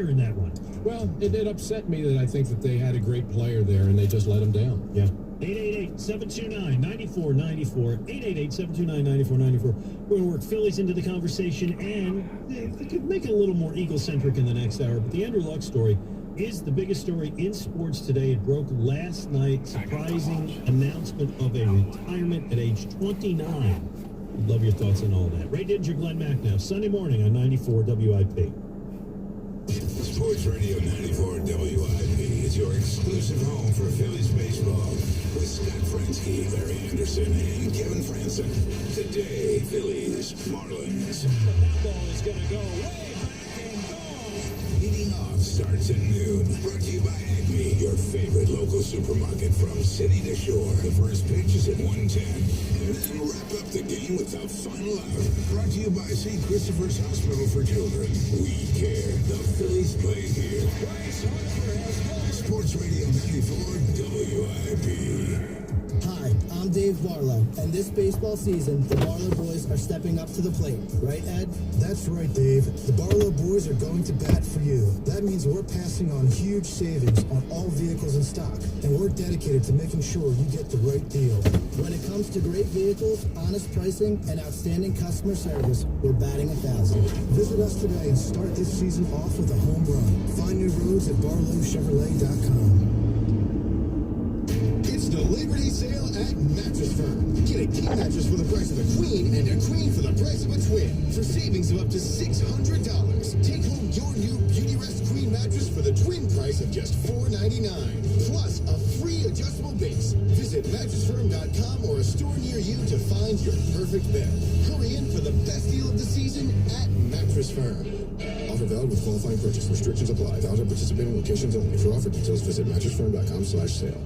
in that one. Well, it upset me that I think that they had a great player there and they just let him down. Yeah. 888-729-9494. 888-729-9494. We're going to work Phillies into the conversation, and they could make it a little more egocentric in the next hour. But the Andrew Luck story is the biggest story in sports today. It broke last night. Surprising announcement of a retirement at age 29. I'd love your thoughts on all that. Ray Dinger, Glenn Mack now. Sunday morning on 94 WIP. Sports Radio 94 WIP is your exclusive home for Phillies baseball with Scott Fransky, Larry Anderson, and Kevin Franson. Today, Phillies, Marlins. That ball is going to go way back and gone. Leading off starts at noon. Brought to you by Acme, your favorite local supermarket from city to shore. The first pitch is at 1:10. And then wrap up the game with the final out. Brought to you by St. Christopher's Hospital for Children. We care. The Phillies play here. Sports Radio 94 WIP. Hi, I'm Dave Barlow, and this baseball season, the Barlow boys are stepping up to the plate. Right, Ed? That's right, Dave. The Barlow boys are going to bat for you. That means we're passing on huge savings on all vehicles in stock, and we're dedicated to making sure you get the right deal. When it comes to great vehicles, honest pricing, and outstanding customer service, we're batting 1,000. Visit us today and start this season off with a home run. Find new roads at barlowchevrolet.com. It's the Labor Day sale at Mattress Firm. Get a king mattress for the price of a queen and a queen for the price of a twin. For savings of up to $600. Take home your new Beauty Rest Queen mattress for the twin price of just $499. Plus a free adjustable base. Visit mattressfirm.com or a store near you to find your perfect bed. Hurry in for the best deal of the season at Mattress Firm. Offer valid with qualifying purchase. Restrictions apply. Valid at participating locations only. For offer details, visit mattressfirm.com/sale.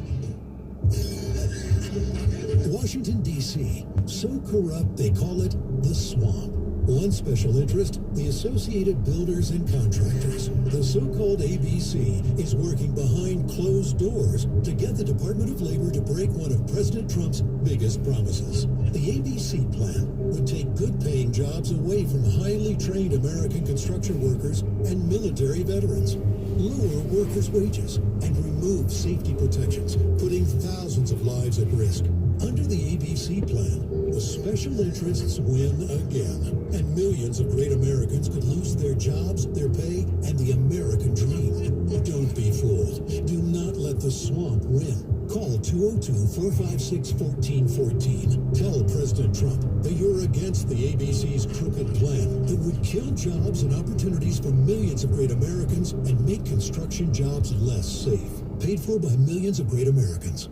Washington, D.C., so corrupt they call it the swamp. One special interest, the Associated Builders and Contractors. The so-called ABC is working behind closed doors to get the Department of Labor to break one of President Trump's biggest promises. The ABC plan would take good-paying jobs away from highly trained American construction workers and military veterans, lower workers' wages, and remove safety protections, putting thousands of lives at risk. Under the ABC plan, the special interests win again, and millions of great Americans could lose their jobs, their pay, and the American dream. Don't be fooled. Do not let the swamp win. Call 202-456-1414. Tell President Trump that you're against the ABC's crooked plan that would kill jobs and opportunities for millions of great Americans and make construction jobs less safe. Paid for by millions of great Americans.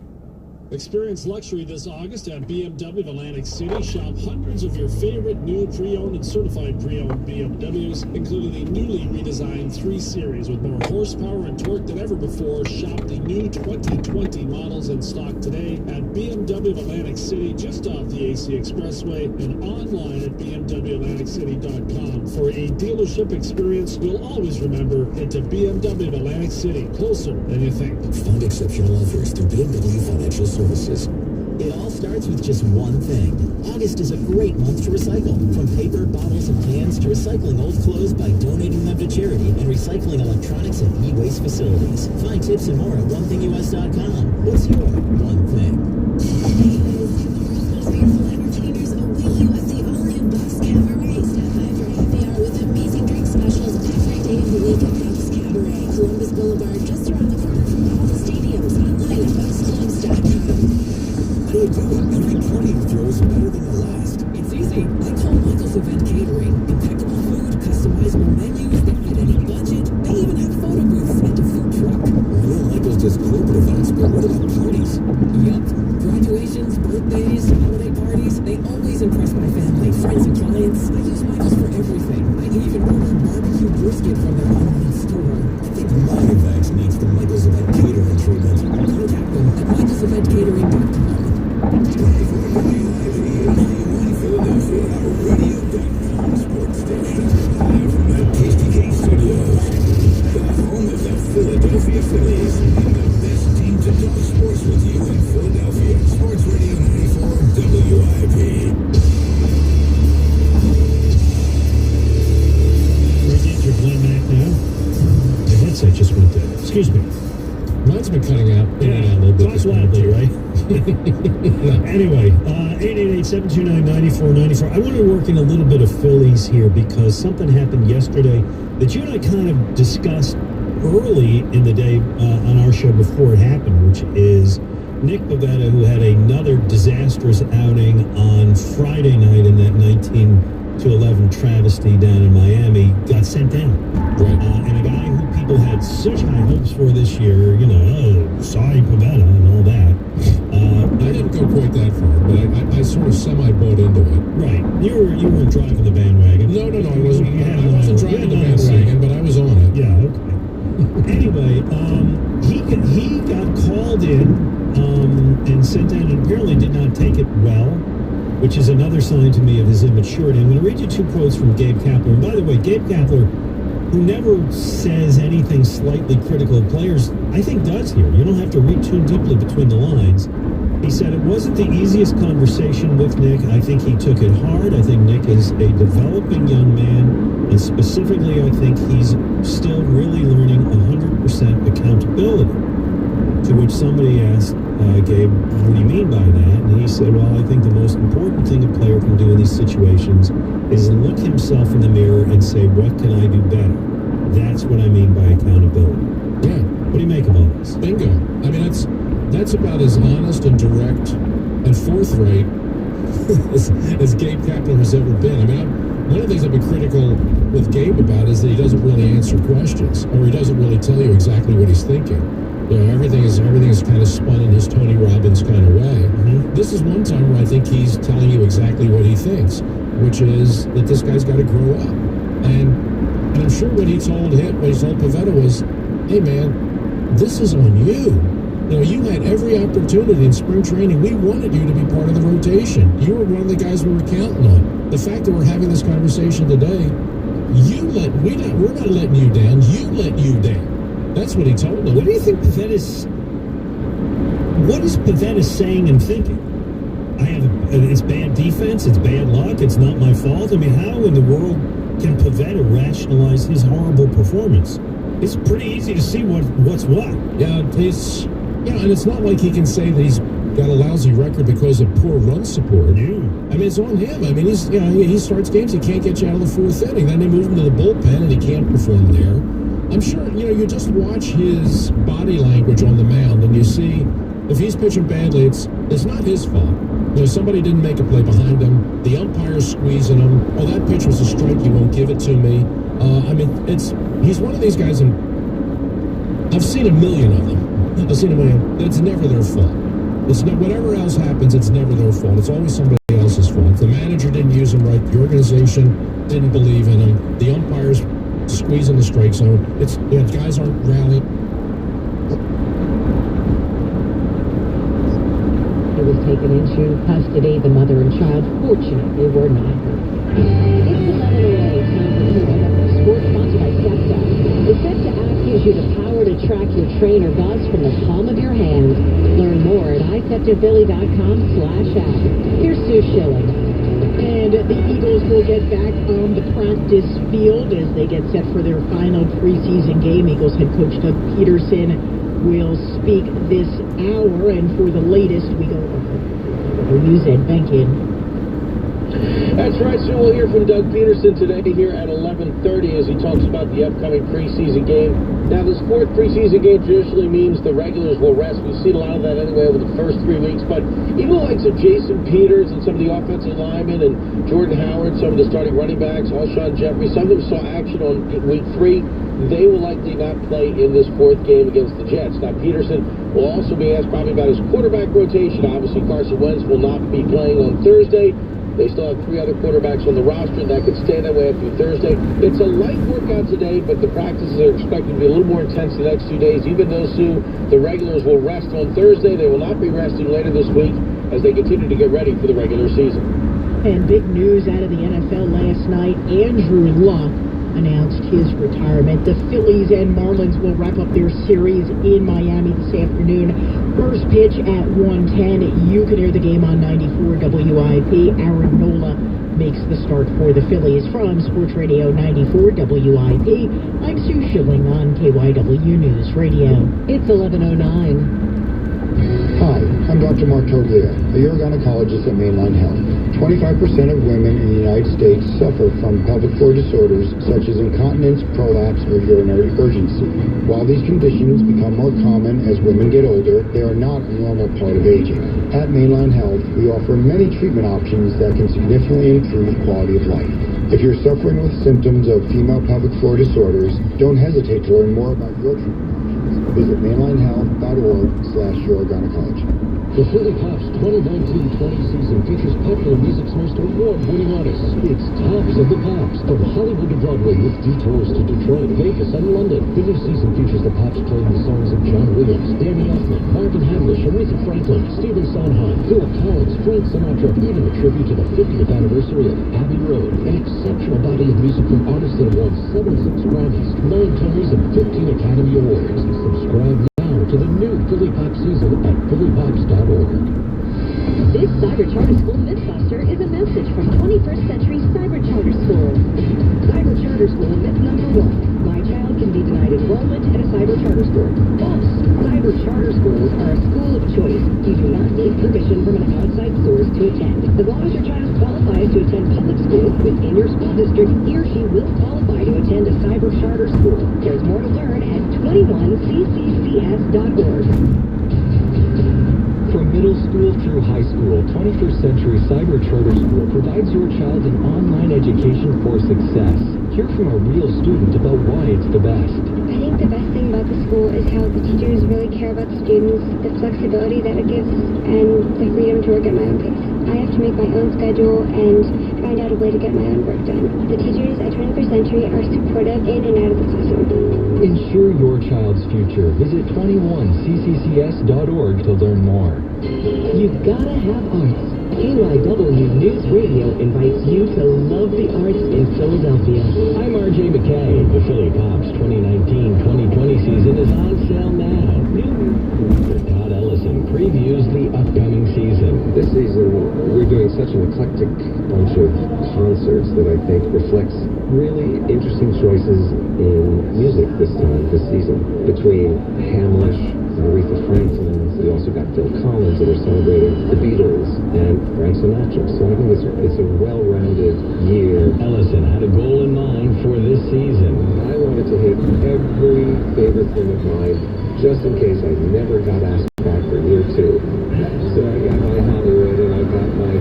Experience luxury this August at BMW of Atlantic City. Shop hundreds of your favorite new pre-owned and certified pre-owned BMWs, including the newly redesigned 3 Series with more horsepower and torque than ever before. Shop the new 2020 models in stock today at BMW of Atlantic City, just off the AC Expressway, and online at BMWAtlanticCity.com. For a dealership experience you'll always remember, head to BMW of Atlantic City, closer than you think. Find exceptional offers through BMW Financial Services. It all starts with just one thing. August is a great month to recycle. From paper, bottles, and cans to recycling old clothes by donating them to charity and recycling electronics at e-waste facilities. Find tips and more at onethingus.com. What's your one thing? Columbus Boulevard, just around the corner from all the stadiums, online at bestclubs.com. How do I do it? Every party throws better than the last. It's easy. I call Michael's Event Catering. Impeccable food, customizable menus that fit any budget. They even have photo booths and a food truck. I know Michael's does corporate events, but what about parties? Yup. Graduations, birthdays, holiday parties. They always impress my family, friends, and clients. I use Michael's for everything. I even order barbecue brisket from their online store. I think my event needs the Michael's Event Catering treatment. Contact them at michaelseventcatering.com. Radio.com sports station. Live from the Tasty Cake Studios. The home of the Philadelphia Phillies. And the best team to talk sports with you in Philadelphia. Sports Radio 94 WIP. We're getting your Glenn Mack now. voice I just went there. Excuse me. Mine's been cutting out in and out a little bit. Talk loudly, right? Anyway, 888-729-9494. I want to work in a little bit of Phillies here because something happened yesterday that you and I kind of discussed early in the day on our show before it happened, which is Nick Pivetta, who had another disastrous outing on Friday night in that 19-11 travesty down in Miami, got sent down. Right. And a guy who people had such high hopes for this year, sorry Pivetta and all that. I didn't go quite that far, but I sort of semi-bought into it. Right. You weren't driving the bandwagon. No, I wasn't. I wasn't driving the bandwagon, but I was on it. Yeah, okay. Anyway, he got called in and sent down and apparently did not take it well, which is another sign to me of his immaturity. I'm going to read you two quotes from Gabe Kapler. And by the way, Gabe Kapler, who never says anything slightly critical of players, I think does here. You don't have to read too deeply between the lines. He said it wasn't the easiest conversation with Nick. I think he took it hard. I think Nick is a developing young man, and specifically I think he's still really learning 100% accountability. To which somebody asked Gabe, what do you mean by that? And he said, well, I think the most important thing a player can do in these situations is look himself in the mirror and say, what can I do better? That's what I mean by accountability. Yeah. What do you make of all this? Bingo. I mean, that's about as honest and direct and forthright as Gabe Kapler has ever been. I mean, one of the things I've been critical with Gabe about is that he doesn't really answer questions, or he doesn't really tell you exactly what he's thinking. Everything is kind of spun in his Tony Robbins kind of way. Mm-hmm. This is one time where I think he's telling you exactly what he thinks, which is that this guy's got to grow up. And I'm sure what he told Pivetta was, hey man, this is on you. You had every opportunity in spring training. We wanted you to be part of the rotation. You were one of the guys we were counting on. The fact that we're having this conversation today, we're not letting you down. You let you down. That's what he told them. What do you think what is Pivetta saying and thinking? It's bad defense, it's bad luck, it's not my fault. I mean, how in the world can Pivetta rationalize his horrible performance? It's pretty easy to see what's what. Yeah, and it's not like he can say that he's got a lousy record because of poor run support. Yeah. I mean, it's on him. I mean, he starts games, he can't get you out of the fourth inning. Then they move him to the bullpen, and he can't perform there. I'm sure, you just watch his body language on the mound, and you see if he's pitching badly, it's not his fault. Somebody didn't make a play behind him. The umpire's squeezing him. Oh, that pitch was a strike. You won't give it to me. I mean, he's one of these guys, and I've seen a million of them. It's never their fault. Whatever else happens, it's never their fault. It's always somebody else's fault. The manager didn't use him right. The organization didn't believe in him. The umpires squeezing the strike zone. Guys aren't rallying. He was taken into custody. The mother and child, fortunately, were not hurt. It's 11:08. Time for Pivetta. Sports sponsored by SEPTA. The SEPTA app gives you the power to track your train or bus from the palm of your hand. Learn more at iseptaphilly.com/app. Here's Sue Schilling. And the Eagles will get back on the practice field as they get set for their final preseason game. Eagles head coach Doug Peterson will speak this hour, and for the latest, we go over the news and banking. That's right, so we'll hear from Doug Peterson today here at 11:30 as he talks about the upcoming preseason game. Now, this fourth preseason game traditionally means the regulars will rest. We've seen a lot of that anyway over the first 3 weeks, but even the likes of Jason Peters and some of the offensive linemen and Jordan Howard, some of the starting running backs, Alshon Jeffrey, some of them saw action on week 3. They will likely not play in this fourth game against the Jets. Now, Peterson will also be asked probably about his quarterback rotation. Obviously, Carson Wentz will not be playing on Thursday. They still have 3 other quarterbacks on the roster, and that could stay that way up through Thursday. It's a light workout today, but the practices are expected to be a little more intense the next 2 days. Even though, Sue, the regulars will rest on Thursday, they will not be resting later this week as they continue to get ready for the regular season. And big news out of the NFL last night, Andrew Luck announced his retirement. The Phillies and Marlins will wrap up their series in Miami this afternoon. First pitch at 1:10. You can hear the game on 94 WIP. Aaron Nola makes the start for the Phillies. From Sports Radio 94 WIP, I'm Sue Schilling on KYW News Radio. It's 11:09. Hi, I'm Dr. Mark Toglia, a urogynecologist at Mainline Health. 25% of women in the United States suffer from pelvic floor disorders such as incontinence, prolapse, or urinary urgency. While these conditions become more common as women get older, they are not a normal part of aging. At Mainline Health, we offer many treatment options that can significantly improve quality of life. If you're suffering with symptoms of female pelvic floor disorders, don't hesitate to learn more about your treatment options. Visit mainlinehealth.org/urogynecology. The Philly Pops 2019-20 season features popular music's most award-winning artists. It's Tops of the Pops, from Hollywood to Broadway with detours to Detroit, Vegas, and London. The new season features the Pops playing the songs of John Williams, Danny Elfman, Marvin Hamlish, Aretha Franklin, Stephen Sondheim, Phil Collins, Frank Sinatra, even a tribute to the 50th anniversary of Abbey Road. An exceptional body of music from artists that have won 76 Grammys, 9 Tonys, and 15 Academy Awards. Subscribe now to the new Philly Pop season at phillypops.org. This Cyber Charter School Mythbuster is a message from 21st Century Cyber Charter School. Cyber Charter School myth number 1. My child can be denied enrollment at a cyber charter school. False. Cyber charter schools are a school of choice. You do not need permission from an outside source to attend. As long as your child qualifies to attend public school within your school district, he or she will qualify to attend a cyber charter school. There's more to learn at 21cccs.org. From middle school through high school, 21st Century Cyber Charter School provides your child an online education for success. Hear from a real student about why it's the best. I think the best thing about the school is how the teachers really care about the students, the flexibility that it gives, and the freedom to work at my own pace. I have to make my own schedule and find out a way to get my own work done. The teachers at 21st Century are supportive in and out of the classroom. Ensure your child's future. Visit 21cccs.org to learn more. You've gotta have arts. KYW News Radio invites you to love the arts in Philadelphia. I'm RJ McKay. The Philly Pops 2019-2020 season is on sale now. Todd Ellison previews the upcoming season. This season, we're doing such an eclectic bunch of concerts that I think reflects really interesting choices in music this season. Between Hamlish and Aretha Franklin, we also got Phil Collins, and we're celebrating the Beatles and Frank Sinatra. So I think it's a well-rounded year. Ellison had a goal in mind for this season. I wanted to hit every favorite thing of mine, just in case I never got asked back for year 2. So I got my Hollywood, and I got my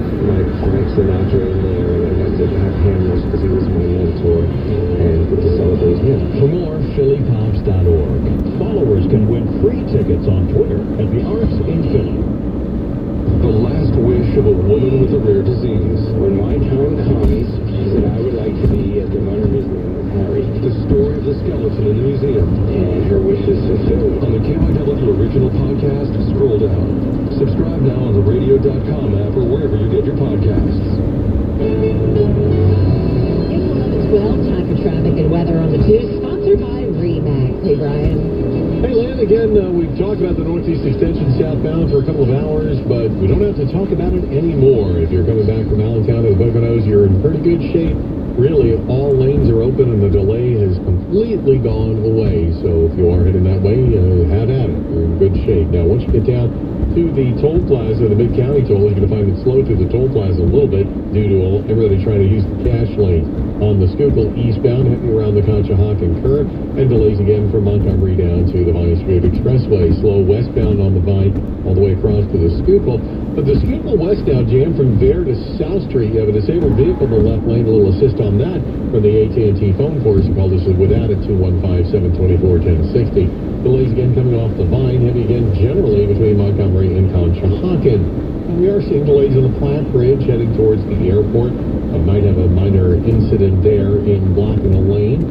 Frank Sinatra in there, and I got to have Hamlish because he was my mentor, and to celebrate him. For more, phillypops.org. Followers can win free tickets on Twitter at the Arts in Philly. The last wish of a woman with a rare disease. When my time comes, that I would like to be at the Minor Museum with Harry. The story of the skeleton in the museum. And her wish is fulfilled. On the KYW original podcast, scroll down. Subscribe now on the radio.com app or wherever you get your podcasts. It's 11:12, time for traffic and weather on the 2, sponsored by Remax. Hey, Brian. Hey, Lynn, again, we've talked about the Northeast Extension southbound for a couple of hours, but we don't have to talk about it anymore. If you're coming back from Allentown to the Poconos, you're in pretty good shape. Really, all lanes are open and the delay has completely gone away. So if you are heading that way, have at it. You're in good shape. Now, once you get down to the toll plaza, the mid-county toll, you're going to find it slow through the toll plaza a little bit due to everybody trying to use the cash lane. On the Schuylkill eastbound, heading around the Conshohocken curve, and delays again from Montgomery down to the Vine Street Expressway. Slow westbound on the Vine, all the way across to the Schuylkill. But the Schuylkill west now jammed from there to South Street. You have a disabled vehicle in the left lane, a little assist on that from the AT&T phone force. Call this without at 215-724-1060. Delays again coming off the Vine, heavy again generally between Montgomery and Conshohocken. We are seeing delays on the Platte Bridge heading towards the airport. Might have a minor incident there in blocking a lane.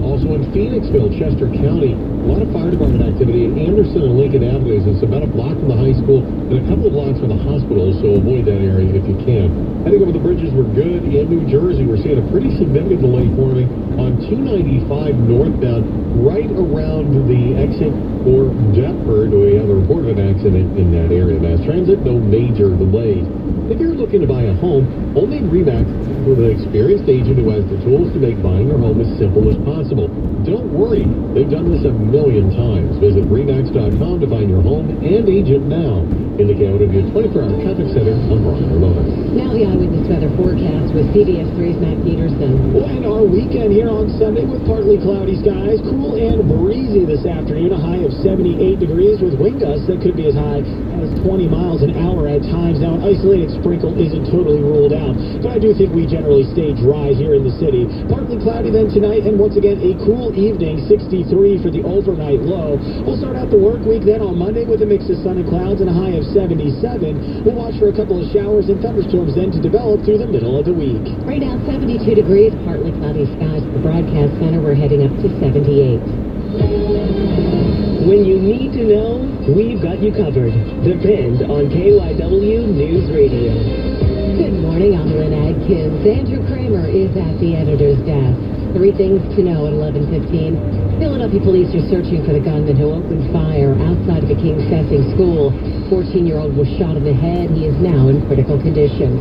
Also in Phoenixville, Chester County, a lot of fire department activity in Anderson and Lincoln Avenues. It's about a block from the high school and a couple of blocks from the hospital, so avoid that area if you can. Heading over the bridges, we're good. In New Jersey, we're seeing a pretty significant delay forming on 295 northbound, right around the exit for Deptford. We have a report of an accident in that area. Mass transit, no major delays. If you're looking to buy a home, Only RE/MAX with an experienced agent who has the tools to make buying your home as simple as possible. Don't worry, they've done this a million times. Visit RE/MAX.com to find your home and agent now. In the KOW 24-hour traffic center, I'm Brian Ramona. Now the Eyewitness Weather Forecast with CBS 3's Matt Peterson. And our weekend here on Sunday with partly cloudy skies, cool and breezy this afternoon, a high of 78 degrees with wind gusts that could be as high as 20 miles an hour at times. Now, an isolated sprinkle isn't totally ruled out, but I do think we generally stay dry here in the city. Partly cloudy then tonight, and once again, a cool evening, 63 for the overnight low. We'll start out the work week then on Monday with a mix of sun and clouds and a high of 77. We'll watch for a couple of showers and thunderstorms then to develop through the middle of the week. Right now, 72 degrees, partly cloudy skies at the broadcast center. We're heading up to 78. When you need to know, we've got you covered. Depend on KYW News Radio. Good morning, I'm Lynn Adkins. Andrew Kramer is at the editor's desk. 3 things to know at 11:15. Philadelphia police are searching for the gunman who opened fire outside of a King Sessing school. 14-year-old was shot in the head. He is now in critical condition.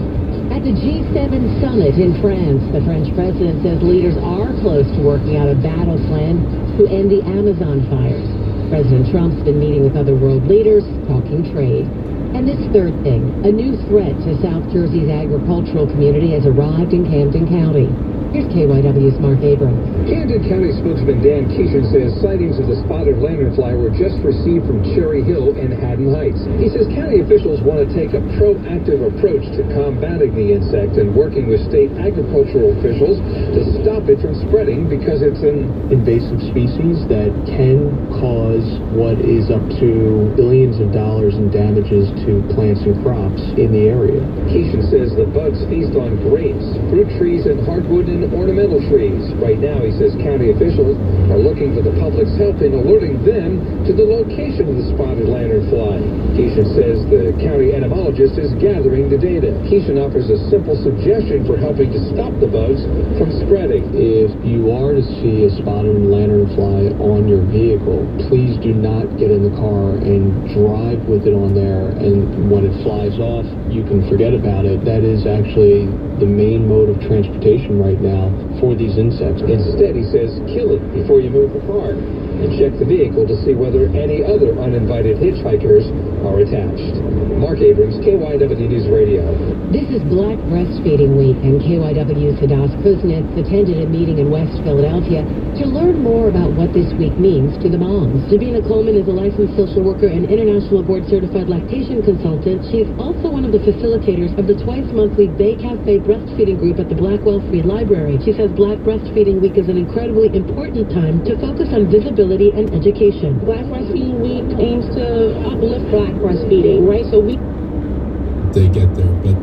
At the G7 summit in France, the French president says leaders are close to working out a battle plan to end the Amazon fires. President Trump's been meeting with other world leaders, talking trade. And this third thing, a new threat to South Jersey's agricultural community has arrived in Camden County. Here's KYW's Mark Abrams. Camden County spokesman Dan Keeshan says sightings of the spotted lanternfly were just received from Cherry Hill and Haddon Heights. He says county officials want to take a proactive approach to combating the insect and working with state agricultural officials to stop it from spreading because it's an invasive species that can cause what is up to billions of dollars in damages to plants and crops in the area. Keeshan says the bugs feast on grapes, fruit trees, and hardwood and ornamental trees. Right now, he says county officials are looking for the public's help in alerting them to the location of the spotted lanternfly. Keeshan says the county entomologist is gathering the data. Keeshan offers a simple suggestion for helping to stop the bugs from spreading. If you are to see a spotted lanternfly on your vehicle, please do not get in the car and drive with it on there, and when it flies off, you can forget about it. That is actually the main mode of transportation right now for these insects. Instead, he says, kill it before you move the car and check the vehicle to see whether any other uninvited hitchhikers are attached. Mark Abrams, KYW News Radio. This is Black Breastfeeding Week, and KYW's Hadas Kuznets attended a meeting in West Philadelphia to learn more about what this week means to the moms. Davina Coleman is a licensed social worker and international board-certified lactation consultant. She is also one of the facilitators of the twice-monthly Bay Cafe breastfeeding group at the Blackwell Free Library. She says Black Breastfeeding Week is an incredibly important time to focus on visibility and education. Black Breastfeeding Week aims to uplift Black breastfeeding, right? So they get there, but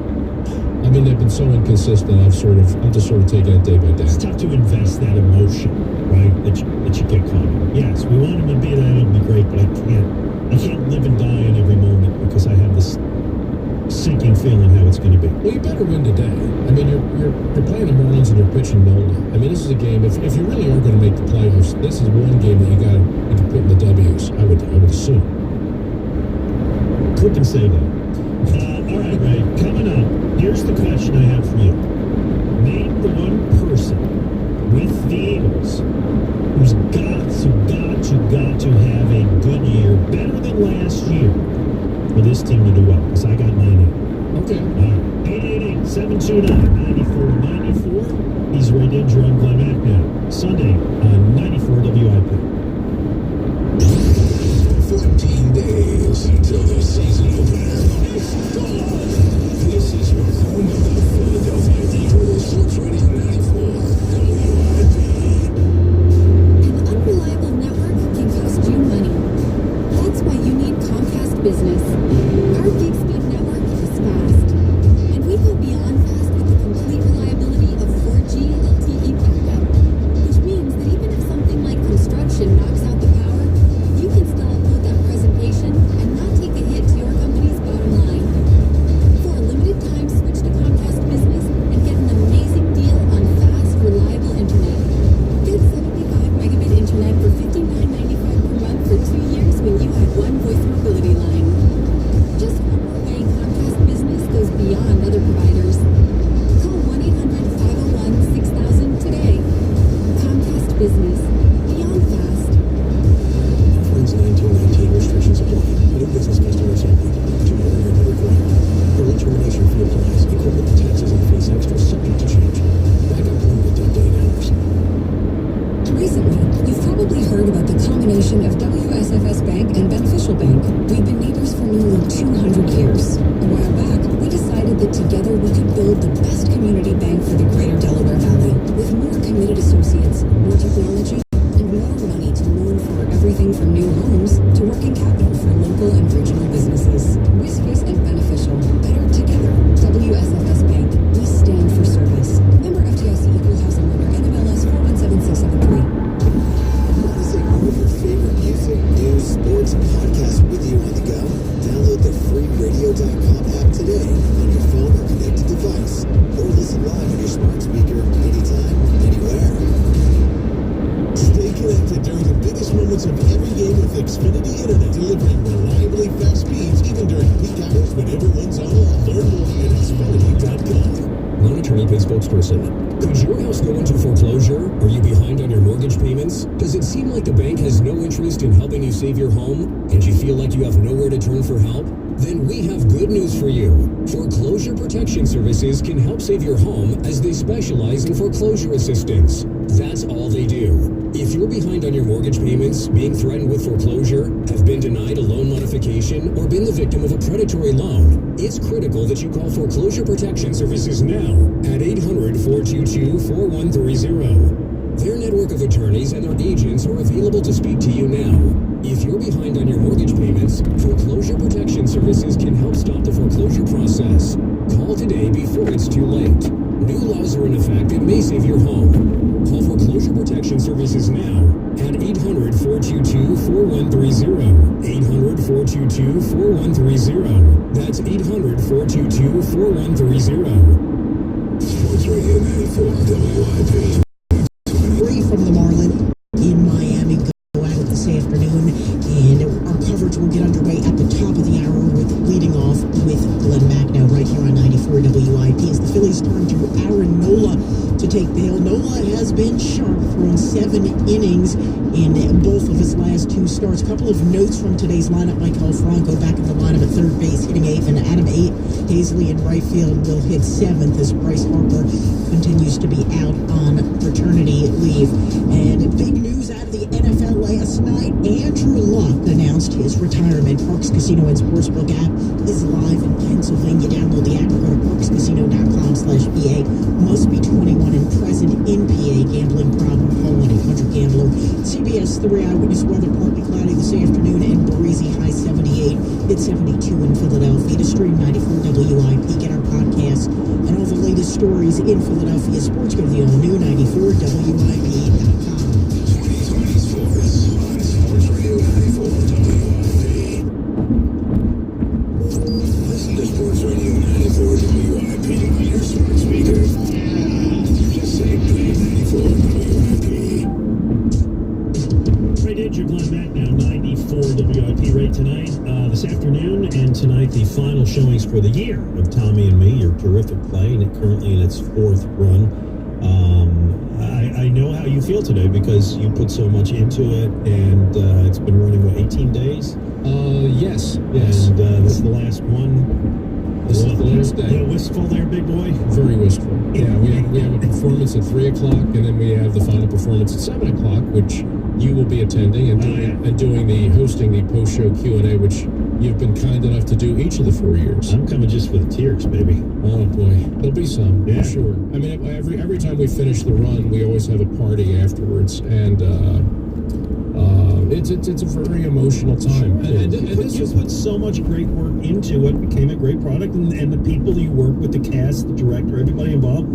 I mean, they've been so inconsistent. I'm just sort of taking it day by day. It's tough to invest that emotion, right? That you get caught in. Yes, we want them to be that. It'll be great, but I can't live and die in every moment because I have this sinking feeling how it's going to be. Well, you better win today. I mean, you're playing the Marlins and you're pitching Nolan. I mean, this is a game. If you really are going to make the playoffs, this is one game that you can put in the W's. I would assume. Who can say that? All right, Ray. Coming up, here's the question I have for you. Name the one person with the Eagles who's got to have a good year, better than last year, for this team to do well. Because I got mine in. Okay. All right. 888-729-9494. He's Ray Dinger. I'm Glenn Mack now. Sunday on 94 WIP. 14 days until the season opener. This is your home of the Philadelphia Eagles. Sports Radio 94 WIP. An unreliable network can cost you money. That's why you need Comcast Business. Our gig speed network is fast, and we go beyond fast with the complete reliability of 4G LTE backup, which means that even if something like construction knocks out the power, you can still upload that presentation and not take a hit to your company's bottom line. For a limited time, switch to Comcast Business and get an amazing deal on fast, reliable internet. Get 75 megabit internet for $59.95 per month for 2 years when you add one voice mobility line. combination of WSFS Bank and Beneficial Bank. We've been neighbors for nearly 200 years. A while back, we decided that together we could build the best community bank for the greater Delaware Valley, with more committed associates, more technology, and more money to loan for everything from new homes to working capital for local and regional businesses. Risk-based and beneficial. Better together. WSFS Bank. We stand for service. Member FDIC Equal Housing Lender. NMLS 417673. Want to take more of your favorite music, news, sports, and podcasts with you on the go? Download the free radio.com app today on your phone or connected device. Or listen live on your smart speaker anytime, anywhere. Stay connected during the biggest moments of every game with Xfinity Internet, delivering reliably fast speeds even during peak hours when everyone's online. Learn more at Xfinity.com. Non-attorney paid spokesperson. Could your house go into foreclosure? Are you behind on your mortgage payments? Does it seem like the bank has no interest in helping you save your home? And you feel like you have nowhere to turn for help? Then we have good news for you. Foreclosure Protection Services can help save your home as they specialize in foreclosure assistance. That's all they do. If you're behind on your mortgage payments, being threatened with foreclosure, have been denied a loan modification, or been the victim of a predatory loan, it's critical that you call Foreclosure Protection Services now at 800-422-4130. Their network of attorneys and their agents are available to speak to you now. If you're behind on your mortgage payments, Foreclosure Protection Services can help stop the foreclosure process. Call today before it's too late. New laws are in effect that may save your home. Call Foreclosure Protection Services now at 800-422-4130. 800-422-4130. That's 800-422-4130. Sports Radio 94 WIP. Free from the Marlin in Miami. Go out this afternoon, and our coverage will get underway at the top of the hour with leading off with Glenn Macnow right here on 94 WIP as the Phillies turn to Aaron Nola to take the hill. Nola has been sharp, thrown 7 innings in both of his last 2 starts. A couple of notes from today's lineup. Michael Franco back in the lineup at third base, hitting 8th, and Adam 8. Hazley in right field will hit 7th as Bryce Harper continues to be out on paternity leave. And big news out of the NFL last night. Andrew Luck announced his retirement. Parks Casino and Sportsbook app is live in Pennsylvania. Download the app or go to parkscasino.com/PA. Must be 21 and present in PA. Gambling problem, call 1-800-GAMBLER. CBS 3 eyewitness weather, partly cloudy this afternoon and breezy, high 78. It's 72 in Philadelphia. To stream 94 WIP, get our podcasts and all the latest stories in Philadelphia sports. Go to the all-new 94WIP.com. 2020 Sports on Sports Radio 94 WIP. Listen to Sports Radio 94 WIP on your smart speaker. Just say play 94 WIP. Right in, your Glenn Macnow, 94 WIP right tonight, this afternoon, and tonight the final showings for the year of Tommy and Me, your terrific play, and currently in its 4th run. I know how you feel today because you put so much into it, and it's been running, 18 days? Yes. And this is the last one. This is the last day. Yeah, wistful there, big boy? Very wistful. Yeah, we have a performance at 3 o'clock, and then we have the final performance at 7 o'clock, which you will be attending and hosting the post-show Q&A, which you've been kind enough to do each of the 4 years. I'm coming just for the tears, baby. Oh boy, there'll be some, yeah. for sure. I mean, every time we finish the run, we always have a party afterwards, and it's a very emotional time. And you put so much great work into what became a great product, and the people you work with, the cast, the director, everybody involved.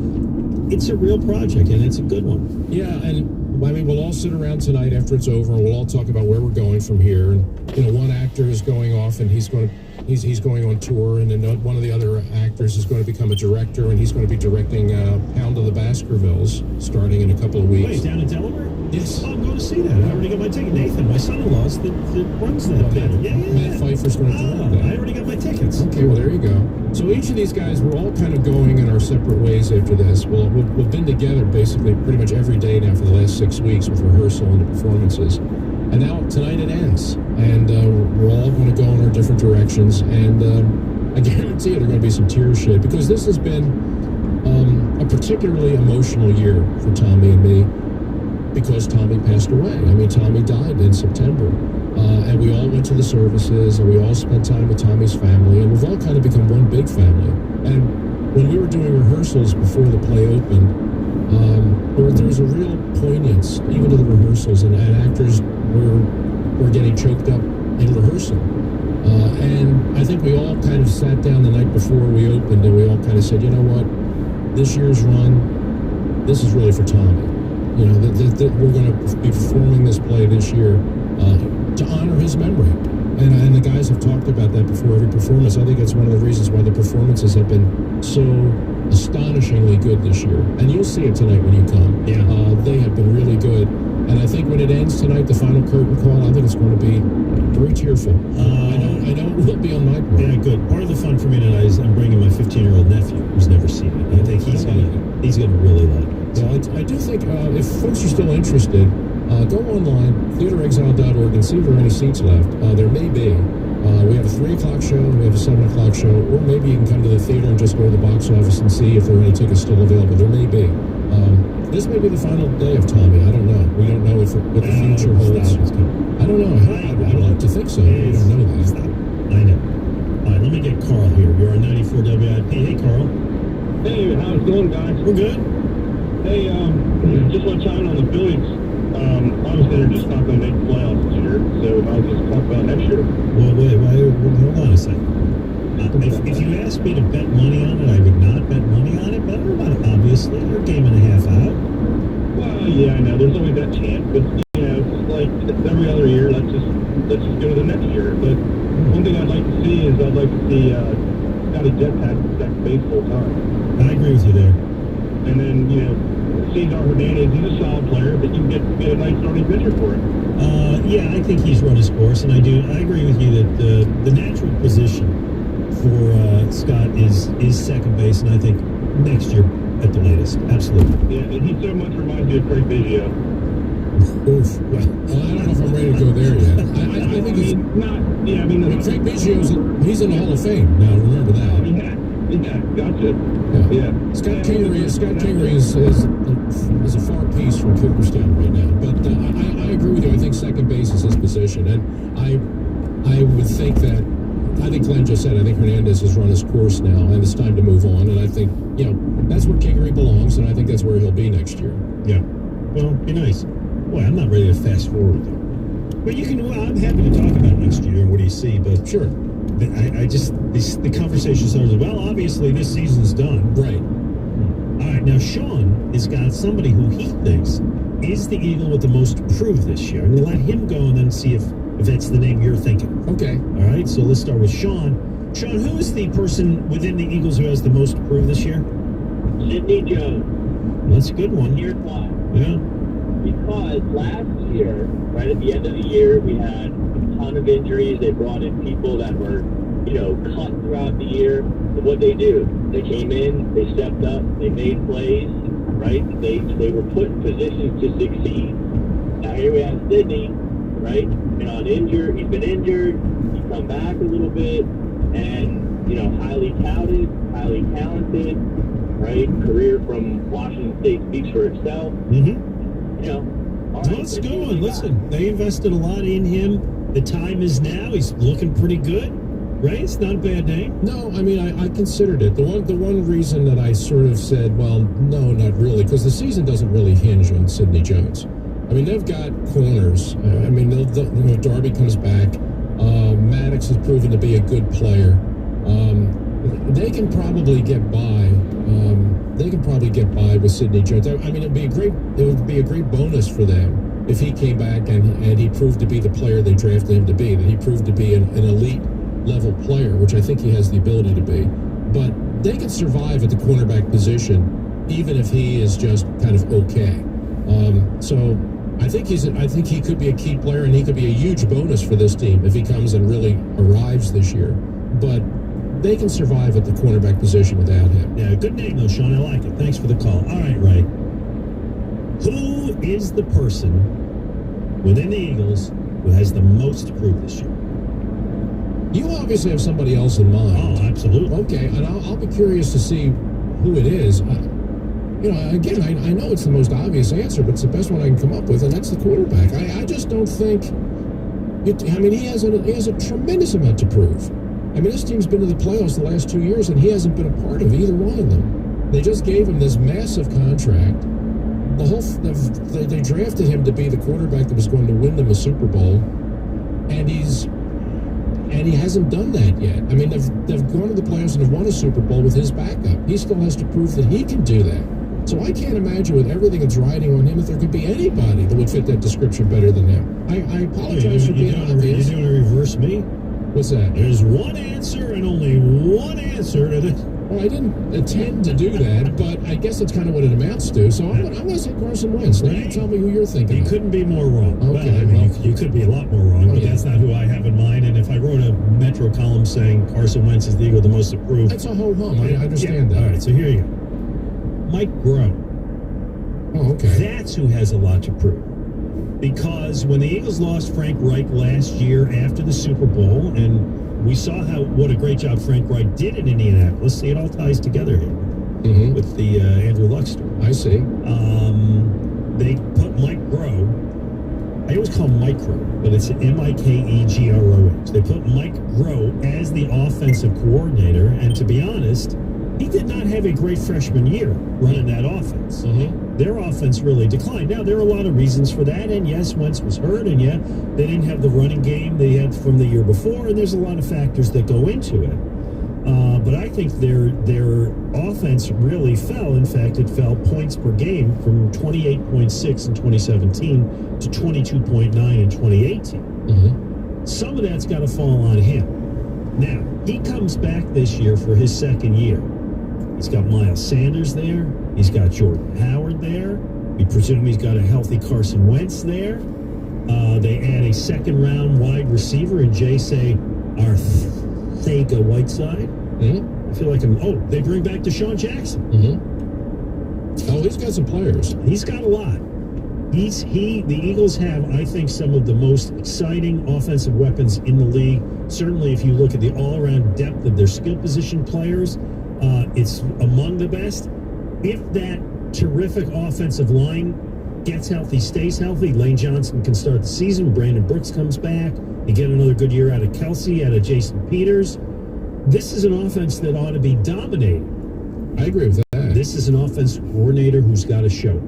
It's a real project, and it's a good one. Yeah, and I mean, we'll all sit around tonight after it's over, and we'll all talk about where we're going from here. And one actor is going off, and he's going on tour, and then one of the other actors is going to become a director, and he's going to be directing Hound of the Baskervilles starting in a couple of weeks. Wait, down in Delaware? Yes. Oh, I'm going to see that. I already got my ticket. Nathan, my son-in-law's that runs that band. Yeah. Matt Pfeiffer's going to direct that. I already got my tickets. Okay, well, there you go. So each of these guys, we're all kind of going in our separate ways after this. We've been together basically pretty much every day now for the last 6 weeks with rehearsal and the performances. And now tonight it ends. And we're all going to go in our different directions. And I guarantee you there are going to be some tears shed because this has been a particularly emotional year for Tommy and me. because Tommy passed away. I mean, Tommy died in September. And we all went to the services, and we all spent time with Tommy's family, and we've all kind of become one big family. And when we were doing rehearsals before the play opened, there was a real poignance, even to the rehearsals, and actors were getting choked up in rehearsal. And I think we all kind of sat down the night before we opened, and we all kind of said, you know what, this year's run, this is really for Tommy. You know, we're going to be performing this play this year to honor his memory. And the guys have talked about that before every performance. I think it's one of the reasons why the performances have been so astonishingly good this year. And you'll see it tonight when you come. Yeah. They have been really good. And I think when it ends tonight, the final curtain call, I think it's going to be very tearful. I know it will be on my part. Yeah, good. Part of the fun for me tonight is I'm bringing my 15-year-old nephew who's never seen it. I think he's gonna really like it. So I do think if folks are still interested, go online, theaterexile.org, and see if there are any seats left. There may be. We have a 3 o'clock show, and we have a 7 o'clock show, or maybe you can come to the theater and just go to the box office and see if there are any tickets still available. There may be. This may be the final day of Tommy. I don't know. We don't know what the future holds. I don't know. I'd like to think so. We don't know that. Stop. I know. All right, let me get Carl here. You're on 94 WIP. Hey, Carl. Hey, how's it going, guys? We're good. Hey, just want to chime in on the Phillies. Obviously, they're just not going to make the playoffs this year, so I'll just talk about next year. Well, wait, hold on a second. If you asked me to bet money on it, I would not bet money on it, but obviously, you're a game and a half out. Well, yeah, I know. There's always that chance, but, you know, it's like every other year, let's just go to the next year. But one thing I'd like to see is I'd like to see Scotty Jetpack second base full time. I agree with you there. And then, you know, Cesar Hernandez, he's a solid player, but you can get a nice starting pitcher for it. Yeah, I think he's run his course, and I agree with you that the natural position for Scott is second base, and I think next year at the latest. Absolutely. Yeah, and he so much reminds me of Craig Biggio. Oof. Well, I don't know if I'm ready to go there yet. I think he's not. Yeah, I mean Craig Biggio, he's in the Hall of Fame now. Remember that? Yeah, gotcha. Yeah. Scott Kingery is a far piece from Cooperstown right now. But I agree with you. I think second base is his position, and I would think that. I think Glenn just said, I think Hernandez has run his course now, and it's time to move on. And I think, that's where Kingery belongs, and I think that's where he'll be next year. Yeah. Well, be nice. Boy, I'm not ready to fast forward, though. But I'm happy to talk about next year and what do you see, but sure. The conversation starts, well, obviously this season's done. Right. All right, now Sean has got somebody who he thinks is the Eagle with the most to prove this year. I'm going to let him go and then see if that's the name you're thinking. Okay. All right, so let's start with Sean. Sean, who is the person within the Eagles who has the most to prove this year? Sidney Jones. That's a good one. Here's why. Yeah. Because last year, right at the end of the year, we had a ton of injuries. They brought in people that were, cut throughout the year. And what they do, they came in, they stepped up, they made plays, right? They were put in positions to succeed. Now here we have Sidney, right? He's been injured, he's come back a little bit, and, highly touted, highly talented, right? Career from Washington State speaks for itself. Mm-hmm. Let's go on. Listen, they invested a lot in him. The time is now. He's looking pretty good, right? It's not a bad name. No, I mean, I considered it. The one reason that I sort of said, well, no, not really, because the season doesn't really hinge on Sidney Jones. I mean, they've got corners. I mean, Darby comes back. Maddox has proven to be a good player. They can probably get by. With Sidney Jones. I mean, it would be a great bonus for them if he came back and he proved to be the player they drafted him to be. That he proved to be an elite level player, which I think he has the ability to be. But they can survive at the cornerback position, even if he is just kind of okay. So I think he could be a key player, and he could be a huge bonus for this team if he comes and really arrives this year. But they can survive at the cornerback position without him. Yeah, good name though, Sean. I like it. Thanks for the call. All right, Ray. Who is the person within the Eagles who has the most to prove this year? You obviously have somebody else in mind. Oh, absolutely. Okay, and I'll be curious to see who it is. you know, again, I know it's the most obvious answer, but it's the best one I can come up with, and that's the quarterback. I just don't think. I mean, he has a tremendous amount to prove. I mean, this team's been to the playoffs the last 2 years, and he hasn't been a part of either one of them. They just gave him this massive contract. They drafted him to be the quarterback that was going to win them a Super Bowl, and he hasn't done that yet. I mean, they've gone to the playoffs and have won a Super Bowl with his backup. He still has to prove that he can do that. So I can't imagine with everything that's riding on him if there could be anybody that would fit that description better than him. I apologize for being obvious. You're going to reverse me? What's that? There's one answer and only one answer to this. Well, I didn't intend to do that, but I guess that's kind of what it amounts to. So I'm going to say Carson Wentz. Now you tell me who you're thinking. You couldn't be more wrong. Okay, well, I mean, you could be a lot more wrong, but that's not who I have in mind. And if I wrote a Metro column saying Carson Wentz is the Eagle the most approved, that's a whole hum. I understand that. All right, so here you go. Mike Groh. Oh, okay. That's who has a lot to prove. Because when the Eagles lost Frank Reich last year after the Super Bowl, and we saw what a great job Frank Reich did in Indianapolis. See, it all ties together here with the Andrew Luck story. I see. They put Mike Groh. I always call him Micro, but it's Mikegroh. They put Mike Groh as the offensive coordinator, and to be honest, he did not have a great freshman year running that offense. Their offense really declined. Now, there are a lot of reasons for that, and yes, Wentz was hurt, and yeah, they didn't have the running game they had from the year before, and there's a lot of factors that go into it. But I think their offense really fell. In fact, it fell points per game from 28.6 in 2017 to 22.9 in 2018. Some of that's got to fall on him. Now, he comes back this year for his second year. He's got Miles Sanders there. He's got Jordan Howard there. We presume he's got a healthy Carson Wentz there. They add a second-round wide receiver in J.C. Arcega-Whiteside. I feel like they bring back Deshaun Jackson. Oh, he's got some players. He's got a lot. The Eagles have, I think, some of the most exciting offensive weapons in the league. Certainly, if you look at the all-around depth of their skill position players, it's among the best. If that terrific offensive line gets healthy, stays healthy, Lane Johnson can start the season. Brandon Brooks comes back. You get another good year out of Kelsey, out of Jason Peters. This is an offense that ought to be dominated. I agree with that. This is an offensive coordinator who's got to show it.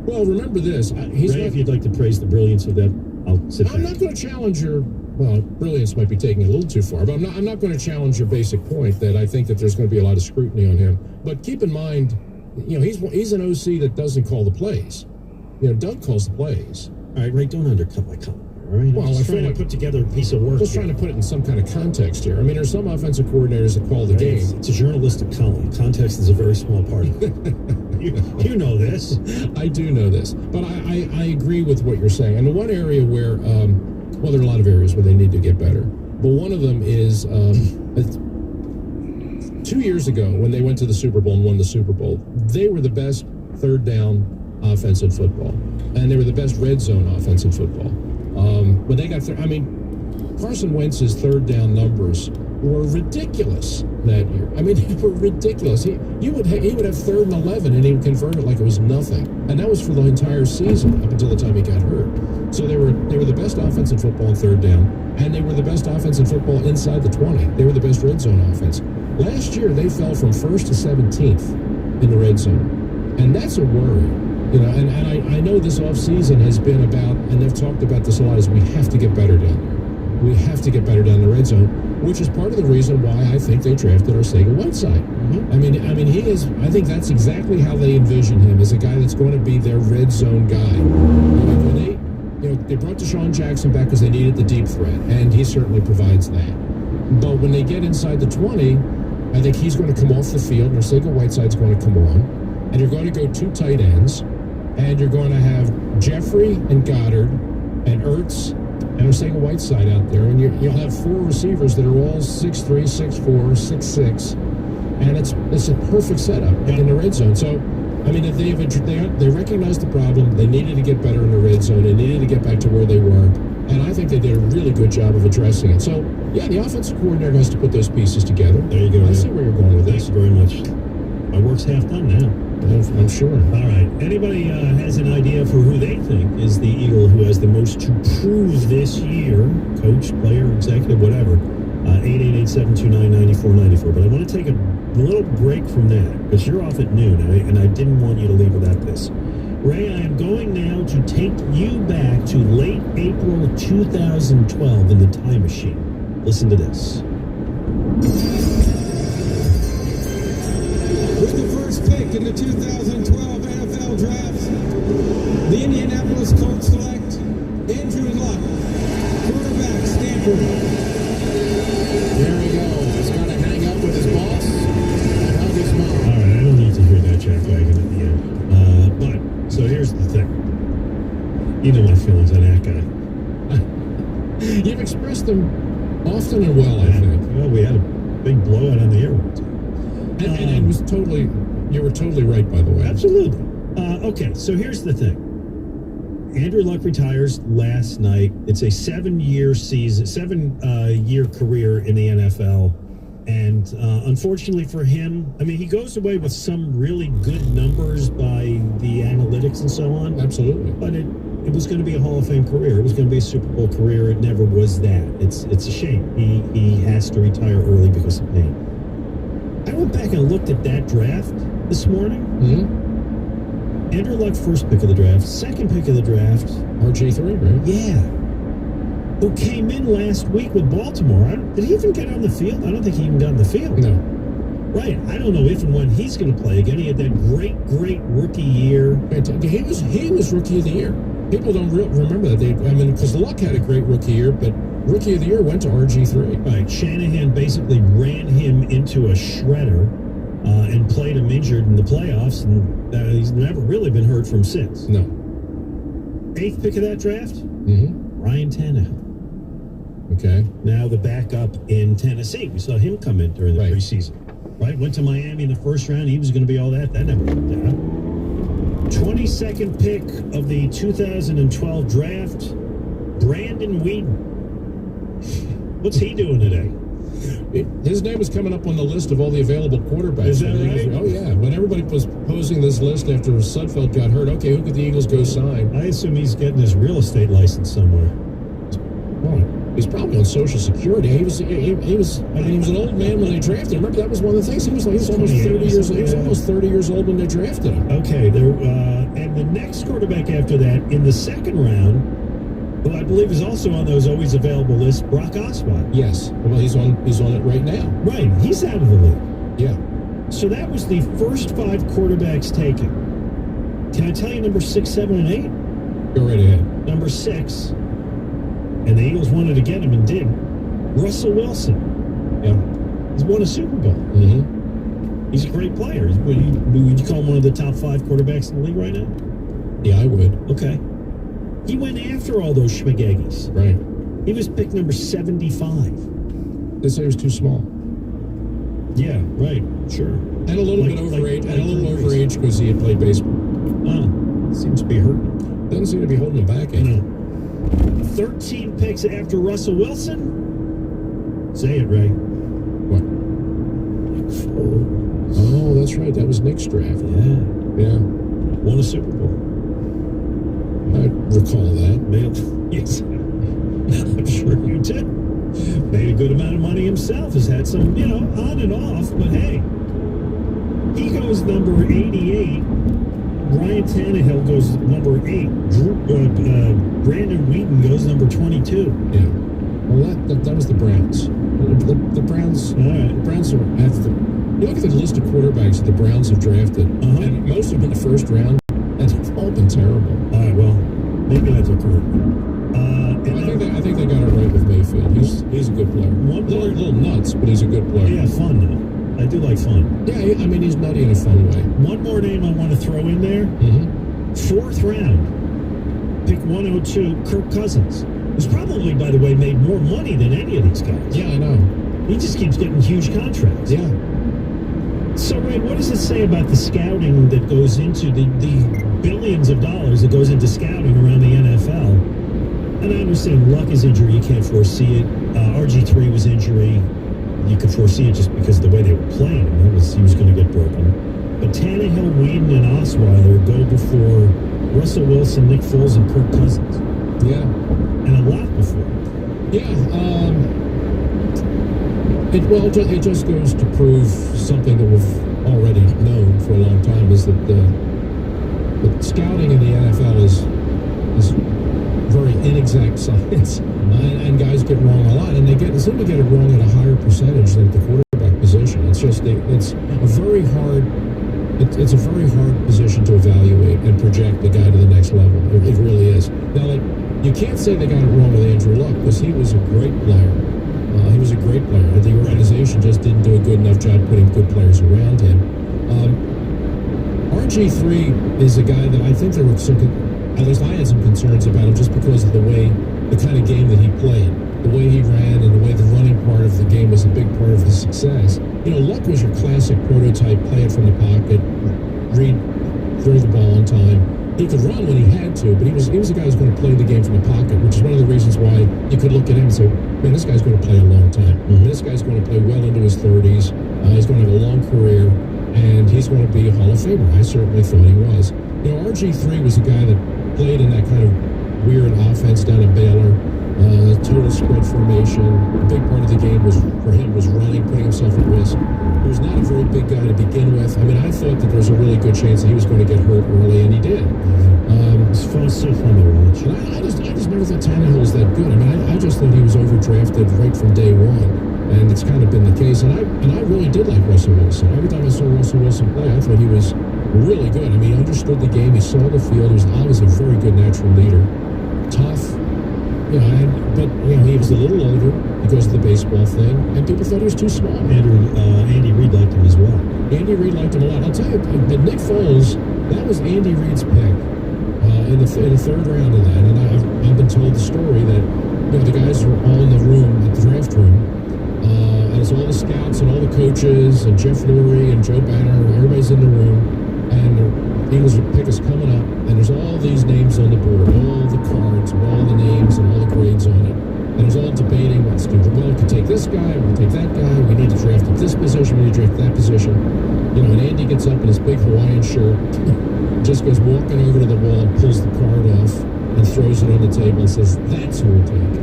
Well, remember this. If you'd like to praise the brilliance of that, I'll sit back. I'm not going to challenge your... Well, brilliance might be taking it a little too far, but I'm not going to challenge your basic point that I think that there's going to be a lot of scrutiny on him. But keep in mind, you know, he's an OC that doesn't call the plays. You know, Doug calls the plays. All right, Ray, don't undercut my comment. All right, well, I'm trying to put together a piece of work. Just trying to put it in some kind of context here. I mean, there's some offensive coordinators that call the game. It's a journalistic column. Context is a very small part of it. You know this. I do know this, but I agree with what you're saying. And the one area where well, there are a lot of areas where they need to get better. But one of them is 2 years ago when they went to the Super Bowl and won the Super Bowl, they were the best third down offense in football. And they were the best red zone offense in football. When they got Carson Wentz's third down numbers were ridiculous that year. I mean, they were ridiculous. He would have third and 11, and he would convert it like it was nothing. And that was for the entire season up until the time he got hurt. So they were the best offense in football on third down, and they were the best offense in football inside the 20. They were the best red zone offense. Last year, they fell from 1st to 17th in the red zone, and that's a worry. You know, and I know this offseason has been about, and they've talked about this a lot, is we have to get better down there. We have to get better down the red zone, which is part of the reason why I think they drafted Arcega-Whiteside. I mean, he is. I think that's exactly how they envision him, as a guy that's going to be their red zone guy. When they brought Deshaun Jackson back because they needed the deep threat, and he certainly provides that. But when they get inside the 20, I think he's going to come off the field, and Arcega-Whiteside's going to come on, and you're going to go 2 tight ends, and you're going to have Jeffrey and Goddard and Ertz and Arcega-Whiteside out there, and you'll have 4 receivers that are all 6'3", 6'4", 6'6", and it's a perfect setup in the red zone. So, I mean, if they recognized the problem, they needed to get better in the red zone, they needed to get back to where they were, and I think they did a really good job of addressing it. So, yeah, the offensive coordinator has to put those pieces together. There you go. I see where you're going with this. Thank you very much. My work's half done now. I'm sure. All right. Anybody has an idea for who they think is the Eagle who has the most to prove this year? Coach, player, executive, whatever. 888-729-9494. But I want to take a little break from that because you're off at noon, and I didn't want you to leave without this. Ray, I am going now to take you back to late April 2012 in the time machine. Listen to this. With the first pick in the 2012 NFL Draft, the Indianapolis Colts select Andrew Luck, quarterback, Stanford. There he goes. He's got to hang up with his boss and hug his mom. All right, I don't need to hear that jackwagon at the end. But, so here's the thing. You know my feelings on that guy. You've expressed them often and well, I think. Well, we had a big blowout on the air one time. And it was totally, you were totally right, by the way. Absolutely. Okay, so here's the thing. Andrew Luck retires last night. It's a 7-year career in the NFL. And unfortunately for him, I mean, he goes away with some really good numbers by the analytics and so on. Absolutely. But it was going to be a Hall of Fame career. It was going to be a Super Bowl career. It never was that. It's a shame. He has to retire early because of pain. I went back and looked at that draft this morning. Mm-hmm. Andrew Luck, first pick of the draft. Second pick of the draft. RG3, right? Yeah. Who came in last week with Baltimore. Did he even get on the field? I don't think he even got on the field. No. Right. I don't know if and when he's going to play again. He had that great rookie year. He was rookie of the year. People don't remember that. Because Luck had a great rookie year, but rookie of the year went to RG3. Right. Shanahan basically ran him into a shredder and played him injured in the playoffs, and he's never really been heard from since. No. 8th pick of that draft? Mm-hmm. Ryan Tannehill. Okay. Now the backup in Tennessee. We saw him come in during the preseason. Right? Went to Miami in the first round. He was going to be all that. That never worked out. 22nd pick of the 2012 draft, Brandon Whedon. What's he doing today? His name was coming up on the list of all the available quarterbacks. Is that right? Oh, yeah. When everybody was posing this list after Sudfeld got hurt, okay, who could the Eagles go sign? I assume he's getting his real estate license somewhere. Oh, he's probably on Social Security. He was an old man when they drafted him. Remember, that was one of the things. He was almost 30 years old. He was almost 30 years old when they drafted him. Okay, and the next quarterback after that in the second round, who I believe is also on those always available lists, Brock Osweiler. Yes. Well, he's on it right now. Right. He's out of the league. Yeah. So that was the first 5 quarterbacks taken. Can I tell you number 6, 7, and 8? Go right ahead. Number 6, and the Eagles wanted to get him and did. Russell Wilson. Yeah. He's won a Super Bowl. Mm-hmm. He's a great player. Would you call him one of the top 5 quarterbacks in the league right now? Yeah, I would. Okay. He went after all those schmagaggies. Right. He was picked number 75. They say he was too small. Yeah, right. Sure. And a little bit overage because he had played baseball. Seems to be hurting. Doesn't seem to be holding him back any. 13 picks after Russell Wilson. Say it, Ray. What? Oh, that's right. That was Nick's draft. Yeah. Won a Super Bowl. I recall that. Yes. I'm sure you did. Made a good amount of money himself. Has had some, on and off. But hey, he goes number 88. Ryan Tannehill goes number 8. Brandon Whedon goes number 22. Yeah. Well, that was the Browns. The Browns. All right. The Browns are at the. You look at the list of quarterbacks that the Browns have drafted, and most have been the first round, and they've all been terrible. All right. Well, maybe that's a curve. I think they got it right with Mayfield. He's a good player. A little nuts, but he's a good player. Yeah, fun though. I do like fun. Yeah, I mean he's nutty in a fun way. One more name I want to throw in there. Mm-hmm. 4th round, pick 102, Kirk Cousins. Who's probably, by the way, made more money than any of these guys. Yeah, I know. He just keeps getting huge contracts. Yeah. So, Ray, what does it say about the scouting that goes into the billions of dollars that goes into scouting around the NFL? And I understand Luck is injury, you can't foresee it. RG3 was injury. You could foresee it just because of the way they were playing him. He was going to get broken. But Tannehill, Whedon, and Osweiler go before Russell Wilson, Nick Foles, and Kirk Cousins. Yeah. And a lot before. Yeah. It just goes to prove something that we've already known for a long time, is that the scouting in the NFL is very inexact science, and guys get wrong a lot, and they seem to get it wrong at a higher percentage than the quarterback position. It's just it's a very hard position to evaluate and project the guy to the next level. It really is. Now, you can't say they got it wrong with Andrew Luck, because he was a great player. He was a great player. The organization just didn't do a good enough job putting good players around him. RG3 is a guy that I think there were at least I had some concerns about him, just because of the kind of game that he played, the way he ran, and the way the running part of the game was a big part of his success. Luck was your classic prototype, play it from the pocket, throw the ball on time. He could run when he had to, but he was a guy who's going to play the game from the pocket, which is one of the reasons why you could look at him and say, man, this guy's going to play a long time. Mm-hmm. This guy's going to play well into his 30s. He's going to have a long career, and he's going to be a Hall of Famer. I certainly thought he was. RG3 was a guy that played in that kind of weird offense down at Baylor, total spread formation. A big part of the game for him was running, putting himself at risk. He was not a very big guy to begin with. I mean, I thought that there was a really good chance that he was going to get hurt early, and he did. It's so fun to watch. And I just never thought Tannehill was that good. I mean, I just thought he was overdrafted right from day one, and it's kind of been the case. And I really did like Russell Wilson. Every time I saw Russell Wilson play, I thought he was really good. I mean, he understood the game. He saw the field. He was obviously a very good natural leader. Tough. But he was a little older because of the baseball thing, and people thought he was too small. Andy Reid liked him as well. Andy Reid liked him a lot. I'll tell you, but Nick Foles, that was Andy Reid's pick in the third round of that, and I've been told the story that the guys were all in the room, at the draft room, and it's all the scouts and all the coaches and Jeff Lurie and Joe Banner, everybody's in the room, and the Eagles pick is coming up, and there's all these names on the board, all the cards, all the names, and all the grades on it. And there's all debating, let's do well, we could take this guy, we could take that guy, we need to draft at this position, we need to draft that position. And Andy gets up in his big Hawaiian shirt, just goes walking over to the wall, pulls the card off, and throws it on the table and says, that's who we'll take.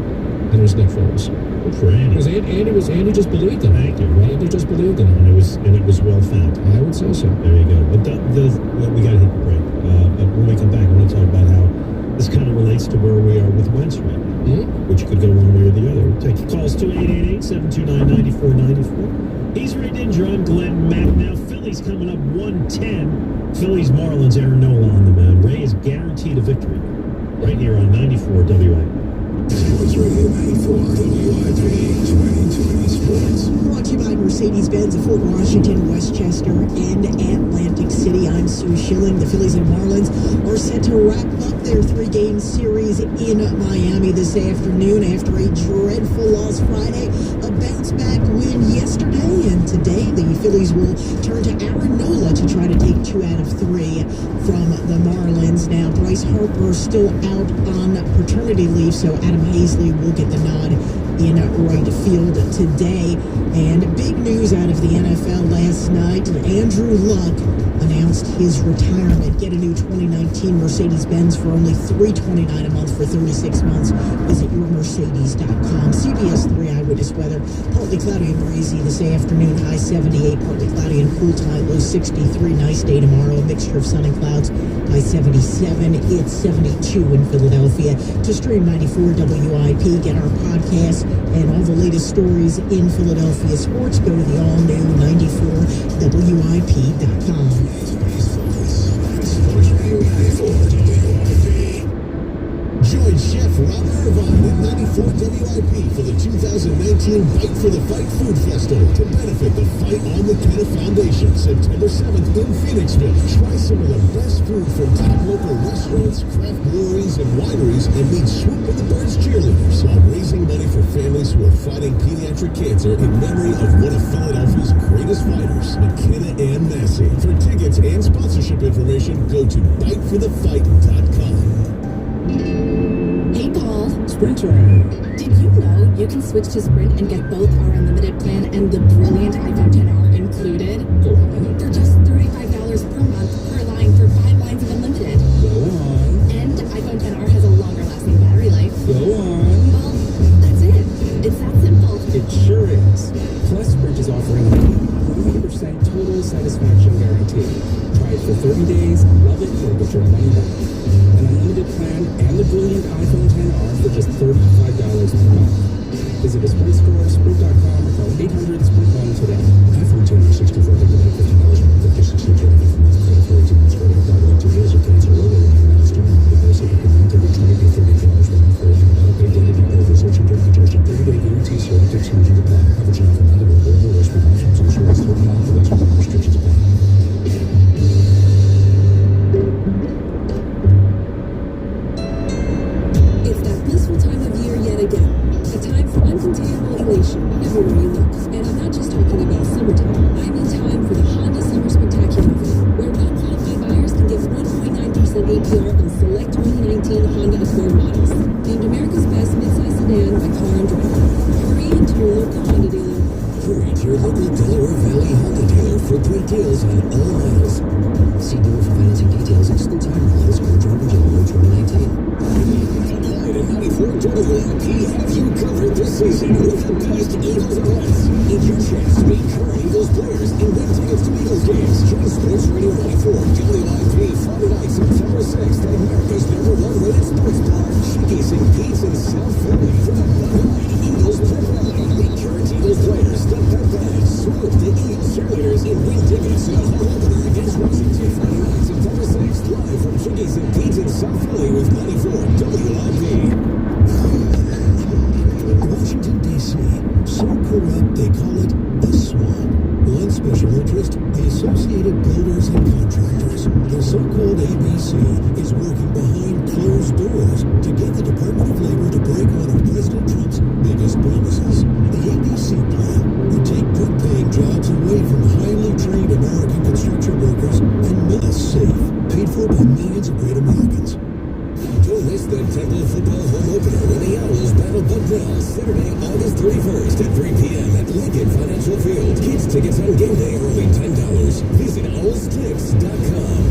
And it was Nick Foles. Good for Andy. Because Andy just believed in him. Thank you. Right? Andy just believed in him. And it was well found. I would say so. There you go. But we got to hit the break. But when we come back, I want to talk about how this kind of relates to where we are with Wentz right now, which could go one way or the other. Take your calls to 888-729-9494. He's Ray Dinger. I'm Glenn Mack. Now, Philly's coming up 110. Phillies Marlins, Aaron Nola on the mound. Ray is guaranteed a victory right here on 94 WI. Sports Radio 94 WIP 2020 Sports. Brought to you by Mercedes-Benz of Fort Washington, Westchester, and Atlantic City. I'm Sue Schilling. The Phillies and Marlins are set to wrap up their three-game series in Miami this afternoon after a dreadful loss Friday, a bounce-back win yesterday, and today the Phillies will turn to Aaron Nola to try to take 2 out of 3 from the Marlins. Now, Bryce Harper still out on paternity leave, so Adam Hazley will get the nod in right field today. And big news out of the NFL last night. Andrew Luck announced his retirement. Get a new 2019 Mercedes-Benz for only $329 a month for 36 months. Visit yourmercedes.com. CBS 3 eyewitness weather. Partly cloudy and breezy this afternoon. High 78. Partly cloudy and cool tonight. Low 63. Nice day tomorrow. A mixture of sun and clouds. High 77. It's 72 in Philadelphia. To stream 94 WIP, get our podcast and all the latest stories in Philadelphia sports. Go to the all-new 94WIP.com. Join Chef Robert Irvine at 94 WIP for the 2019 Bite for the Fight Food Festival to benefit the Fight on the Kenna Foundation, September 7th in Phoenixville. Try some of the best food from top local restaurants, craft breweries, and wineries, and meet Swoop and the Birds cheerleaders while raising money for families who are fighting pediatric cancer in memory of one of Philadelphia's greatest fighters, McKenna Ann Massey. For tickets and sponsorship information, go to biteforthefight.com. Hey, Paul. Sprinter. Did you know you can switch to Sprint and get both our unlimited plan and the brilliant iPhone XR included? Go on. For just $35 per month per line for 5 lines of unlimited. Go on. And iPhone XR has a longer lasting battery life. Go on. Well, that's it. It's that simple. It sure is. Plus, Sprint is offering a 100% total satisfaction guarantee. Try it for 30 days, love it, or get your money back. An unlimited plan and the brilliant iPhone XR for just $35 per month. Visit a Sprint store, sprint.com, or call 800-SPRINT-1 today. iPhone XR 64 gigabyte, $50 per month, 56 GB per month, credit for 18 months, credit card, 2 years, or cancel early when you're not storm. The policy per month, every 20 to $30 per month for a auto-pay data depot for search and congestion. 30-day guarantee, subject to exclusions apply. Coverage not from other or worse promotions. Insurance, certain authorization and restrictions apply. It's that blissful time of year yet again. A time for uncontainable elation everywhere you look. And I'm not just talking about summertime. I mean time for the Honda Summer Spectacular, where non-qualified buyers can get 1.9% APR on select 2019 Honda Accord models. Named America's best midsize sedan by Car and Driver. Hurry into your local Honda dealer. Hurry to your local Delaware Valley Honda dealer for great deals on all models. See dealer for financing details. Exclude time models. Car Driver January 2019. Allied and 94 WLP have you covered this season with the best Eagles events. It's your chance to meet current Eagles players and win tickets to Eagles games. Join Sports Radio 94 WLP Friday night, September 6th at America's #1 rated sports bar, Chickies and Pete's in South Philly for the Bud Light Eagles Pep Rally. Meet current Eagles players, step their bags, salute the Eagles cheerleaders, and win tickets to the home opener against Washington Friday night, September 6th, live from Chickies and Pete's in South Philly with 94 WLP. Washington, D.C., so corrupt they call it the swamp. One special interest, the Associated Builders and Contractors. The so-called ABC is working behind closed doors to get the Department of Labor to break one of President Trump's biggest promises. The ABC plan would take good-paying jobs away from highly trained American construction workers and make us safe, paid for by millions of great Americans. Don't miss the Temple football home opener when the Owls battle Bucknell Saturday, August 31st at 3 p.m. at Lincoln Financial Field. Kids tickets on game day are only $10. Visit owlstips.com.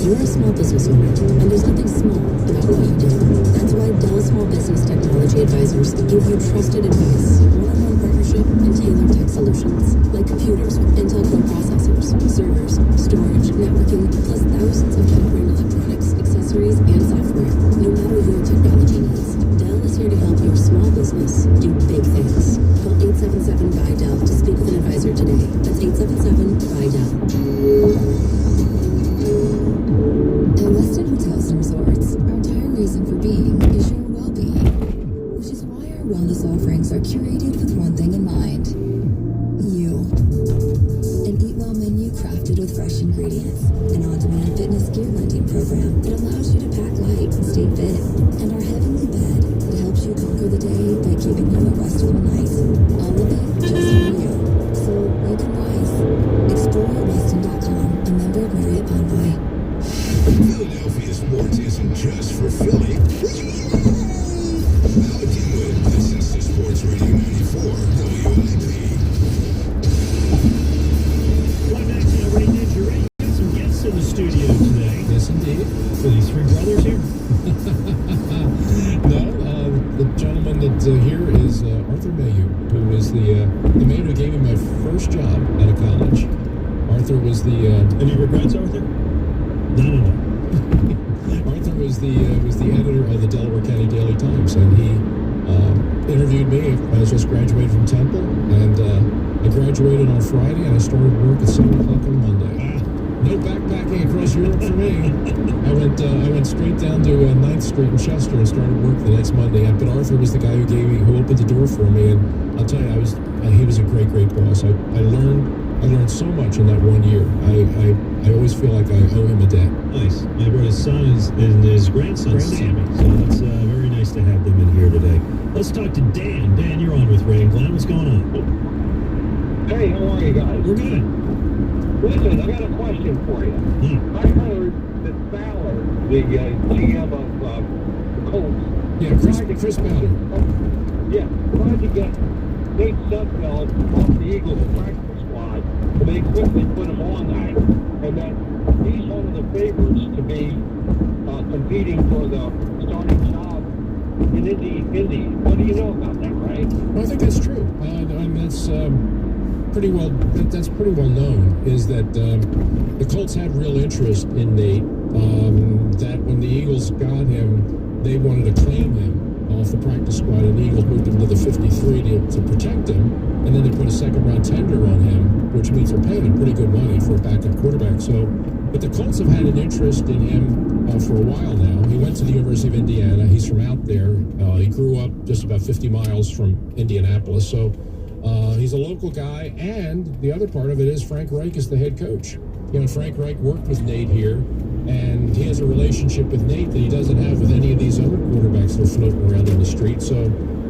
You're a small business owner, and there's nothing small about what you do. That's why Dell Small Business Technology Advisors give you trusted advice, one-on-one partnership, and tailored tech solutions, like computers with Intel Core processors, servers, storage, networking, plus thousands of category electronics, accessories, and software. No matter your technology needs, Dell is here to help your small business do big things. Call 877-BUY-DELL to speak with an advisor today. That's 877-BUY-DELL. At Westin Hotels and Resorts, our entire reason for being is your well-being, which is why our wellness offerings are curated with one thing in mind: you. An Eat Well menu crafted with fresh ingredients, an on-demand fitness gear renting program that allows you to pack light and stay fit, and our heavenly bed that helps you conquer the day by keeping you at rest for the night. All of it just for you, so you can rise. Explore at Westin.com, a member of Marriott Bonvoy. Philadelphia sports isn't just for Philly. Now again with Lessons to Sports Radio 94 WIP. Welcome back to Radio News. You're ready. Got some guests in the studio today. Yes, indeed. For these three brothers here. No, the gentleman that's here is Arthur Mayu, who was the man who gave me my first job out of college. Arthur was the... Any regrets, Arthur? No. Arthur was the editor of the Delaware County Daily Times, and he interviewed me. I was just graduated from Temple, and I graduated on Friday, and I started work at 7 o'clock on Monday. No backpacking across Europe for me. I went straight down to 9th Street in Chester and started work the next Monday. But Arthur was the guy who opened the door for me, and I'll tell you, he was a great boss. I learned so much in that 1 year. I always feel like I owe him a debt. Nice. I brought his son and his grandson, Sammy. So it's very nice to have them in here today. Let's talk to Dan. Dan, you're on with Ray and Glenn. What's going on? Hey, how are you guys? We're good. Listen, I got a question for you. I heard that Fowler, the GM of the Colts, Chris Fowler. Tried to get Nate Sudfeld off the Eagles practice squad they quickly put him on that, and that he's one of the favorites to be competing for the starting job in Indy. What do you know about that, right? Well, I think that's true. And that's pretty well. That's pretty well known. Is that the Colts had real interest in Nate. That when the Eagles got him, they wanted to claim him off the practice squad, and the Eagles moved him to the 53 to protect him, and then they put a second-round tender on him, which means they're paying him pretty good money for a backup quarterback. So, but the Colts have had an interest in him for a while now. He went to the University of Indiana. He's from out there. He grew up just about 50 miles from Indianapolis, so he's a local guy. And the other part of it is Frank Reich is the head coach. You know, Frank Reich worked with Nate here, and he has a relationship with Nate that he doesn't have with any of these other quarterbacks that are floating around in the street. So,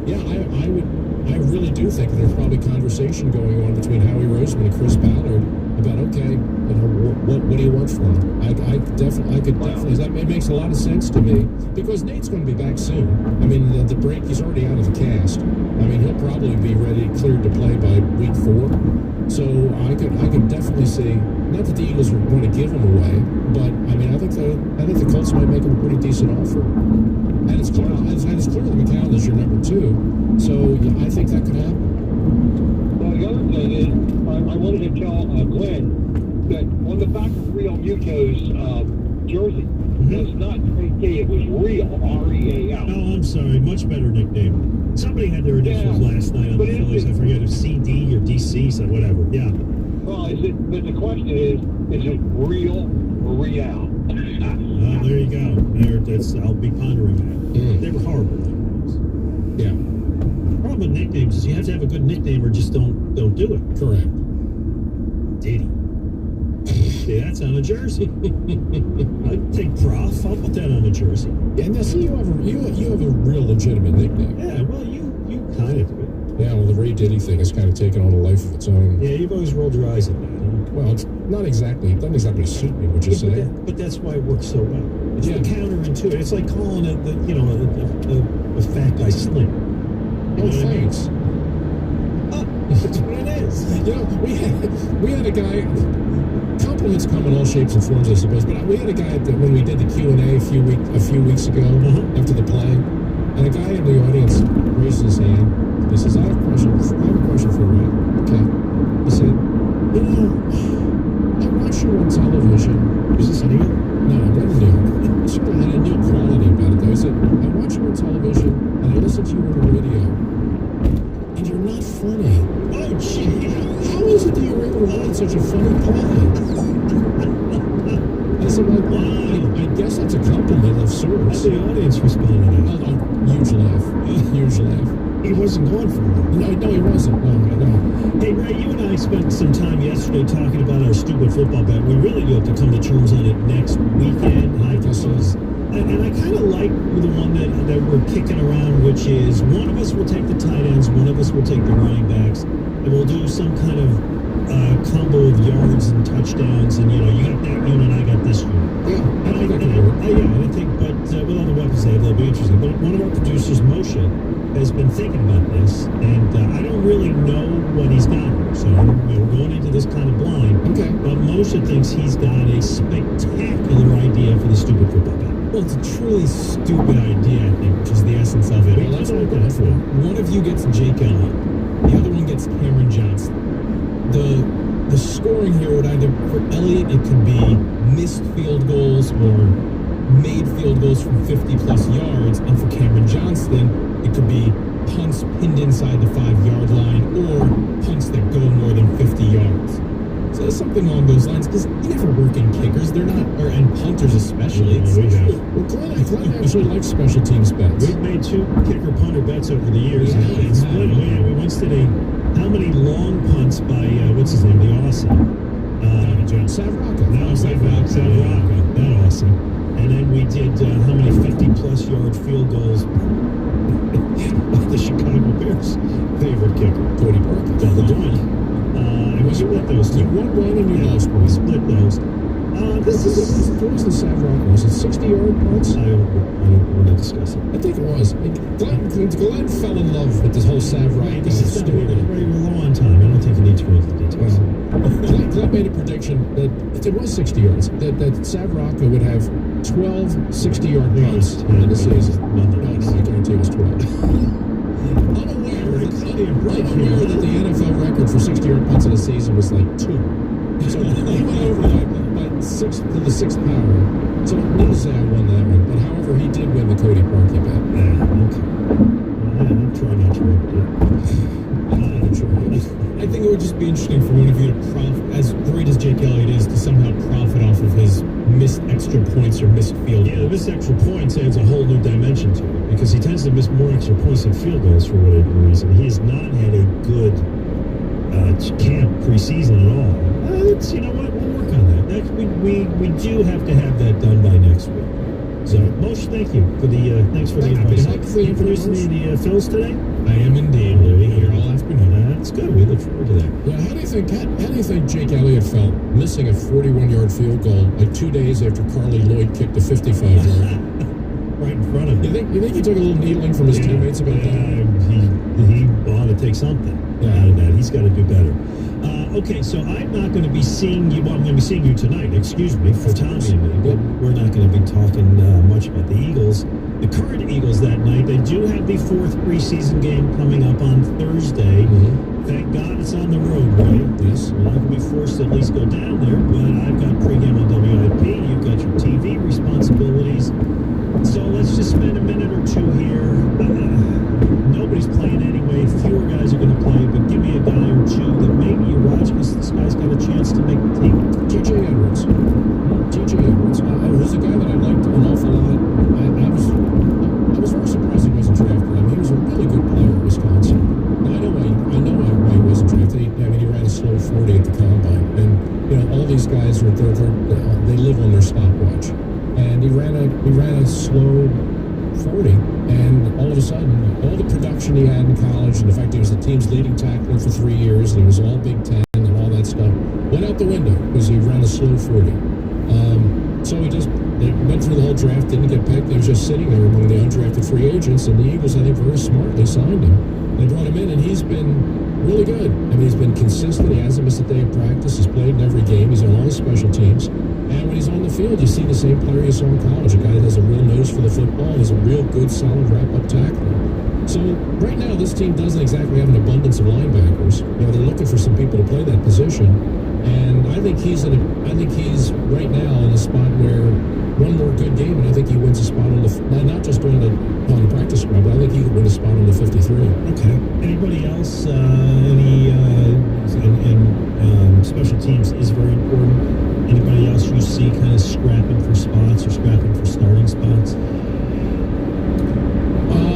yeah, I really do think that there's probably conversation going on between Howie Roseman and Chris Ballard about, okay, you know, what do you want from him? I could definitely. It makes a lot of sense to me because Nate's going to be back soon. I mean, the break, he's already out of the cast. I mean, he'll probably be ready, cleared to play by week 4. So I could definitely see, not that the Eagles are going to give him away, but I mean, I think the Colts might make him a pretty decent offer. And it's clear that McCown is your number 2. So yeah, I think that could happen. Well, the other thing is, I wanted to tell Glenn that on the back of Rio Muto's jersey, it's not 3K, it was Real, R-E-A-L. Oh, I'm sorry. Much better nickname. Somebody had their initials last night on the Phillies. I forget if CD or DC, so whatever. Yeah. Well, but the question is it Real or Real? There you go. I'll be pondering that. They were horrible nicknames. Yeah. The problem with nicknames is you have to have a good nickname or just don't do it. Correct. Diddy. See, that's on a jersey. I'd take Prof. I'll put that on a jersey. Yeah, now see, you have a real legitimate nickname. Yeah, well, you kind of do it. Yeah, well, the Ray Diddy thing has kind of taken on a life of its own. Yeah, you've always rolled your eyes at that, huh? Well, it's not exactly. It doesn't exactly suit me, would you say? But that's why it works so well. It's the counterintuitive. It's like calling a fat guy slim. Oh, thanks. That's what it is. You know, we had a guy. Compliments come in all shapes and forms, I suppose. But we had a guy when we did the Q&A a few weeks ago after the play, and a guy in the audience raised his hand. He says, "I have a question for Ray." Okay. He said, "You know, I watch you on television." Was this Neil? No, it wasn't Neil. It sort of had a new quality about it, though. He said, "I watch you on television and I listen to you on the radio, and you're not funny." Oh, gee. How is it that you're able to write such a funny play? I said, well, I guess that's a compliment of sorts. How'd the audience respond to that? Huge laugh. Huge laugh. He wasn't going for it. No, he wasn't. No. Hey, Ray, you and I spent some time yesterday talking about our stupid football bet. We really do have to come to terms on it next weekend. I suppose. And I kind of like the one that we're kicking around, which is one of us will take the tight ends, one of us will take the running backs, and we'll do some kind of combo of yards and touchdowns. And, you got that unit, I got this unit. Yeah, and I think, but with all the weapons they have, they'll be interesting. But one of our producers, Moshe, has been thinking about this, and I don't really know what he's got. So we're going into this kind of blind. Okay. But Moshe thinks he's got a spectacular idea for the stupid football bet. Well, it's a truly stupid idea, I think, which is the essence of it. Well, that's what I'm going for. One of you gets Jake Elliott. The other one gets Cameron Johnson. The scoring here would either, for Elliott, it could be missed field goals or made field goals from 50-plus yards. And for Cameron Johnson, it could be punts pinned inside the 5-yard line or punts that go more than 50 yards. So something along those lines, because you never work in kickers. They're not, and punters especially. Well, Glenn actually likes special teams bets. We've made 2 kicker-punter bets over the years. We once did how many long punts by, what's his name, the Aussie? Savraka. No, Savraka. That Aussie. And then we did how many 50-plus yard field goals by the Chicago Bears' favorite kicker, Cody Parker. Double joint. And we split those 2. You won one and you lost one. Split those. This is... What was the Savraka? Was it 60-yard punts? I don't want to discuss it. I think it was. Glenn fell in love with this whole Savraka story. We're low on time. I don't think you need to go into the details. Glenn made a prediction that it was 60 yards, that Sav Rocco would have 12 60-yard punts in the season. No, I guarantee it was 12. I'm aware that the NFL record for 60-yard punts in a season was like 2. So he went over by 6 to the 6th power. So needless to say, I won that one. But however, he did win the Cody Parkey bet. I'm trying not to I think it would just be interesting for one of you to profit, as great as Jake Elliott is, to somehow profit off of his missed extra points or missed field goals. Yeah, the missed extra points adds a whole new dimension to it because he tends to miss more extra points than field goals for whatever reason. He has not had a good camp preseason at all. You know what? We'll work on that. We do have to have that done by next week. So, Moshe, thank you for the thanks for the advice. Are you producing the Phils today? I am indeed. We'll be here all afternoon. That's good. We look forward to that. Yeah, how do you think Jake Elliott felt missing a 41-yard field goal like 2 days after Carly Lloyd kicked a 55-yard? Right in front of him. You think he took a little needling from his teammates about that? He ought to take something out of that. He's got to do better. Okay, so I'm not going to be seeing you. Well, I'm going to be seeing you tonight. Excuse me for Tommy and me, but we're not going to be talking much about the Eagles. The current Eagles that night. They do have the 4th preseason game coming up on Thursday. Mm-hmm. Thank God it's on the road, right? Yes. We're not going to be forced to at least go down there, but I've got pregame on WIP. You've got your TV responsibilities. So let's just spend a minute or two here. Nobody's playing anyway. Fewer guys are going to play, but give me a guy or two that maybe you watch because this guy's got a chance to make the team. T.J. Edwards. He's a guy that I liked an awful lot. I was very surprised he wasn't drafted. I mean, he was a really good player at Wisconsin. Now, I know why he wasn't drafted. He ran a slow 40 at the combine, and all these guys they live on their stopwatch. And he ran a slow 40, and all of a sudden, all the production he had in college, and the fact he was the team's leading tackler for 3 years, and he was all Big Ten and all that stuff, went out the window because he ran a slow 40. So they went through the whole draft, didn't get picked. He was just sitting there among the undrafted free agents, and the Eagles, I think, very smartly signed him. They brought him in, and he's been really good. I mean, he's been consistent. He hasn't missed a day of practice. He's played in every game. He's on all the special teams. And when he's on the field, you see the same player you saw in college, a guy that has a real nose for the football. He's a real good, solid wrap-up tackler. So right now, this team doesn't exactly have an abundance of linebackers. They're looking for some people to play that position. And I think he's right now in a spot where one more good game, and I think he wins a spot on not just on the practice squad, but I think he could win a spot on the 53. Okay. Anybody else? Special teams is very important. Anybody else you see kind of scrapping for spots or scrapping for starting spots? I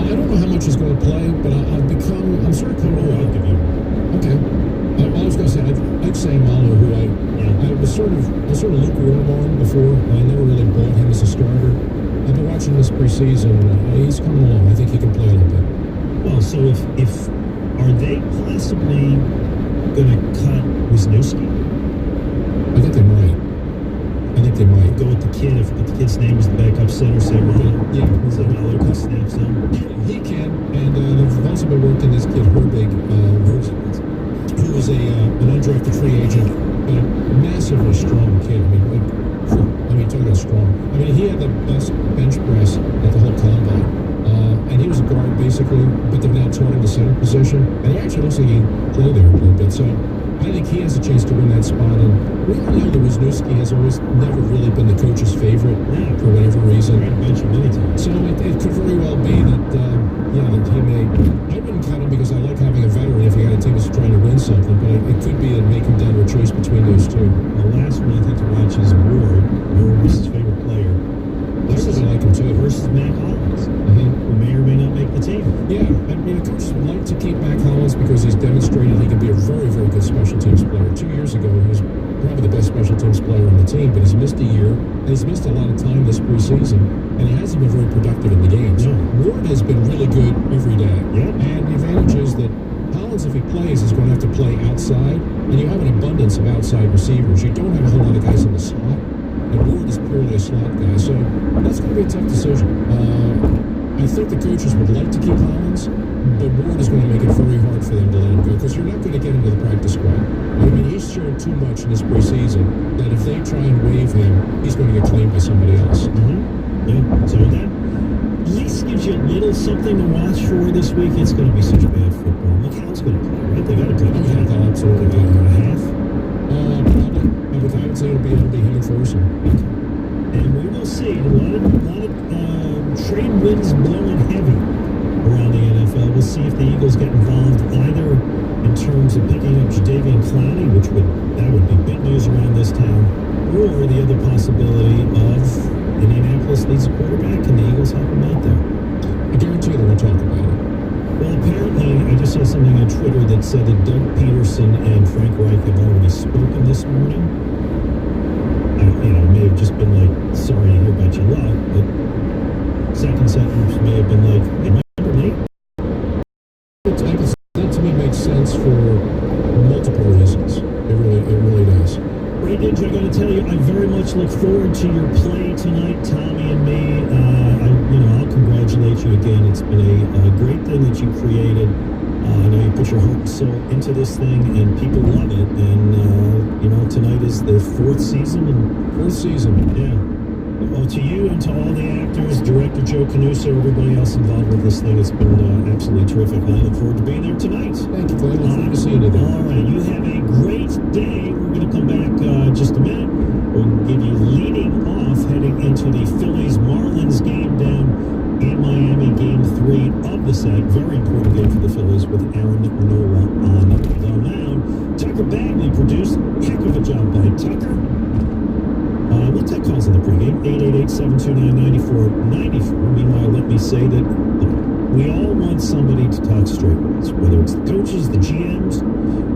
don't know how much he's going to play, but I'm sort of coming around. I'll give you. Okay. I was going to say, I'd say Malo, who I was sort of lukewarm on before. I never really bought him as a starter. I've been watching this preseason. He's coming along. I think he can play a little bit. Well, so if are they possibly going to cut Wisniewski? I think they might. Go with the kid. If the kid's name is the backup center, say Malo. Yeah. So Malo can snap some. He can. And they've also been working this kid Herbig, who was an undrafted free agent, but a massively strong kid. I mean, talking about strong. I mean, he had the best bench press at the whole combine. And he was a guard, basically, but they've now taught him the center position. And he actually looks like he can play there a little bit. So I think he has a chance to win that spot. And we all know that Wisniewski has always never really been the coach's favorite for whatever reason. So it could very well be that, that he may. I wouldn't cut him because I like having a veteran if you had a team that's trying to win something. But it could be that make him down to a choice between those two. The last one I think to watch is Ward. Ward is his favorite player. I really like him too. Versus Mac Hollins, who may or may not make the team. Yeah, I mean, the coaches would like to keep Mac Hollins because he's demonstrated he can be a very, very good special teams player. 2 years ago, he was probably the best special teams player on the team, but he's missed a year, and he's missed a lot of time this preseason, and he hasn't been very productive in the games. No. Ward has been really good every day. Yeah. And the advantage is that Hollins, if he plays, is going to have to play outside, and you have an abundance of outside receivers. You don't have a whole lot of guys in the slot. And Ward is purely a slot guy, so that's going to be a tough decision. I think the coaches would like to keep Hollins, but Ward is going to make it very hard for them to let him go because you're not going to get him to the practice squad. I mean, he's shown too much in this preseason that if they try and waive him, he's going to get claimed by somebody else. Yeah, so that at least gives you a little something to watch for this week. It's going to be such bad football. McCall's going to play, right? They got to play. Yeah, absolutely. Half? Probably. I would say it'll be him and Forson. And we will see. A lot of trade winds blowing heavy around the NFL. We'll see if the Eagles get involved either in terms of picking up Jadeveon Clowney, that would be big news around this town, or the other possibility of Indianapolis needs a quarterback and the Eagles help them out there. I guarantee they're going to talk about it. Well, apparently, I just saw something on Twitter that said that Doug Peterson and Frank Reich have already spoken this morning. It may have just been like, sorry to hear about your luck, but second sentence may have been like, remember me? That to me makes sense for multiple reasons. It really does. Ray Dinge, I got to tell you, I very much look forward to your play tonight, Tommy and me. I'll congratulate you again. It's been a great thing that you created. I know you put your heart and soul into this thing, and people love it. And tonight is the fourth season. Yeah. Well, to you and to all the actors, director Joe Canuso, everybody else involved with this thing, it's been absolutely terrific. I look forward to being there tonight. Thank you, Glenn. Look forward to seeing you there. All right, you have a great day. We're going to come back just a minute. We'll give you leading off heading into the Phillies-Marlins game down in Miami, Game 3 of the set. Very important game for the Phillies with Aaron Nola on the mound. Tucker Bagley produced. Heck of a job by Tucker. We'll take calls in the pregame, 888-729-9494. Meanwhile, let me say that we all want somebody to talk straight with us, whether it's the coaches, the GMs, the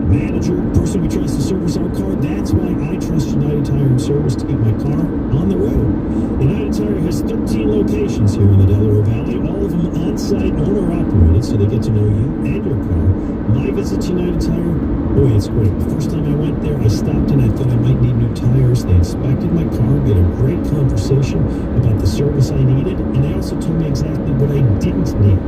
manager, the person who tries to service our car. That's why I trust United Tire and Service to keep my car on the road. United Tire has 13 locations here in the Delaware Valley, all of them on-site, owner-operated, so they get to know you and your car. My visit to United Tire, boy, it's great. The first time I went there, I stopped and I thought I might need new tires. They inspected my car, we had a great conversation about the service I needed, and they also told me exactly what I didn't need.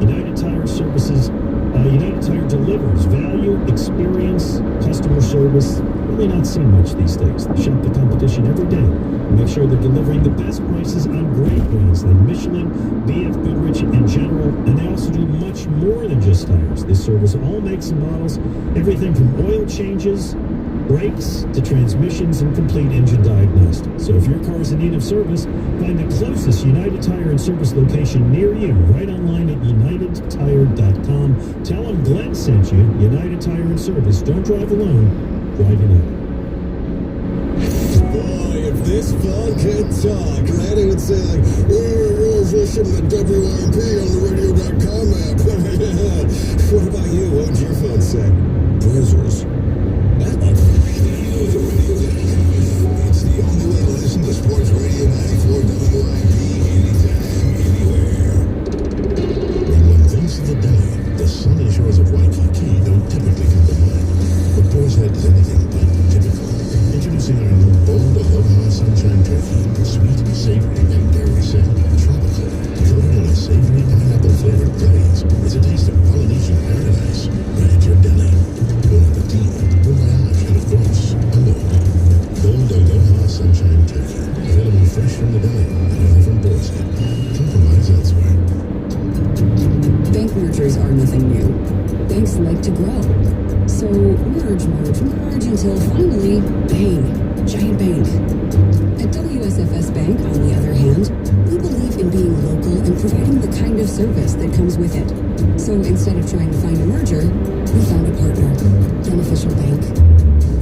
United Tire Services, United Tire delivers value, experience, customer service. Really not seen much these days. They shop the competition every day and make sure they're delivering the best prices on great brands like Michelin, BF Goodrich, and General. And they also do much more than just tires. They service all makes and models, everything from oil changes, brakes, to transmissions, and complete engine diagnostics. So if your car is in need of service, find the closest United Tire and Service location near you right online at unitedtire.com. Tell them Glenn sent you. United Tire and Service. Don't drive alone. Drive United. Boy, if this phone could talk, right? It would say like, we're listening to WRP on the radio.com app. What about you? What would your phone say? Browsers. It's the only way to listen to Sports Radio 94 WIP anytime, anywhere. When one thinks of the belly, the sunny shores of Waikiki don't typically come to mind. But Boar's Head is anything but typical. Introducing our new bold Aloha Sunshine Turkey. Sweet, savory, and dare we say, tropical. Coated in a savory pineapple-flavored glaze. It's a taste of Polynesian paradise. Right at your deli. Bon appetit. Bon voyage. And of course, aloha. Bold Aloha Sunshine Turkey. Available fresh from the deli. And all from Boar's Head. Compromise elsewhere. Bank mergers are nothing new. Banks like to grow. So merge until finally, bang, giant bank. At WSFS Bank, on the other hand, we believe in being local and providing the kind of service that comes with it. So instead of trying to find a merger, we found a partner, Beneficial Bank.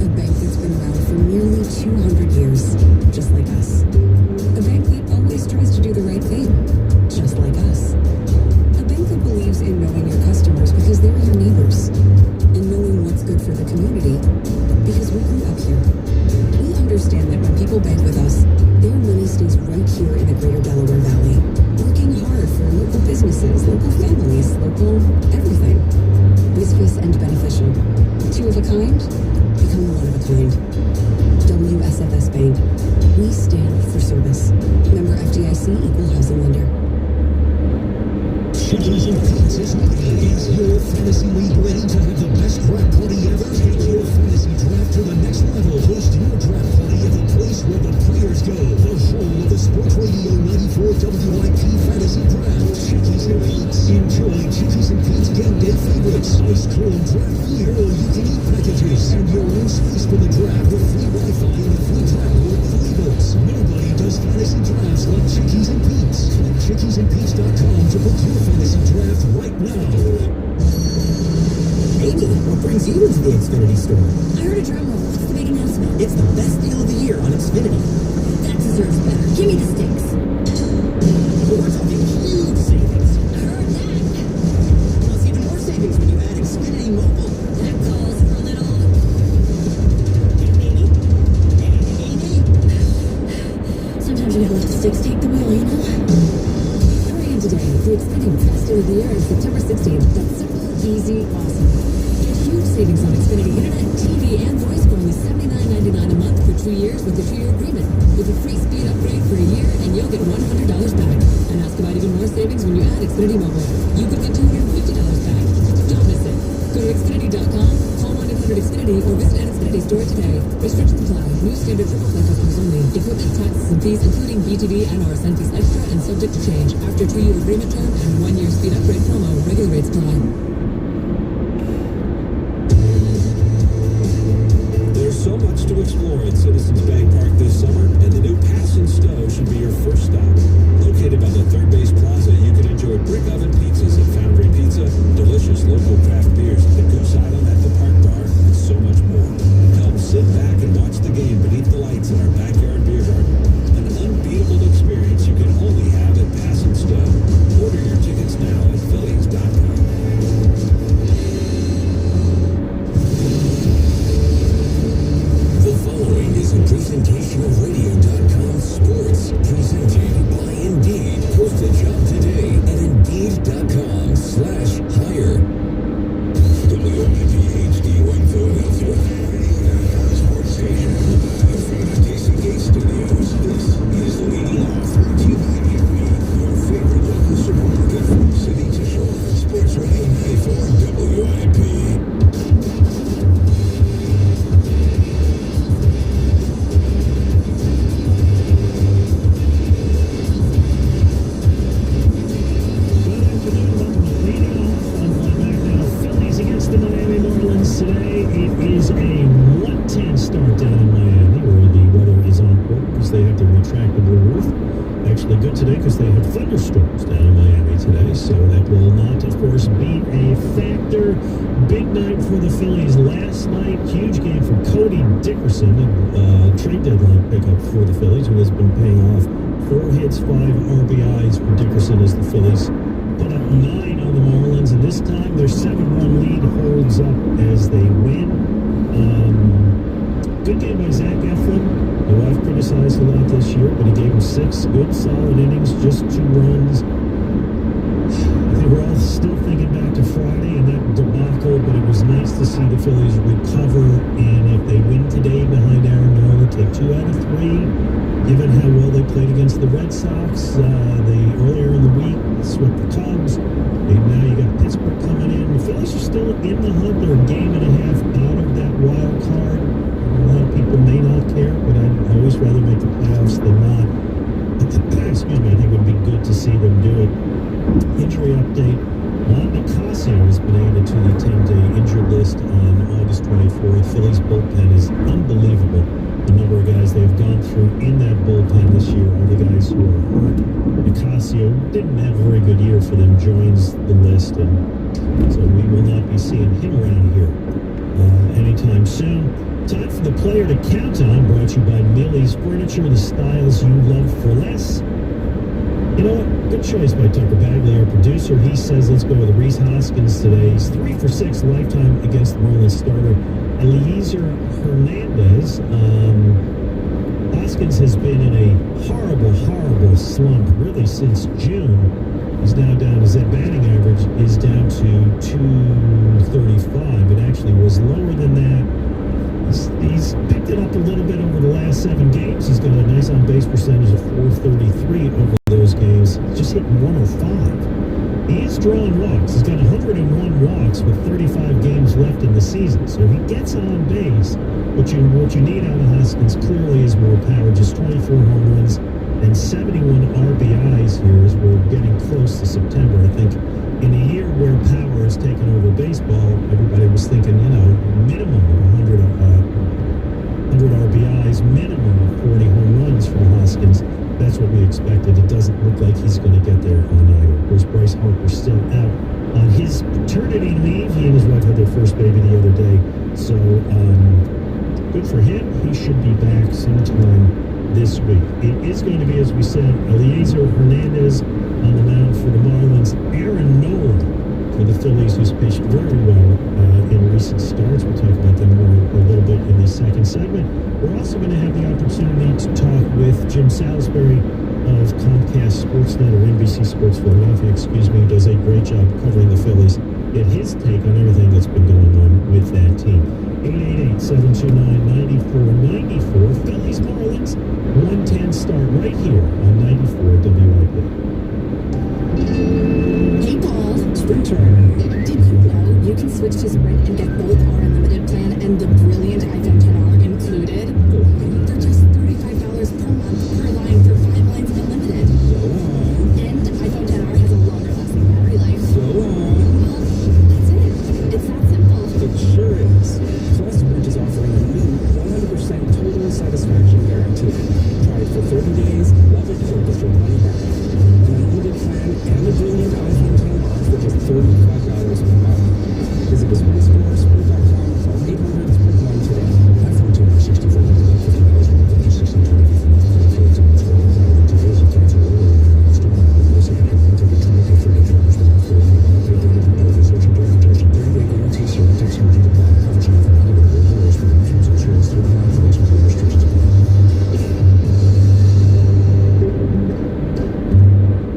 A bank that's been around for nearly 200 years, just like us. A bank that always tries to do the right thing, just like us. A bank that believes in knowing your customers because they're your neighbors. And knowing what's good for the community because we grew up here. We understand that when people bank with us, their money stays right here in the greater Delaware Valley, working hard for local businesses, local families, local everything. Whiskas and Beneficial. Two of a kind, become one of a kind. WSFS Bank. We stand for service. Member FDIC, Equal Housing Lender. Chickens and pizzas. Is your fantasy league ready to have the best draft party ever? Take your fantasy draft to the go. The home of the Sports Radio 94 WIP Fantasy Draft. Chickies and Pete's. Enjoy Chickies and Pete's game day favorites. Ice cold draft beer or you can eat packages. And your own space for the draft with free Wi-Fi and a free draft board for labels. Nobody does fantasy drafts like Chickies and Pete's. Click chickiesandpete's.com to book your fantasy draft right now. Amy, what brings you into the Xfinity store? I heard a drum roll. It's the big announcement. It's the best deal of the year on Xfinity. That deserves better. Give me the sticks. We're talking huge savings. I heard that. Plus even more savings when you add Xfinity Mobile. That calls for a little... Amy? Sometimes you gotta let the sticks take the wheel, you know? Hurry in today. The Xfinity best deal of the year is September 16th. That's simple, easy, awesome. Get huge savings on Xfinity Internet, TV, and voice for only $79.99 a month for 2 years with a 2-year agreement. With a free speed upgrade for a year, and you'll get $100 back. And ask about even more savings when you add Xfinity Mobile. You could get $250 back. Don't miss it. Go to Xfinity.com, call 1-800-XFINITY, or visit an Xfinity store today. Restrictions apply. New standard triple play customers only. Equipment, taxes, and fees, including BTV and RSN fees extra, and subject to change. After 2-year agreement term and 1-year speed upgrade promo, regular rates apply. There's so much to explore at Citizens Bank Park this summer, and the new Pass and Stow should be your first stop. Located by the Third Base Plaza, you can enjoy brick oven pizzas at Foundry Pizza, delicious local craft beers at the Goose Island at the Park Bar, and so much more. Come sit back and watch the game beneath the lights in our backyard beer garden. An unbeatable experience you can only have at Pass and Stow. Order your tickets now at Phillies.com. The following is a presentation of Radio.com Sports, presented by Indeed. Post a job today at Indeed.com/hire. WIPHD1 Philadelphia. Radio.com Sports Station. Live from the Jason Gate Studios. This is Leading Off, brought to you by Acme, your favorite local supermarket from city to shore. Sports Radio 94 WIP. Today it is a 1:10 start down in Miami, where the weather is on point because they have the retractable roof. Actually good today because they have thunderstorms down in Miami today, so that will not, of course, be a factor. Big night for the Phillies last night. Huge game for Cody Dickerson, trade deadline pickup for the Phillies, who has been paying off 4 hits, 5 RBIs for Dickerson as the Phillies put up 9 on the Marlins, and this time their 7-1 lead holds up as they win. Good game by Zach Eflin, who I've criticized a lot this year, but he gave him 6 good, solid innings, just 2 runs. I think we're all still thinking back to Friday and that debacle, but it was nice to see the Phillies recover, and if they win today behind Aaron Nola, take 2 out of 3. Given how well they played against the Red Sox, they earlier in the week swept the Cubs. Now you got Pittsburgh coming in. The Phillies are still in the hunt. They're a game and a half out of that wild card. A lot of people may not care, but I'd always rather make the playoffs than not. Excuse me, I think it would be good to see them do it. Injury update. Juan Nicasio has been added to the 10-day injured list on August 24th. Phillies bullpen is unbelievable. The number of guys they've gone through in that bullpen this year are the guys who are hurt. Nicasio didn't have a very good year for them, joins the list, and so we will not be seeing him around here anytime soon. Time for the player to count on, brought to you by Millie's Furniture, the styles you love for less. You know what? Good choice by Tucker Bagley, our producer. He says let's go with Rhys Hoskins today. He's 3 for 6 lifetime against the Marlins starter Eliezer Hernandez. Hoskins has been in a horrible slump really since June. He's now down, his batting average is down to 235. It actually was lower than that. He's picked it up a little bit over the last 7 games. He's got a nice on-base percentage of .433 over those games. Just hitting 105. He is drawing walks. He's got 101 walks with 35 games left in the season. So he gets on base. What you need out of Hoskins clearly is more power. Just 24 home runs and 71 RBIs here as we're getting close to September. I think in a year where power has taken over baseball, everybody was thinking, minimum of 100 RBIs, minimum of 40 home runs from Hoskins. That's what we expected. It doesn't look like he's going to get there on either. Of course, Bryce Harper's still out on his paternity leave. He and his wife had their first baby the other day. So, good for him. He should be back sometime this week. It is going to be, as we said, Eliezer Hernandez on the mound for the Marlins. Aaron Nola for the Phillies, who's pitched very well in recent starts. We'll talk about them more a little bit in the second segment. We're also going to have the opportunity to talk with Jim Salisbury of Comcast Sportsnet, or NBC Sports Philadelphia, who does a great job covering the Phillies. Get his take on everything that's been going on with that team. 888-729-9494. Phillies Marlins, 110 start right here on 94 WIP. Hey, Paul. Springtime. Did you know you can switch to Sprint and get both our unlimited plan and the brilliant iPhone 10R included? They're just $35 per month per line for 5 lines of unlimited. And iPhone 10R has a longer lasting battery life. Well, that's it. It's that simple. It sure is. Plus, Sprint is offering a new 100% total satisfaction guarantee. Try it for 30 days, love it, or get your money back. An unlimited plan and the brilliant iPhone 10R for just $35 a month. Visit the Sprint store, sprint.com, or 800-SPRINT1 today. iPhone 10R 64 $50 a month, up to 1624 for upgrades on 12 details. You cancel early in your next one. This is a month of the 20 for $30 per month for a pay data and benefit search and documentation. 30-day guarantee, so it takes money to buy. Coverage not for anywhere. Rules, promotions, insurance, 3 months, replacement, and restrictions apply.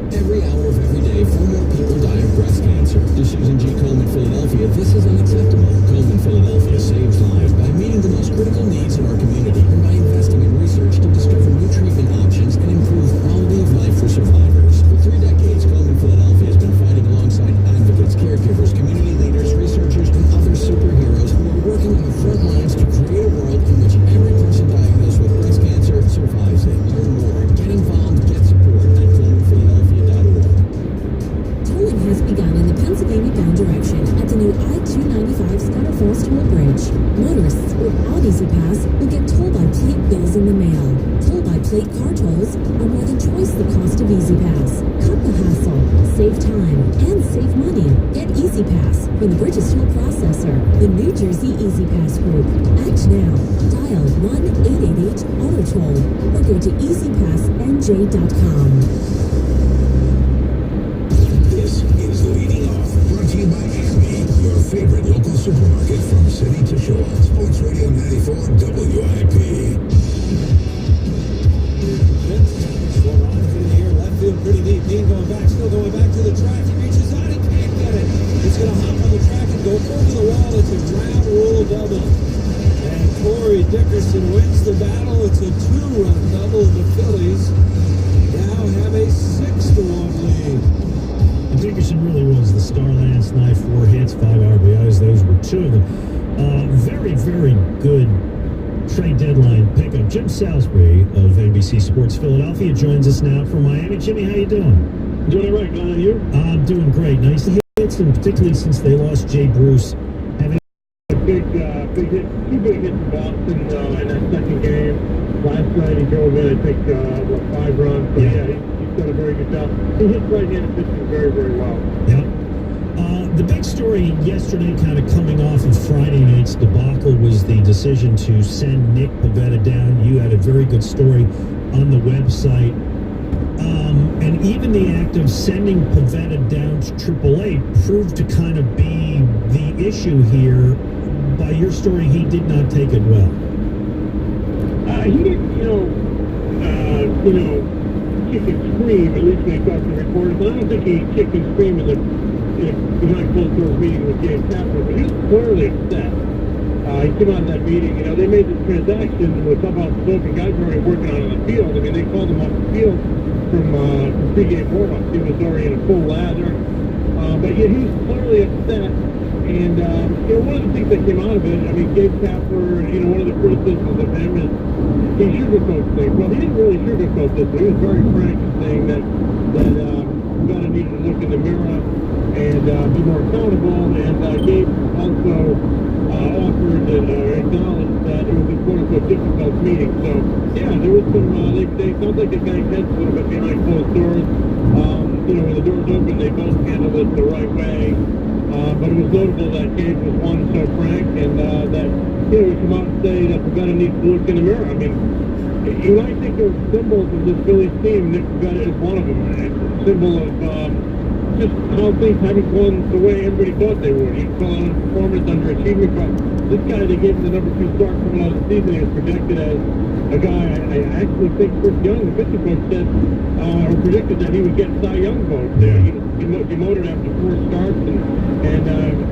Every hour of every day, 4 more people die of breast cancer. To Susan G. Komen Philadelphia, this is unacceptable. Komen Philadelphia saves lives by meeting the most critical needs in our community and by investing in research to discover new treatment options and improve quality of life for survivors. For 3 decades, Komen Philadelphia has been fighting alongside advocates, caregivers, community leaders, researchers, and other superheroes who are working on the front lines to create a world in which every person diagnosed with breast cancer survives it. Learn more. Get involved. Get support at ComenPhiladelphia.org. Tolling has begun in the Pennsylvania-bound direction at the new I-295 Scudder Falls Toll Bridge. Motorists without Easy Pass will get toll-by-plate bills in the mail. Toll-by-plate car tolls are more than twice the cost of Easy Pass. Cut the hassle, save time, and save money. Get Easy Pass from the Bridges Toll Processor, the New Jersey Easy Pass Group. Act now. Dial 1-888-AUTO-TOLL or go to easypassnj.com. This is Leading Off, brought to you by Acme, your favorite local supermarket from city to shore. Sports Radio 94 WIP. Left field pretty deep. Dean going back, still going back to the track. He reaches out, he can't get it. He's going to hop on the track and go over the wall. It's a ground rule double. And Corey Dickerson wins the battle. It's a 2-run double. The Phillies now have a 6-1 lead. And Dickerson really was the star last night. 4 hits, 5 RBIs. Those were 2 of them. Very, very good trade deadline pickup. Jim Salisbury of NBC Sports Philadelphia joins us now from Miami. Jimmy, how you doing? Doing all right, Glenn. And you? I'm doing great. Nice to hit them, particularly since they lost Jay Bruce. Having a big hit, 2 big hits in Boston in that second game. Last night he drove in, I think, 5 runs. So yeah, he's done a very good job. He hits right-handed pitching very, very well. Yeah. The big story yesterday, kind of coming off of Friday night's debacle, was the decision to send Nick Pivetta down. You had a very good story on the website. And even the act of sending Pivetta down to AAA proved to kind of be the issue here. By your story, he did not take it well. He didn't, kick and scream, at least when he talked to reporters. I don't think he kicked and screamed behind closed doors meeting with Gabe Kapler, but he was clearly upset. He came out of that meeting, they made this transaction with some outspoken guys who were already working on the field. I mean, they called him off the field from pregame warm-ups. He was already in a full lather. But yeah, he was clearly upset. And, one of the things that came out of it, I mean, Gabe Kapler, one of the criticisms of him is he sugarcoats things. Well, he didn't really sugarcoat this. He was very frank in saying that Pivetta needed to look in the mirror and be more accountable. And Gabe also offered and acknowledged that it was a quote-unquote difficult meeting. So, yeah, there was some, they sounds like they banged heads a little bit behind closed doors. When the doors open, they both handled it the right way. But it was notable that Gabe was one so frank and that, he come out and say that Pivetta needs to look in the mirror. I mean, you might think of symbols of this Phillies team. Nick Pivetta is one of them. It's a symbol of just how things haven't gone the way everybody thought they would. He's calling it performance underachievement, but this guy, they gave him the number 2 start coming out of the season. He was projected as a guy, I actually think Chris Young, the pitching coach, said, or predicted that he would get Cy Young vote. Yeah. He demoted after 4 starts and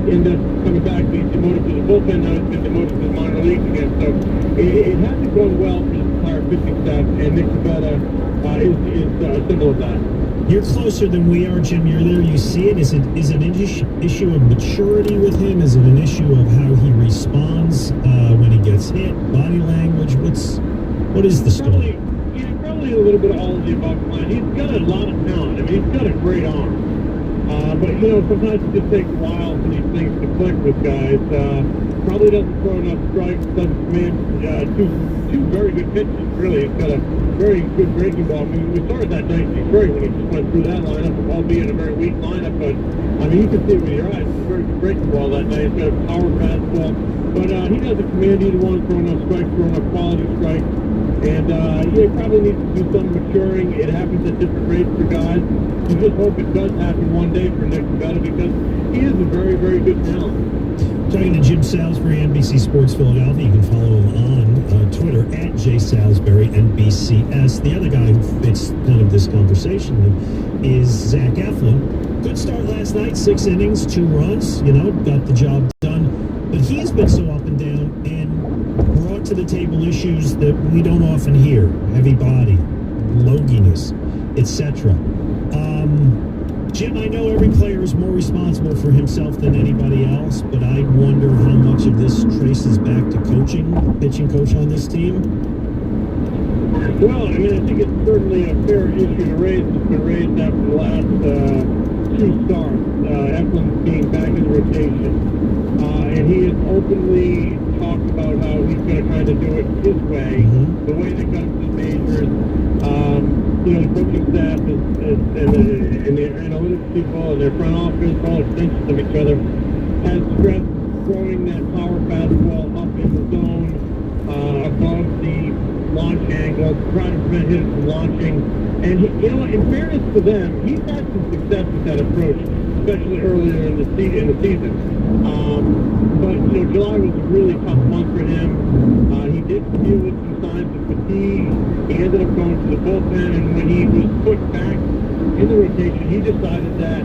ended up coming back. He's demoted to the bullpen. Now he's been demoted to the minor leagues again. So it hasn't gone well for the entire pitching staff, and Nick Pivetta is a symbol of that. You're closer than we are, Jim. You're there. You see it. Is it an issue of maturity with him? Is it an issue of how he responds when he gets hit? Body language? What is the story? Probably a little bit of all of the above. He's got a lot of talent. I mean, he's got a great arm. But sometimes it just takes a while for these things to click with guys. Probably doesn't throw enough strikes. Doesn't command two very good pitches. Really, he's got a very good breaking ball. I mean, we started that night in Detroit when he just went through that lineup, albeit a very weak lineup. But I mean, you can see it with your eyes. It's a very good breaking ball that night. He's got a power fastball, but he doesn't command either one. Throw enough strikes, throw enough quality strikes. And he probably needs to do some maturing. It happens at different rates for guys. You just hope it does happen one day for Nick Pivetta because he is a very, very good talent. Talking to Jim Salisbury, NBC Sports Philadelphia. You can follow him on Twitter at JSalisburyNBCS. The other guy who fits kind of this conversation is Zach Eflin. Good start last night, 6 innings, 2 runs. Got the job done. But he's been so up and down and brought to the table issues that we don't often hear: heavy body, loginess, etc. Jim, I know every player is more responsible for himself than anybody else, but I wonder how much of this traces back to coaching, pitching coach on this team. Well, I mean, I think it's certainly a fair issue to raise. It's been raised after the last 2 starts. Eflin being back in the rotation. And he has openly talked about how he's going to kind of do it his way, the way that comes to the majors. The coaching staff and the analytics people and their front office, all extensions of each other, has stressed throwing that power fastball up in the zone above the launch angle to try to prevent hitters from launching. And, in fairness to them, he's had some success with that approach, especially earlier in the season. But, July was a really tough month for him. He did deal with some signs of fatigue. He ended up going to the bullpen, and when he was put back in the rotation, he decided that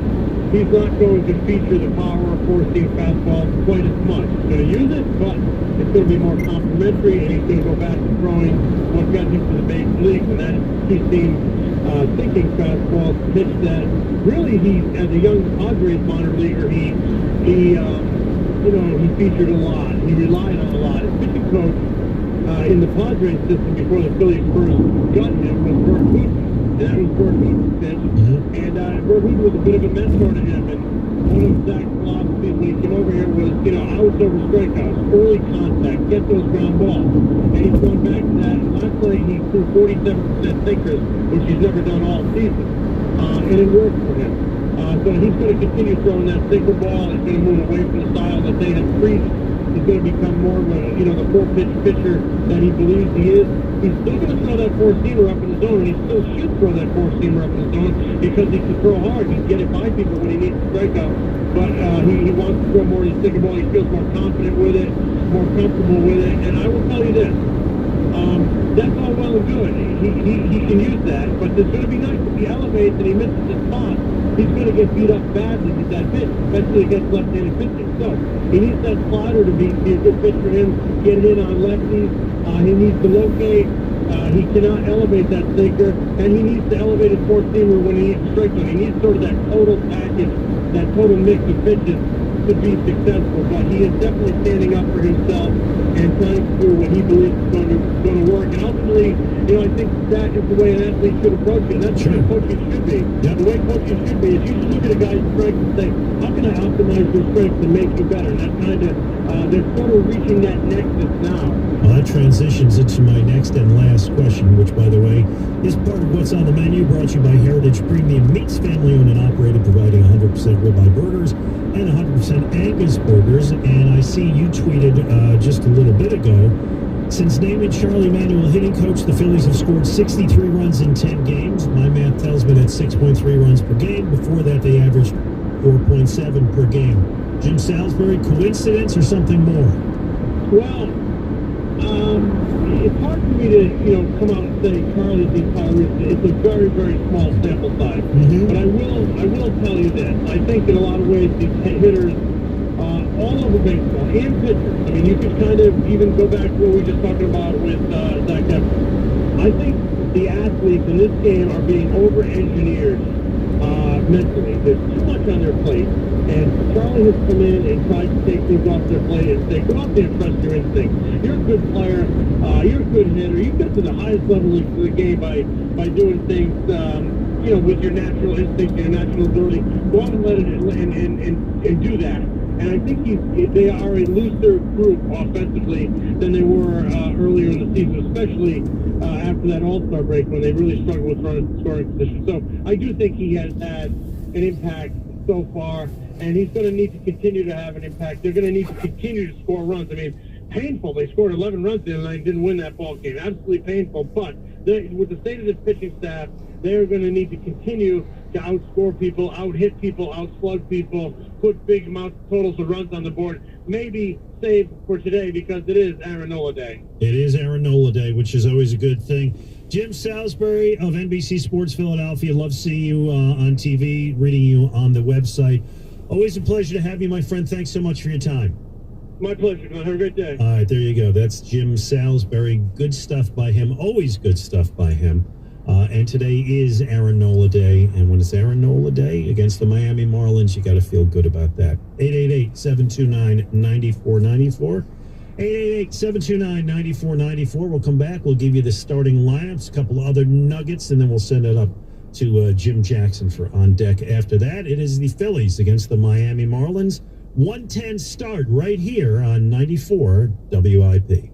he's not going to feature the power of 4-seam fastball quite as much. He's going to use it, but it's going to be more complimentary, and he's going to go back to throwing what got him to the big leagues, and that is 2-seam thinking fastballs, pitch that really as a young Padres minor leaguer, he featured a lot. He relied on a lot. His pitching coach in the Padres system before the Phillies first got him was Bert Hooten. And that was Bert Hooten's pitch. And Bert Hooten was a bit of a mentor to him. And one of Zach's philosophies when he came over here was, outs over strikeouts, early contact, get those ground balls. And he's gone back to that. And last night he threw 47% sinkers, which he's never done all season. And it worked for him. So he's going to continue throwing that sinker ball. He's going to move away from the style that they have preached. He's going to become more of a, the 4-pitch pitcher that he believes he is. He's still going to throw that 4-seamer up in the zone, and he still should throw that 4-seamer up in the zone because he can throw hard. He can get it by people when he needs to strike out. But he wants to throw more of the sinker ball. He feels more confident with it, more comfortable with it. And I will tell you this. That's all well and good. He can use that, but it's going to be nice if he elevates and he misses his spot. He's going to get beat up badly with that pitch, especially against left-handed pitching. So he needs that slider to be a good pitch for him, get it in on lefties. He needs to locate. He cannot elevate that sinker, and he needs to elevate his 4-seamer when he needs to strike out. He needs sort of that total package, that total mix of pitches to be successful, but he is definitely standing up for himself and trying to do what he believes is going to work. And ultimately, you know, I think that is the way an athlete should approach it. That's the way coaching should be. Yep. The way coaching should be is you should look at a guy's strengths and say, how can I optimize your strengths and make you better? And that's kind of, they're sort of reaching that nexus now. Well, that transitions into my next and last question, which, by the way, is part of what's on the menu, brought to you by Heritage Premium Meats, family owned and operated, providing 100% ribeye burgers and 100% Angus burgers. And I see you tweeted just a little bit ago, since naming Charlie Manuel hitting coach, the Phillies have scored 63 runs in 10 games. My math tells me that's 6.3 runs per game. Before that, they averaged 4.7 per game. Jim Salisbury, coincidence or something more? Well, it's hard for me to, you know, come out and say Charlie's the entire reason. It's a very, very small sample size. Mm-hmm. But I will tell you this. I think in a lot of ways these hitters all over baseball and pitchers. I mean, you could kind of even go back to what we were just talking about with Zach Efron. I think the athletes in this game are being over-engineered mentally. There's too much on their plate. And Charlie has come in and tried to take things off their plate and say, go out there and trust your instincts. You're a good player. You're a good hitter. You get to the highest level of the game by doing things, you know, with your natural instincts, your natural ability. Go out and let it and do that. And I think they are a looser group offensively than they were earlier in the season, especially after that All-Star break when they really struggled with scoring position. So I do think he has had an impact so far, and he's going to need to continue to have an impact. They're going to need to continue to score runs. I mean, painful. They scored 11 runs the other night and didn't win that ball game. Absolutely painful. But with the state of this pitching staff, they're going to need to continue to outscore people, out-hit people, outslug people, put big amounts of totals of runs on the board. Maybe save for today because it is Aaron Nola Day. It is Aaron Nola Day, which is always a good thing. Jim Salisbury of NBC Sports Philadelphia. Love seeing you on TV, reading you on the website. Always a pleasure to have you, my friend. Thanks so much for your time. My pleasure. Have a great day. All right, there you go. That's Jim Salisbury. Good stuff by him. Always good stuff by him. And today is Aaron Nola Day. And when it's Aaron Nola Day against the Miami Marlins, you got to feel good about that. 888-729-9494. 888-729-9494. We'll come back. We'll give you the starting lineups, a couple other nuggets, and then we'll send it up to Jim Jackson for On Deck. After that, it is the Phillies against the Miami Marlins. 1:10 start right here on 94 WIP.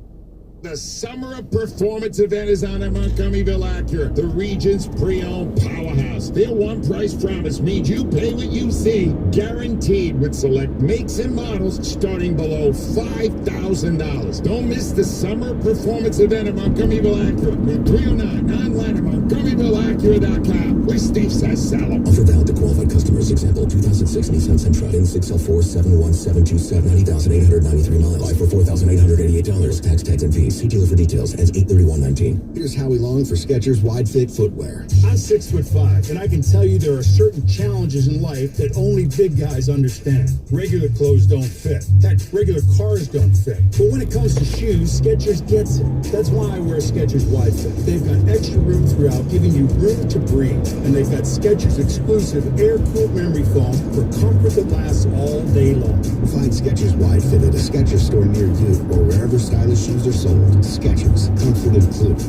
The Summer of Performance event is on at Montgomeryville Acura, the region's pre-owned powerhouse. Their one price promise means you pay what you see, guaranteed, with select makes and models starting below $5,000. Don't miss the Summer of Performance event at Montgomeryville Acura, Route 309, online at MontgomeryvilleAcura.com, where Steve says sell 'em. Offer valid to qualified customers. Example, 2006 Nissan Sentra in 6L4 71727, 90,893 miles. Buy for $4,888. Tax and fees. See dealer for details. Ends 8/31/19. Here's Howie Long for Skechers Wide Fit Footwear. I'm 6'5", and I can tell you there are certain challenges in life that only big guys understand. Regular clothes don't fit. Heck, regular cars don't fit. But when it comes to shoes, Skechers gets it. That's why I wear Skechers Wide Fit. They've got extra room throughout, giving you room to breathe. And they've got Skechers exclusive air-cooled memory foam for comfort that lasts all day long. Find Skechers Wide Fit at a Skechers store near you or wherever stylish shoes are sold. Skechers, comfort included.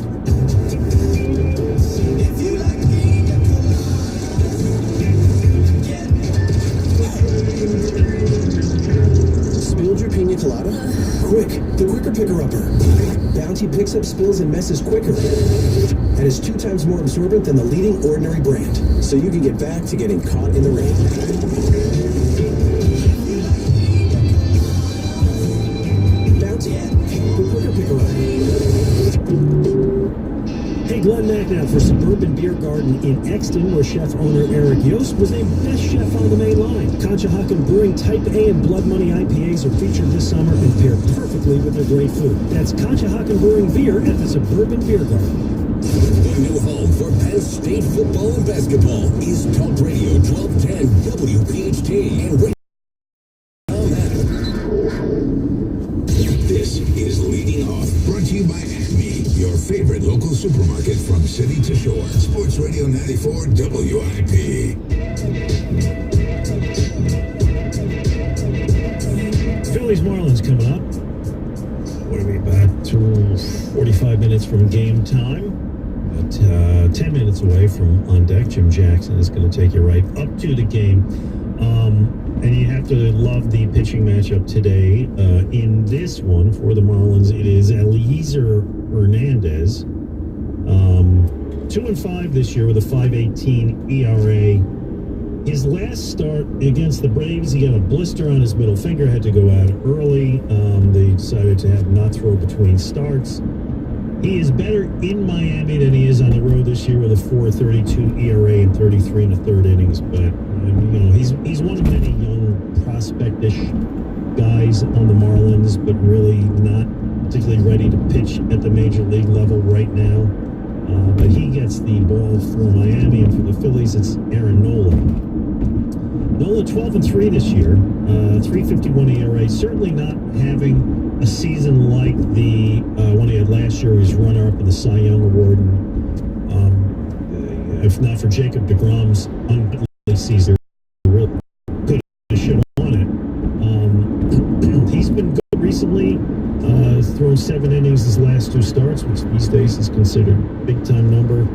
Spilled your pina colada? Quick, the Wicker Picker-Upper. Bounty picks up spills and messes quicker. And is 2 times more absorbent than the leading Ordinary brand. So you can get back to getting caught in the rain. Hey, Glenn Macnow for Suburban Beer Garden in Exton, where chef-owner Eric Yost was named best chef on the main line. Conshohocken Brewing Type A and Blood Money IPAs are featured this summer and pair perfectly with their great food. That's Conshohocken Brewing Beer at the Suburban Beer Garden. The new home for Penn State football and basketball is Talk Radio 1210 WPHT and radio. This is Leading Off, brought to you by Acme, your favorite local supermarket from city to shore. Sports Radio 94 WIP. Phillies Marlins coming up. What are we about? 45 minutes from game time. About 10 minutes away from on deck. Jim Jackson is going to take you right up to the game. And you have to love the pitching matchup today. In this one for the Marlins, it is Eliezer Hernandez. 2-5 this year with a 5.18 ERA. His last start against the Braves, he got a blister on his middle finger, had to go out early. They decided to not throw between starts. He is better in Miami than he is on the road this year with a 4.32 ERA and 33 1/3 innings. But he's one of many young prospect-ish guys on the Marlins, but really not particularly ready to pitch at the major league level right now. But he gets the ball for Miami, and for the Phillies, it's Aaron Nola. Nola 12-3 this year, 3.51 ERA. Certainly not having a season like the one he had last year. He's runner-up in the Cy Young Award. And, if not for Jacob deGrom's ungodly season, really could have should have won it. He's been good recently. Thrown 7 innings his last 2 starts, which these days is considered a big-time number.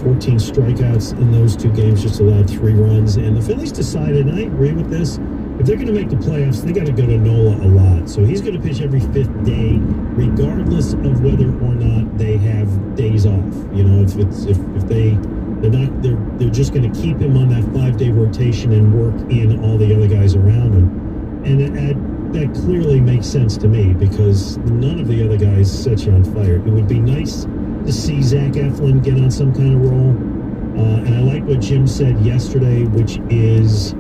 14 strikeouts in those 2 games, just allowed 3 runs. And the Phillies decided, and I agree with this, if they're going to make the playoffs, they got to go to Nola a lot. So he's going to pitch every 5th day, regardless of whether or not they have days off. They're just going to keep him on that 5-day rotation and work in all the other guys around him. And that clearly makes sense to me because none of the other guys set you on fire. It would be nice to see Zach Eflin get on some kind of roll. And I like what Jim said yesterday, which is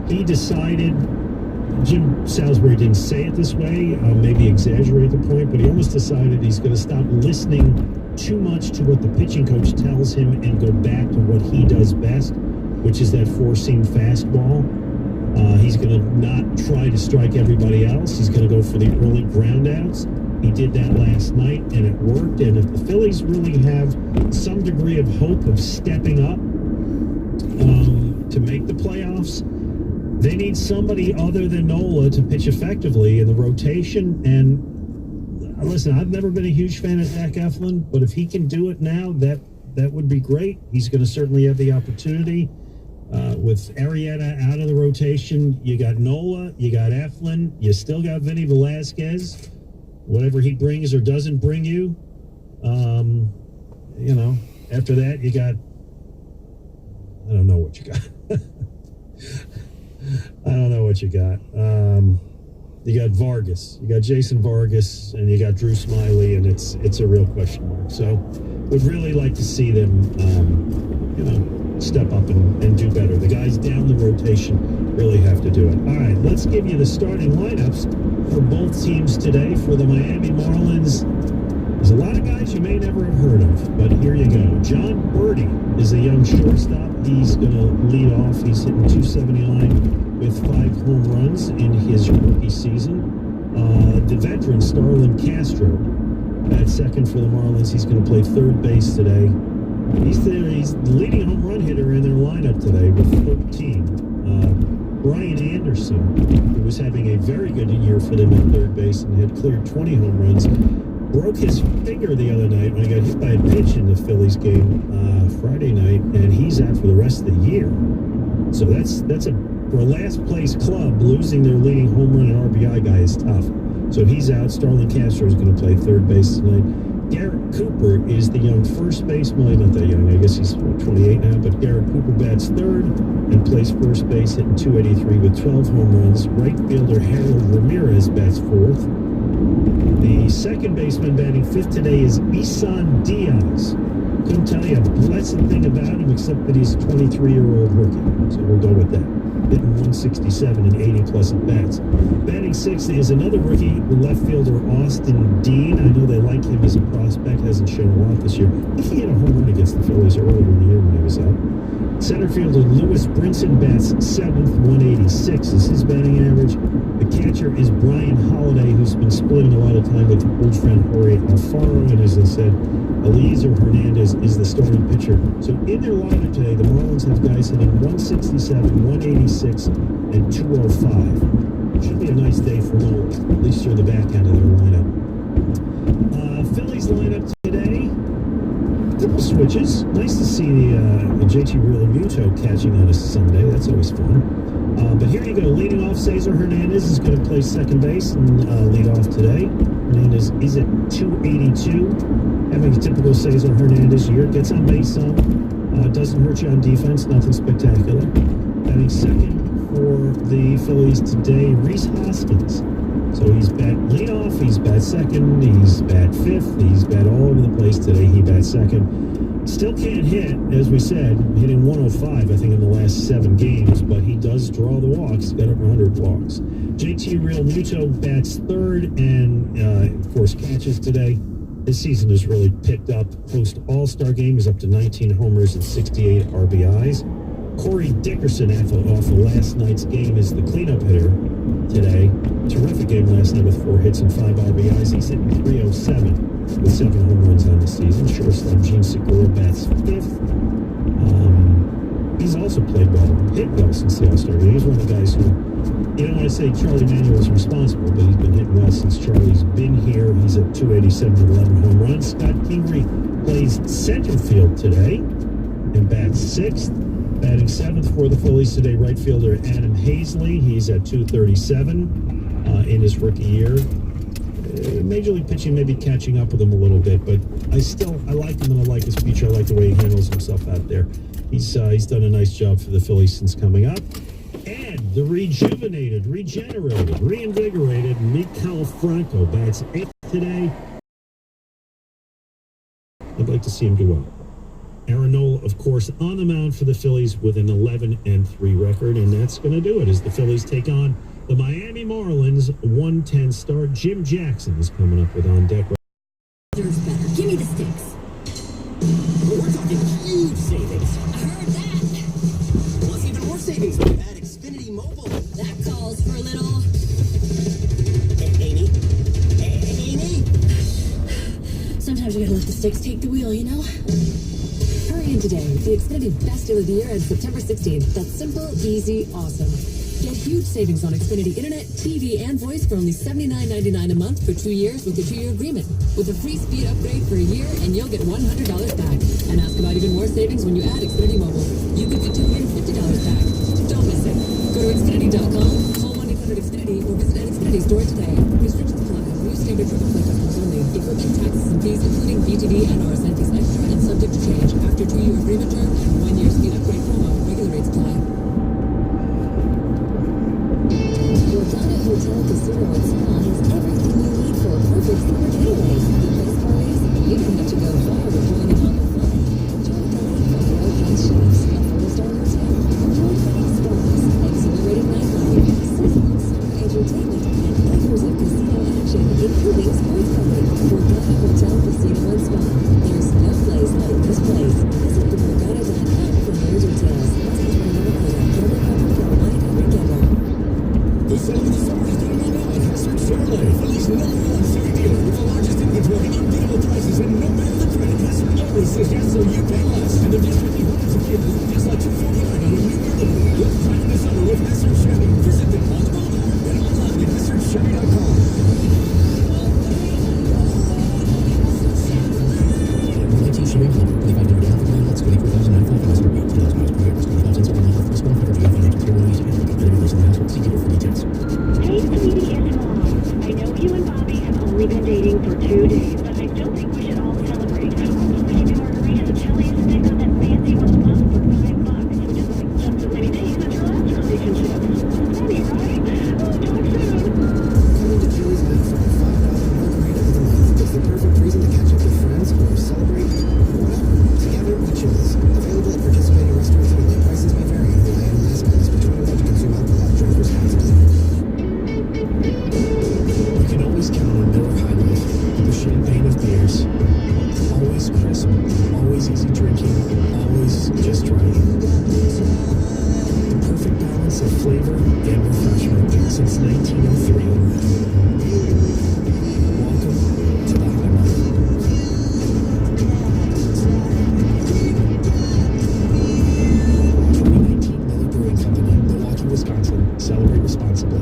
he decided, Jim Salisbury didn't say it this way, maybe exaggerate the point, but he almost decided he's going to stop listening too much to what the pitching coach tells him and go back to what he does best, which is that 4-seam fastball. He's going to not try to strike everybody else. He's going to go for the early groundouts. He did that last night, and it worked. And if the Phillies really have some degree of hope of stepping up to make the playoffs, they need somebody other than Nola to pitch effectively in the rotation. And listen, I've never been a huge fan of Zach Eflin, but if he can do it now, that would be great. He's going to certainly have the opportunity. With Arrieta out of the rotation, you got Nola, you got Eflin, you still got Vinny Velasquez. Whatever he brings or doesn't bring you, after that you got, I don't know what you got. I don't know what you got. You got Vargas, you got Jason Vargas, and you got Drew Smiley, and it's a real question mark. So would really like to see them, step up and do better. The guys down the rotation really have to do it. All right, let's give you the starting lineups for both teams today. For the Miami Marlins, there's a lot of guys you may never have heard of, but here you go. John Birdie is a young shortstop. He's going to lead off. He's hitting .279 with 5 home runs in his rookie season. The veteran Starlin Castro at second for the Marlins. He's going to play third base today. He's the leading home run hitter in their lineup today with 13. Brian Anderson, who was having a very good year for them at third base and had cleared 20 home runs, broke his finger the other night when he got hit by a pitch in the Phillies game Friday night, and he's out for the rest of the year. So that's for a last place club, losing their leading home run and RBI guy is tough. So he's out. Starlin Castro is going to play third base tonight. Garrett Cooper is the young first baseman. Well, not that young. I guess he's 28 now. But Garrett Cooper bats third and plays first base, hitting .283 with 12 home runs. Right fielder Harold Ramirez bats fourth. The second baseman batting fifth today is Isan Diaz. Couldn't tell you a blessed thing about him except that he's a 23-year-old rookie. So we'll go with that. Hitting 167 and 80-plus at bats. Batting sixth is another rookie, left fielder Austin Dean. I know they like him as a prospect. Hasn't shown a lot this year. I think he had a home run against the Phillies earlier in the year when he was out. Center fielder Lewis Brinson bats seventh, 186 is his batting average. The catcher is Brian Holiday, who's been splitting a lot of time with old friend Jorge Alfaro. And as I said, Eliezer Hernandez is the starting pitcher. So in their lineup today, the Marlins have guys hitting 167, 186, and 205. Should be a nice day for Lowell, at least through the back end of their lineup. Phillies lineup today. Couple switches. Nice to see the JT Realmuto catching on a Sunday. That's always fun. But here you go. Leading off, Cesar Hernandez is going to play second base and lead off today. Hernandez is at 282. Having a typical Cesar Hernandez year. Gets on base some. Doesn't hurt you on defense. Nothing spectacular. Batting second for the Phillies today, Rhys Hoskins. So he's bat leadoff, he's bat second, he's bat fifth, he's bat all over the place today. He bats second. Still can't hit, as we said, hitting 105, I think, in the last 7 games, but he does draw the walks. He's got over 100 walks. JT Realmuto bats third and, of course, catches today. This season has really picked up. Post All-Star game is up to 19 homers and 68 RBIs. Corey Dickerson, off of last night's game, is the cleanup hitter today. Terrific game last night with 4 hits and 5 RBIs. He's hitting 307 with 7 home runs on the season. Shortstop Gene Segura bats 5th. He's also played well, hit well since the All-Star game. He's one of the guys who, you don't want to say Charlie Manuel's responsible, but he's been hitting well since Charlie's been here. He's at 287 with 11 home runs. Scott Kingery plays center field today and bats 6th. Batting 7th for the Phillies today, right fielder Adam Hazley. He's at 237 in his rookie year. Major League pitching may be catching up with him a little bit, but I like him and I like his future. I like the way he handles himself out there. He's done a nice job for the Phillies since coming up. And the rejuvenated, regenerated, reinvigorated Maikel Franco bats 8th today. I'd like to see him do well. Aaron Nola, of course, on the mound for the Phillies with an 11-3 record, and that's going to do it as the Phillies take on the Miami Marlins. 110 start. Jim Jackson is coming up with on deck. There's better. Give me the sticks. We're talking huge savings. I heard that. Plus even more savings when you add Xfinity Mobile. That calls for a little. Amy? Sometimes you gotta let the sticks take the wheel, you know? Hurry in today. The Xfinity Best Deal of the Year ends September 16th. That's simple, easy, awesome. Get huge savings on Xfinity Internet, TV, and voice for only $79.99 a month for 2 years with a 2-year agreement. With a free speed upgrade for a year, and you'll get $100 back. And ask about even more savings when you add Xfinity Mobile. You could get $250 back. Don't miss it. Go to Xfinity.com, call 1-800-XFINITY, or visit an Xfinity store today. Restrictions apply. New standard triple-play customers only. Equipment, taxes, and fees, including BTD and RSN fees extra, and subject to change after 2-year agreement term and 1-year speed upgrade promo. Regular rates apply. Hotel, Casino, and Spa has everything you need for a perfect summer getaway. Because parties, you don't have to go far to join in on the fun. Enjoy dining from world-class chefs, a 4-star hotel, enjoy fitting spas, exhilarating nightlife, sizzling summer entertainment, and hours of casino action, including sports betting. Borgata Hotel, Casino, and Spa. There's no place like this place. Visit the Borgata.com for more details. Must be 21 item. Gambling problem? Call 1-800-GAMBLER. The sale of the summer is going on now at Hazard Chevrolet. Philly's #1 Chevy dealer with the largest inventory, unbeatable prices, and no matter the credit, Hazard always says yes, so you pay less. And they're distributing hundreds of vehicles just like $249 on a new Malibu. Let's drive in the summer with Hazard Chevy. Visit them on the boulevard and online at HazardChevy.com. Shipping delivered. 25 down for plan. Let's go 4,905 per week. 2,000 miles per year. 20,000 per month. Plus 100 GF financial zero easy. Available in the household. See dealer for details. Hey, sweetie, it's Mom. I know you and Bobby have only been dating for 2 days, but I still think we should all celebrate. We should do margaritas at Chili's and pick up that fancy mama for $5, which is like just as many days as your last relationship. Funny, right? Oh, talk soon. Coming to Chili's now for a $5 margarita of the month. It's the perfect reason to catch up with friends or celebrate whatever. Together at Chili's. Available at participating restaurants only. Prices may vary. Rely on last calls between allowed to consume alcohol. Drink responsibly. You can always count on Miller High Life, the champagne of beers. Always crisp, always easy drinking, always just right. The perfect balance of flavor and refreshment since 1903. Welcome to the High Life. 2019 Miller Brewing Company, Milwaukee, Wisconsin. Celebrate responsibly.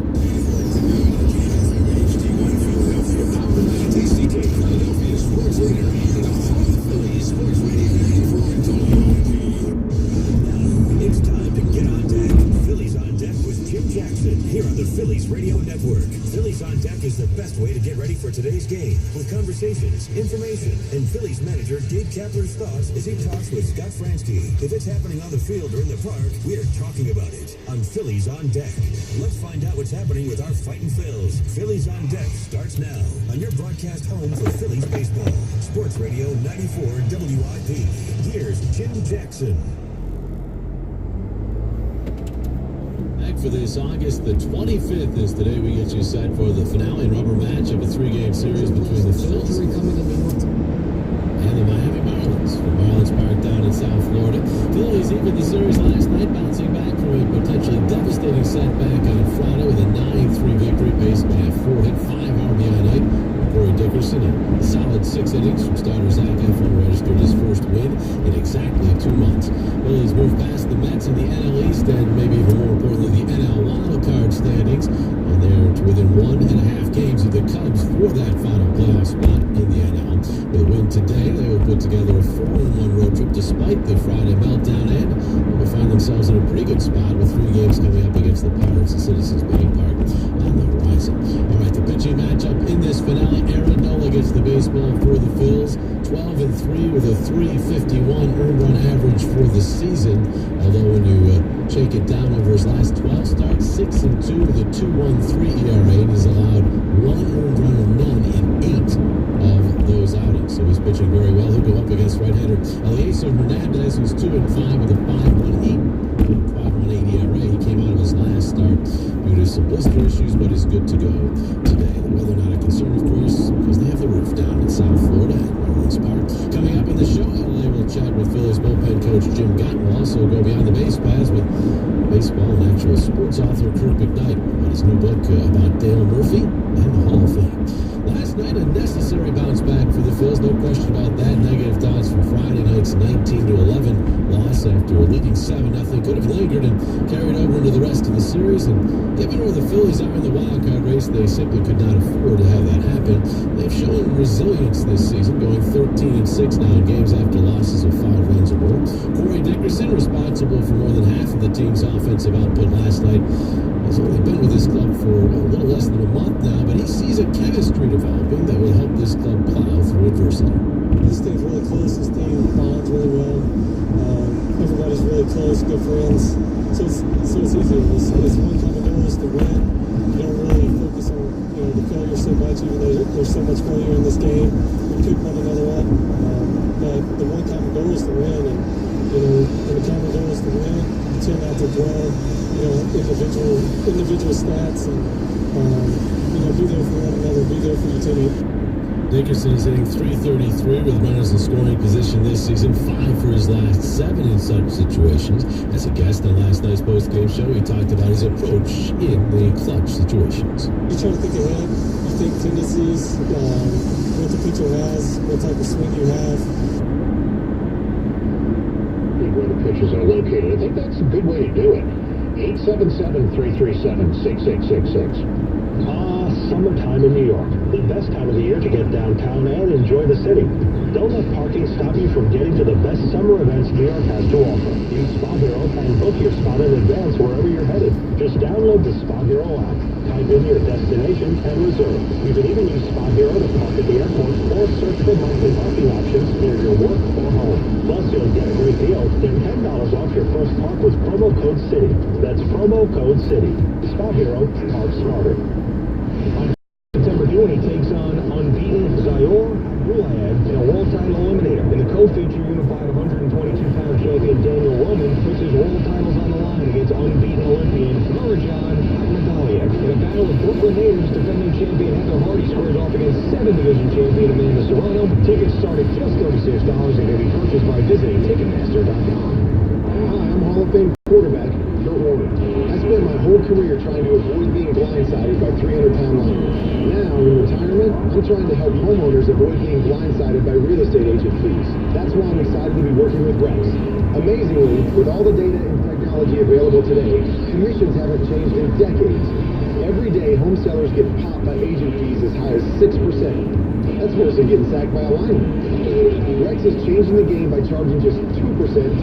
best way to get ready for today's game with conversations, information, and Phillies manager Gabe Kapler's thoughts as he talks with Scott Fransky. If it's happening on the field or in the park, we're talking about it on Phillies on Deck. Let's find out what's happening with our Fightin' Phils. Phillies on Deck starts now on your broadcast home for Phillies baseball. Sports Radio 94 WIP. Here's Jim Jackson. Back for this August the 25th is today we get you set for the finale and rubber match of a 3-game series between the Phils and the Miami Marlins from Marlins Park down in South Florida. Phillies even the series last night, bouncing back from a potentially devastating setback on Friday with a 9-3 victory paced by a 4-hit, 5 RBI night. Corey Dickerson, a solid 6 innings from starter Zach Eflin, registered his first win in exactly 2 months. Phillies moved past the Mets in the NL East and maybe even more importantly the NL wildcard standings, and they're to within 1.5 games of the Cubs for that final playoff spot in the NL. With a win today, they will put together a 4-1 road trip despite the Friday meltdown, and will find themselves in a pretty good spot with 3 games coming up against the Pirates and Citizens Bank Park on the horizon. All right, the pitching matchup in this finale. Aaron Nola gets the baseball for the Phils, 12-3 with a .351 earned run average for the season. Although when you shake it down over his last 12 starts, 6-2 with a 2.13 ERA, and he's allowed 1 earned run or none in 8 of those outings. So he's pitching very well. He'll go up against right-hander Eliezer Hernandez, who's 2-5 with a 5.18 ERA. He came out of his last start due to some blister issues, but is good to go today. The weather not a concern, of course, because they have the roof down in South Florida at Marlins Park. Coming up in the show, LA will chat with Phillies bullpen coach Jim Gott. We'll also go beyond the base paths with baseball and actual sports author Kurt McKnight about his new book about Dale Murphy and the Hall of Fame. Last night, a necessary bounce back for the Phils, no question about that. Negative thoughts from Friday night's 19-11 loss after a leading 7-0. Could have lingered and carried over into the rest of the series, and given where the Phillies are in the wildcard race, they simply could not afford to have that happen. They've shown resilience this season, going 13-6 now in games after losses of 5 runs or more. Corey Dickerson, responsible for more than half of the team's offensive output last night, has only been with his club for a little less than a month now, but he sees a chemistry developing that will help this club plow through adversity. This team's really close. This team bonds really well. Everybody's really close, good friends. So it's easy. It's one common goal is to win. You don't really focus on the failure so much, even though there's so much failure in this game. We pick one another up, but the one common goal is to win, and when the common goal is to win, you tend not to dwell, individual stats, and be there for one another, be there for your teammate. Dickerson is hitting .333 with runners in scoring position this season, 5 for his last 7 in such situations. As a guest on last night's post-game show, he talked about his approach in the clutch situations. You try to think ahead. You think tendencies, what the pitcher has, what type of swing you have. Where the pitches are located. I think that's a good way to do it. 877-337-6666. Summertime in New York. The best time of the year to get downtown and enjoy the city. Don't let parking stop you from getting to the best summer events New York has to offer. Use Spa Hero and book your spot in advance wherever you're headed. Just download the Spa Hero app, type in your destination, and reserve. You can even use Spa Hero to park at the airport or search for monthly parking options near your work or home. Plus, you'll get a great deal. Get $10 off your first park with promo code CITY. That's promo code CITY. Spa Hero, park smarter. On September 20, he takes on unbeaten Zayor Rulayed in a world title eliminator. In the co-feature, unified 122-pound champion Daniel Roman puts his world titles on the line against unbeaten Olympian Nurjan Nadalia. In a battle of Brooklyn natives, defending champion Heather Hardy squares off against 7-division champion Amanda Serrano. Tickets start at just $36 and can be purchased by visiting Ticketmaster.com. Hi, I'm Hall of Fame quarterback Kurt Warner. I spent my whole career trying to avoid being blindsided by 300-pound linemen. Now, in retirement, I'm trying to help homeowners avoid being blindsided by real estate agent fees. That's why I'm excited to be working with Rex. Amazingly, with all the data and technology available today, commissions haven't changed in decades. Every day, home sellers get popped by agent fees as high as 6%. That's worse than getting sacked by a lineman. Rex is changing the game by charging just 2%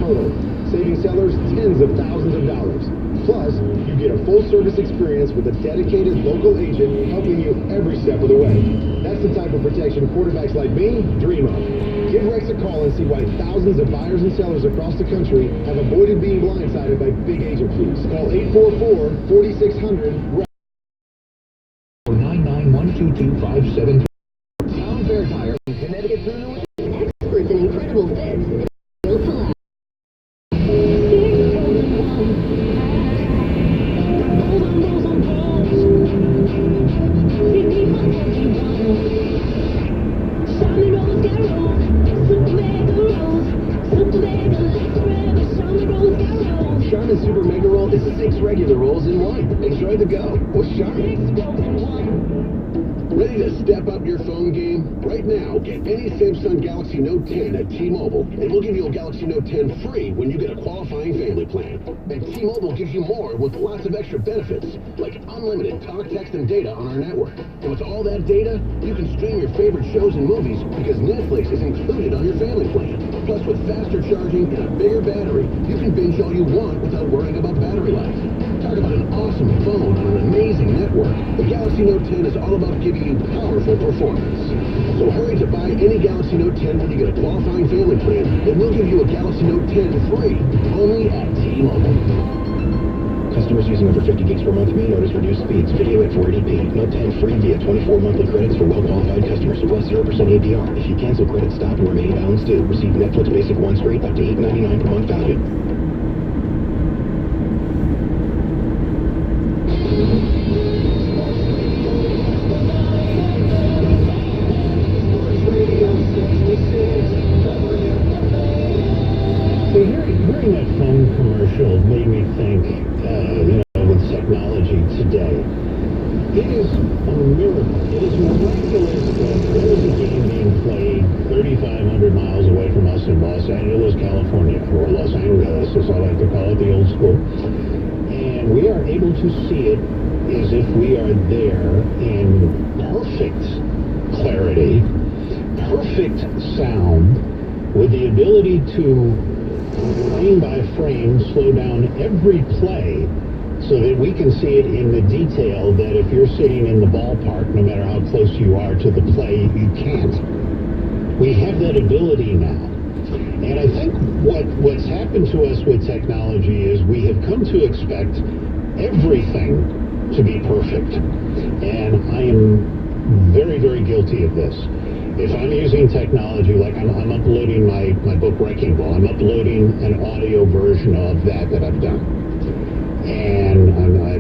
total, saving sellers tens of thousands of dollars. Plus, you get a full-service experience with a dedicated local agent helping you every step of the way. That's the type of protection quarterbacks like me dream of. Give Rex a call and see why thousands of buyers and sellers across the country have avoided being blindsided by big agent fees. Call 844-4600-REX. 9912257. Town Fair Tire, Connecticut through New England. Experts in incredible fits. Built to last. Charmin Super Mega Roll is 6 regular rolls in one. Enjoy the go with Charmin. Ready to step up your phone game? Right now, get any Samsung Galaxy Note 10 at T-Mobile, and we'll give you a Galaxy Note 10 free when you get a qualifying family plan. And T-Mobile gives you more with lots of extra benefits, like unlimited talk, text, and data on our network. And with all that data, you can stream your favorite shows and movies because Netflix is included on your family plan. Plus, with faster charging and a bigger battery, you can binge all you want without worrying about battery life. Talk about an awesome phone on an amazing network. The Galaxy Note 10 is all about giving you powerful performance. So hurry to buy any Galaxy Note 10 when you get a qualifying family plan, and we'll give you a Galaxy Note 10 free, only at T-Mobile. Customers using over 50 gigs per month may notice reduced speeds. Video at 480p. Note 10 free via 24 monthly credits for well-qualified customers, plus 0% APR. If you cancel, credits stop and remaining balance due. Receive Netflix Basic 1 straight up to $8.99 per month value. Hearing that phone commercial made me think, with technology today, it is a miracle. It is miraculous that there is a game being played 3,500 miles away from us in Los Angeles, California, or Los Angeles, as I like to call it, the old school. And we are able to see it as if we are there in perfect clarity, perfect sound, with the ability to frame by frame slow down every play so that we can see it in the detail that if you're sitting in the ballpark, no matter how close you are to the play, you can't. We have that ability now. And I think what's happened to us with technology is we have come to expect everything to be perfect. And I am very, very guilty of this. If I'm using technology, like I'm uploading my book Wrecking Ball, I'm uploading an audio version of that I've done. And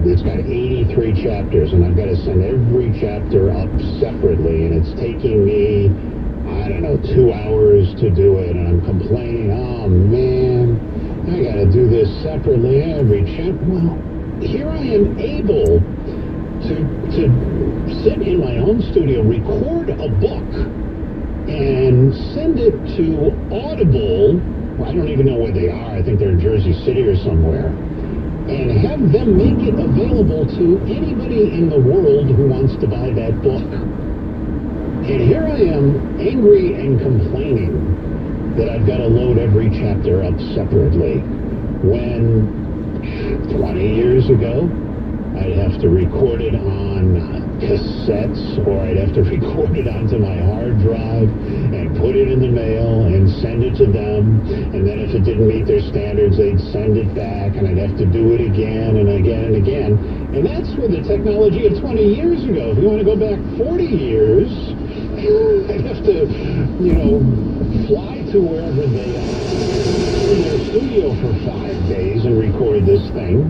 it's got 83 chapters, and I've got to send every chapter up separately, and it's taking me, 2 hours to do it, and I'm complaining, oh man, I got to do this separately every chapter. Well, here I am able to sit in my own studio, record a book, and send it to Audible. Well, I don't even know where they are. I think they're in Jersey City or somewhere. And have them make it available to anybody in the world who wants to buy that book. And here I am, angry and complaining that I've got to load every chapter up separately, when 20 years ago, I'd have to record it on cassettes, or I'd have to record it onto my hard drive and put it in the mail and send it to them. And then if it didn't meet their standards, they'd send it back, and I'd have to do it again and again and again. And that's with the technology of 20 years ago. If you want to go back 40 years, I'd have to, fly to wherever they are in their studio for 5 days and record this thing.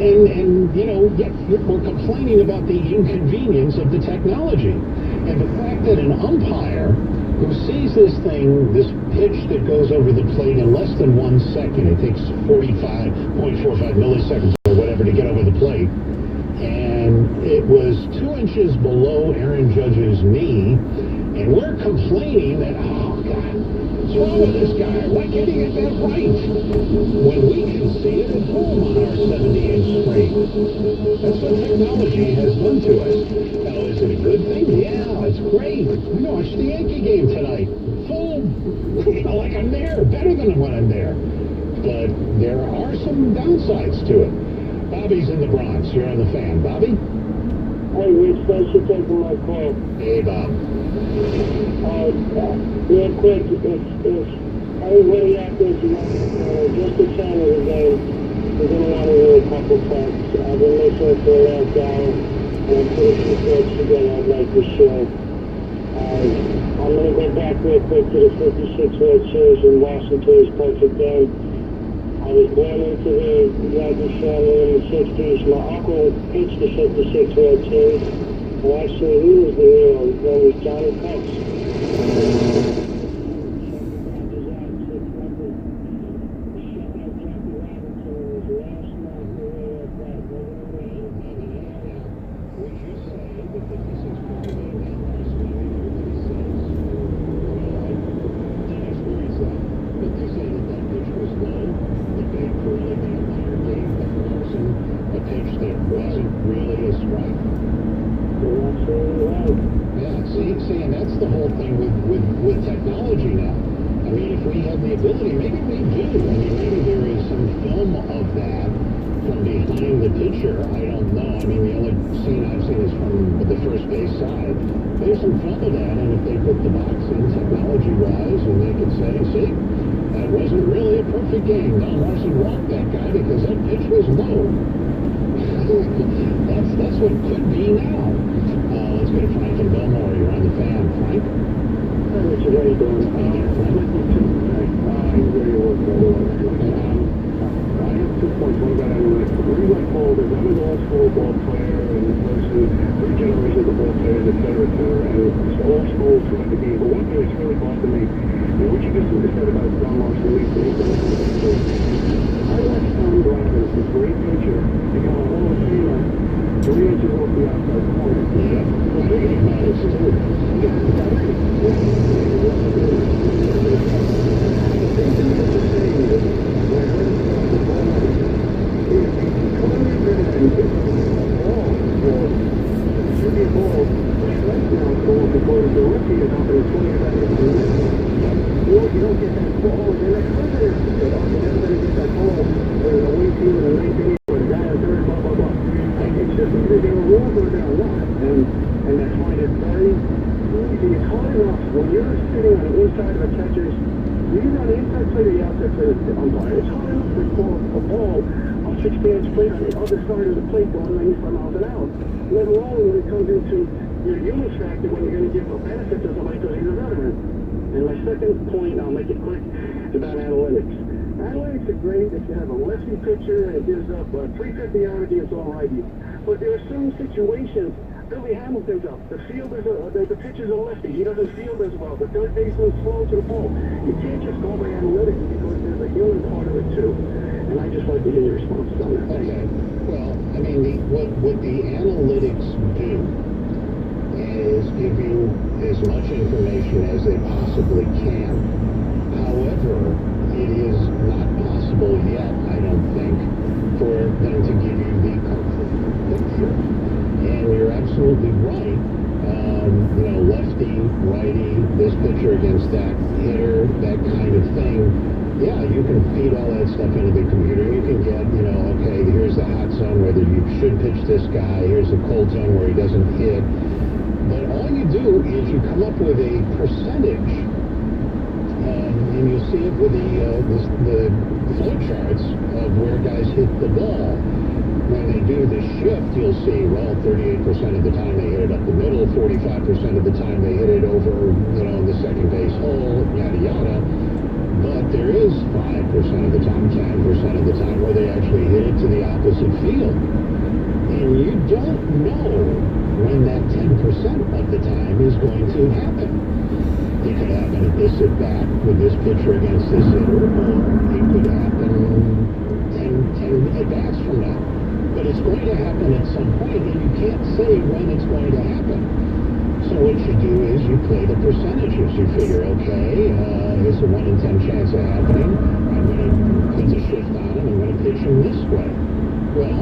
And yet we're complaining about the inconvenience of the technology. And the fact that an umpire who sees this thing, this pitch that goes over the plate in less than 1 second, it takes 45.45 milliseconds or whatever to get over the plate, and it was 2 inches below Aaron Judge's knee, and we're complaining that, oh, God, what's wrong with this guy? Why can't he get that right? When we can see it at home on our 70-inch screen. That's what technology has done to us. Now, is it a good thing? Yeah, it's great. We watched the Yankee game tonight. Full, like I'm there, better than when I'm there. But there are some downsides to it. Bobby's in the Bronx. You're on the Fan. Bobby? Hey, Rich, thanks for taking my call. Hey, Bob. Real quick, if everybody out there is just a fan of the game, we're going to want to hear a couple facts. I've been listening for the last hour, and I put a few thoughts together I'd like to share. I'm going to go back real quick to the 56 World Series in Washington's perfect game. I was born into the Yankee family in the 60s. My uncle pitched the 56 World Series. Well, actually, he was the hero. His name was Johnny Cox. See, and that's the whole thing with technology now. I mean, if we had the ability, maybe we do. I mean, maybe there is some film of that from behind the pitcher. I don't know. I mean, the only scene I've seen is from the first base side. There's some film of that, and if they put the box in technology-wise, and they could say, see, that wasn't really a perfect game. Don Larson walked that guy because that pitch was low. That's what could be now. Let's go to Frank and Belmore. You're on the Fan. Frank? Hey, Richard, how you doing? I'd like to enjoy your work, by the way. I have 2 points. One about analytics. What do you like folders? I'm an old-school ball player and person, 3 generations of ball players, et cetera, and it's old school throughout the game. But one thing that's really bothered me, and what you just said about Don Larson, I watched Tom Glavine, this great pitcher, become a Hall of Famer, 3 inches off the outside corner. Yeah. Well, big miles, too. And that's why it's very easy. It's hard enough when you're sitting on the inside of a catcher's, you're on the inside side or the outside side of the umpire. It's hard enough to call a ball a 60-inch plate on the other side of the plate going 95 miles an hour. Let alone when it comes into your human factor when you're going to give a benefit to somebody because he's a veteran. And my second point, I'll make it quick, is about analytics. Analytics are great if you have a lefty pitcher and it gives up 350 average against all righties. But there are some situations. Billy Hamilton's up. The fielders are, the pitcher's a lefty. He doesn't field as well. The third baseman's slow to the ball. You can't just go by analytics because there's a human part of it too. And I just like to hear your response on that. Okay. Well, I mean, what the analytics do is give you as much information as they possibly can. However, it is not possible yet, I don't think, for them to give you the complete picture. And you're absolutely right. Lefty, righty, this pitcher against that hitter, that kind of thing. Yeah, you can feed all that stuff into the computer. You can get, okay, here's the hot zone, whether you should pitch this guy. Here's the cold zone where he doesn't hit. But all you do is you come up with a percentage, and you'll see it with the flow charts of where guys hit the ball. When they do the shift, you'll see, 38% of the time they hit it up the middle, 45% of the time they hit it over, the second base hole, yada, yada. But there is 5% of the time, 10% of the time where they actually hit it to the opposite field. And you don't know when that 10% of the time is going to happen. It could happen at this at-bat with this pitcher against this hitter, or it could happen 10 at-bats from now. But it's going to happen at some point, and you can't say when it's going to happen. So what you do is is you play the percentages. You figure, okay, it's a 1 in 10 chance of happening. I'm going to put the shift on him. I'm going to pitch him this way. Well,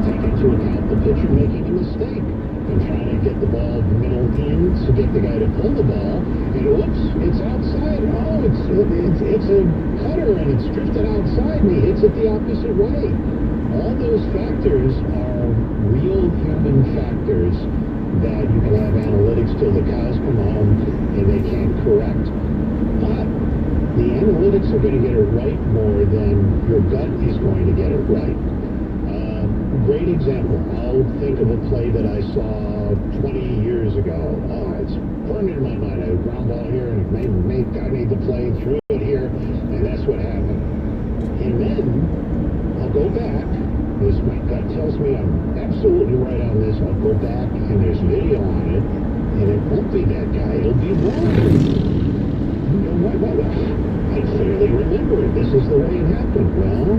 take into account the pitcher making a mistake and trying to get the ball middle in to get the guy to pull the ball. And whoops, it's outside. Oh, it's a cutter and it's drifted outside and he hits it the opposite way. All those factors are real human factors that you can have analytics till the cows come home and they can't correct. But the analytics are going to get it right more than your gut is going to get it right. Great example. I'll think of a play that I saw 20 years ago. Oh, it's burned into my mind. I had a ground ball here and I made the play, threw it here, and that's what happened. And then I'll go back. My gut tells me I'm absolutely right on this. I'll go back and there's video on it, and it won't be that guy. It'll be wrong. You know what? I clearly remember it. This is the way it happened. Well,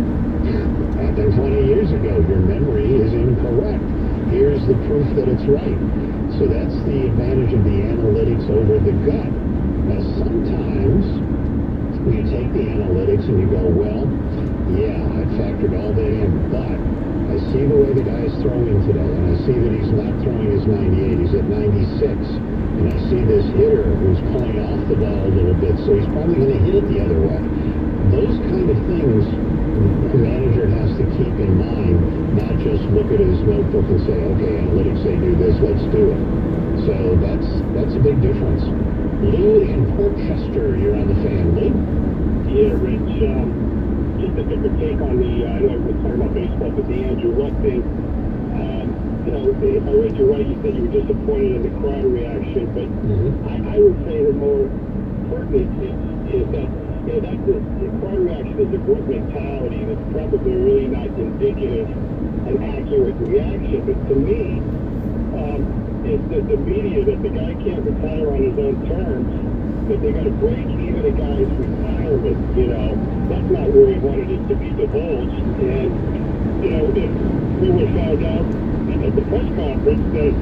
happened 20 years ago. Your memory is incorrect. Here's the proof that it's right. So that's the advantage of the analytics over the gut. Now, sometimes you take the analytics and you go, well, yeah, I factored all that in, but I see the way the guy is throwing today, and I see that he's not throwing his 98, he's at 96, and I see this hitter who's pulling off the ball a little bit, so he's probably going to hit it the other way. Those kind of things the manager has to keep in mind, not just look at his notebook and say, okay, analytics say do this, let's do it. So that's a big difference. Lou in Port Chester, you're on the fan. Lou? Yeah, Rich, just a different take on the, I know everyone's talking about baseball, but the Andrew Luck thing. You know, if I read you right, you said you were disappointed in the crowd reaction, but I would say the more pertinent is that, you know, the crowd reaction is a group mentality that's probably really not indicative an accurate reaction. But to me, it's the media that the guy can't retire on his own terms, that they got to break even a guy's retirement, you know. That's not where he wanted it to be divulged. And, you know, if we would have found out at the press conference that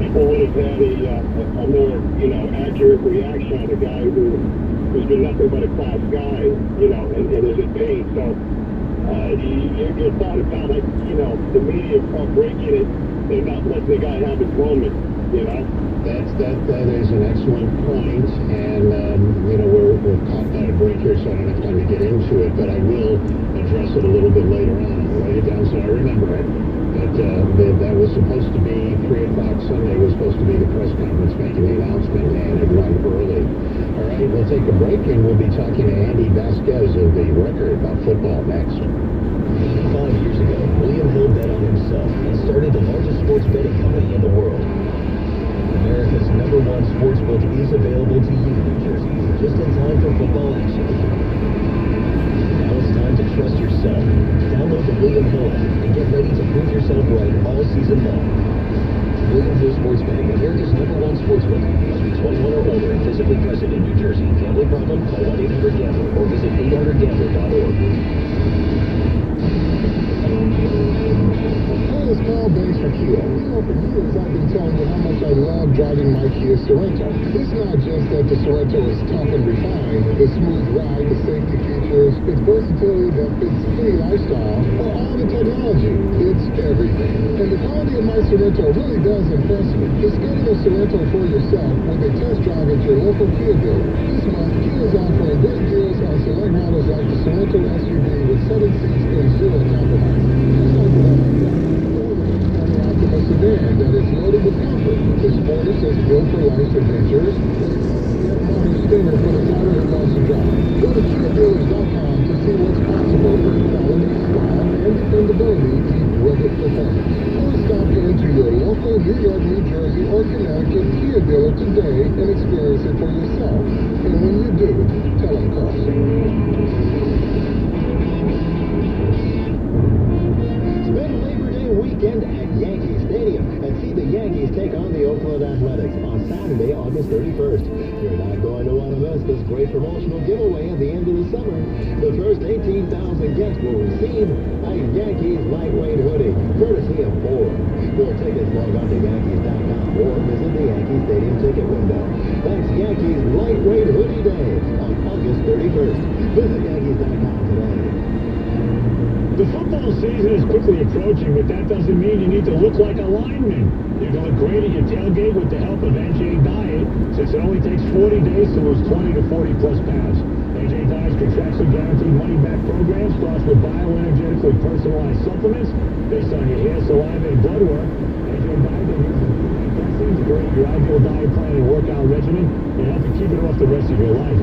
people would have had a more, you know, accurate reaction on a guy who's been nothing but a class guy, you know, and is in pain. So, your thought about, like, you know, the media breaking it and not letting the guy have his moment, you know? That is an excellent point, and you know, we're caught by a break here, so I don't have time to get into it, but I will address it a little bit later on. I'll write it down so I remember it. But that was supposed to be 3 o'clock Sunday was supposed to be the press conference making the announcement, and it went early. All right, we'll take a break, and we'll be talking to Andy Vasquez of the Record about football next. 5 years ago, William Hill bet on himself and started the largest sports betting company in the world. America's #1 sportsbook is available to you, New Jersey, just in time for football action. Now it's time to trust yourself. Download the William Hill app and get ready to prove yourself right all season long. William Hill Sports Betting, America's #1 sportsbook. Must be 21 or older and physically present in New Jersey. Gambling problem? Call 1-800-GAMBLER or visit 800gambler.org. Hey, it's Carl Banks for Kia. You know, for years I've been telling you how much I love driving my Kia Sorento. It's not just that the Sorento is tough and refined, the smooth ride, the safety features, its versatility that fits any lifestyle, or all the technology. It's everything. And the quality of my Sorento really does impress me. Just getting a Sorento for yourself with a test drive at your local Kia dealer. This month, Kia is offering great deals on select models like the Sorento SUV with 7 seats and 0 compromise. Just like the one like that. A sedan that is loaded with comfort. The Sportage is built for life's adventures. Yet modern Stinger for the driver who wants to drive. Go to KiaDealers.com to see what's possible for quality, style, and dependability to rugged performance. Or stop into your local New York, New Jersey, or Connecticut Kia dealer today and experience it for yourself. And when you do, tell them Carlson. Spend Labor Day weekend at Yankee Stadium and see the Yankees take on the Oakland Athletics on Saturday, August 31st. You're not going to want to miss this great promotional giveaway at the end of the summer. The first 18,000 guests will receive a Yankees lightweight hoodie, courtesy of Ford. For tickets, log on to Yankees.com or visit the Yankee Stadium ticket window. Football season is quickly approaching, but that doesn't mean you need to look like a lineman. You're going to look great at your tailgate with the help of NJ Diet, since it only takes 40 days to lose 20 to 40 plus pounds. NJ Diet's contractually guaranteed money-back program starts with bioenergetically personalized supplements based on your hair, saliva, and blood work. NJ Diet then uses dressing to create your ideal diet plan and workout regimen and help you keep it off the rest of your life.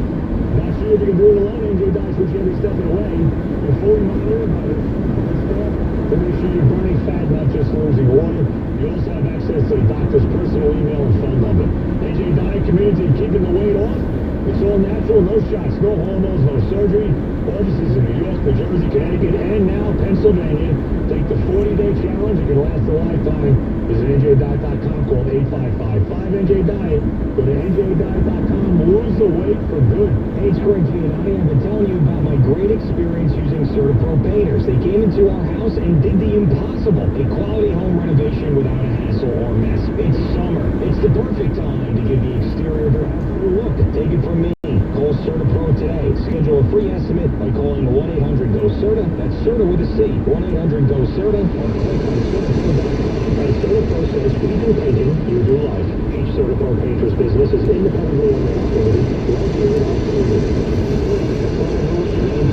Not sure if you can do it alone. NJ Diet's with you every step of the way. You're fully monitored by the staff to make sure you're burning fat, not just losing water. You also have access to the doctor's personal email and phone number. NJ Diet committed to keeping the weight off. It's all natural, no shots, no hormones, no surgery. Offices in New York, New Jersey, Connecticut, and now Pennsylvania. Take the 40-day challenge. It can last a lifetime. Visit NJDiet.com. Call 855-5NJ-DIET. Go to NJDiet.com. Lose the weight for good. Hey, it's Greg Giannotti. I've been telling you about my great experience using CertaPro painters. They came into our house and did the impossible. A quality home renovation without a hassle or mess. It's summer. It's the perfect time to give the exterior of your house a look. Take it from me. Call CertaPro today. Schedule a free estimate by calling 1-800-GO-CERTA. That's CERTA with a C. 1-800-GO-CERTA. Or click on CertaPro.com. As CertaPro says, we do painting, you do life. Each CertaPro painter's business is independently owned and operated. Right here in our community.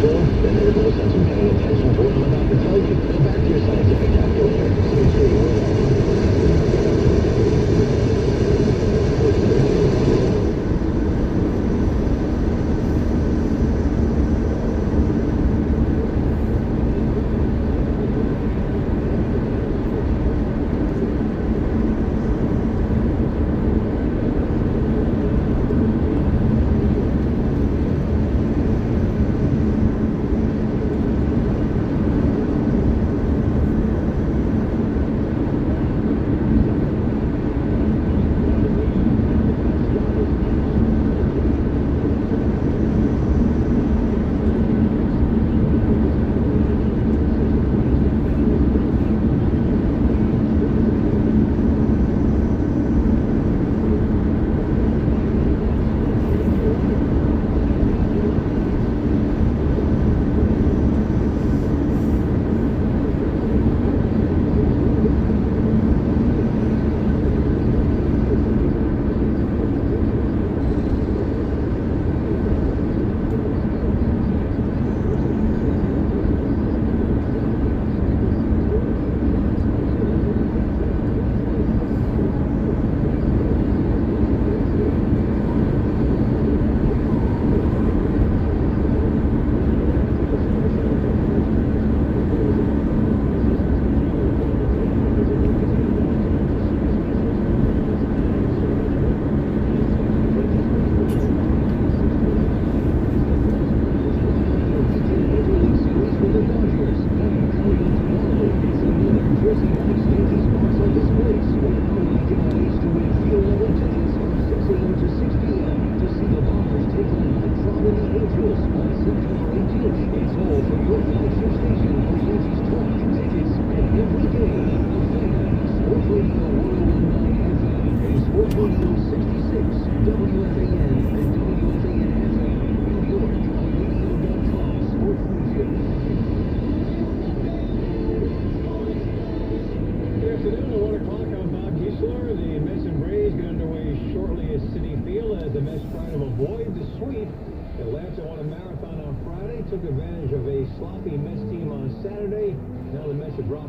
Then there's no sense in paying attention to what I'm about to tell you. Go back to your scientific calculator. Make sure you realize.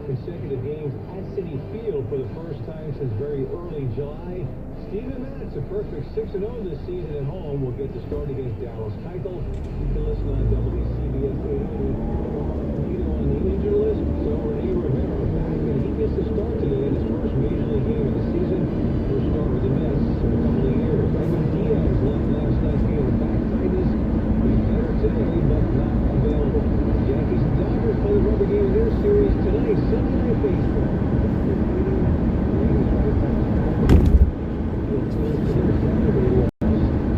Consecutive games at Citi Field for the first time since very early July. Steven Matz, a perfect 6-0 this season at home, will get the start against Dallas Keuchel. You can listen on WCBS 880 on the injured list. So Rene Rivera back, and he gets the start today in his first major league game of the season. First start with the Mets in a couple of years. Edwin Diaz left last night's game with back tightness. He's better today, but not available. Yankees and Dodgers play the rubber game in their series tonight. Sunday Night Baseball.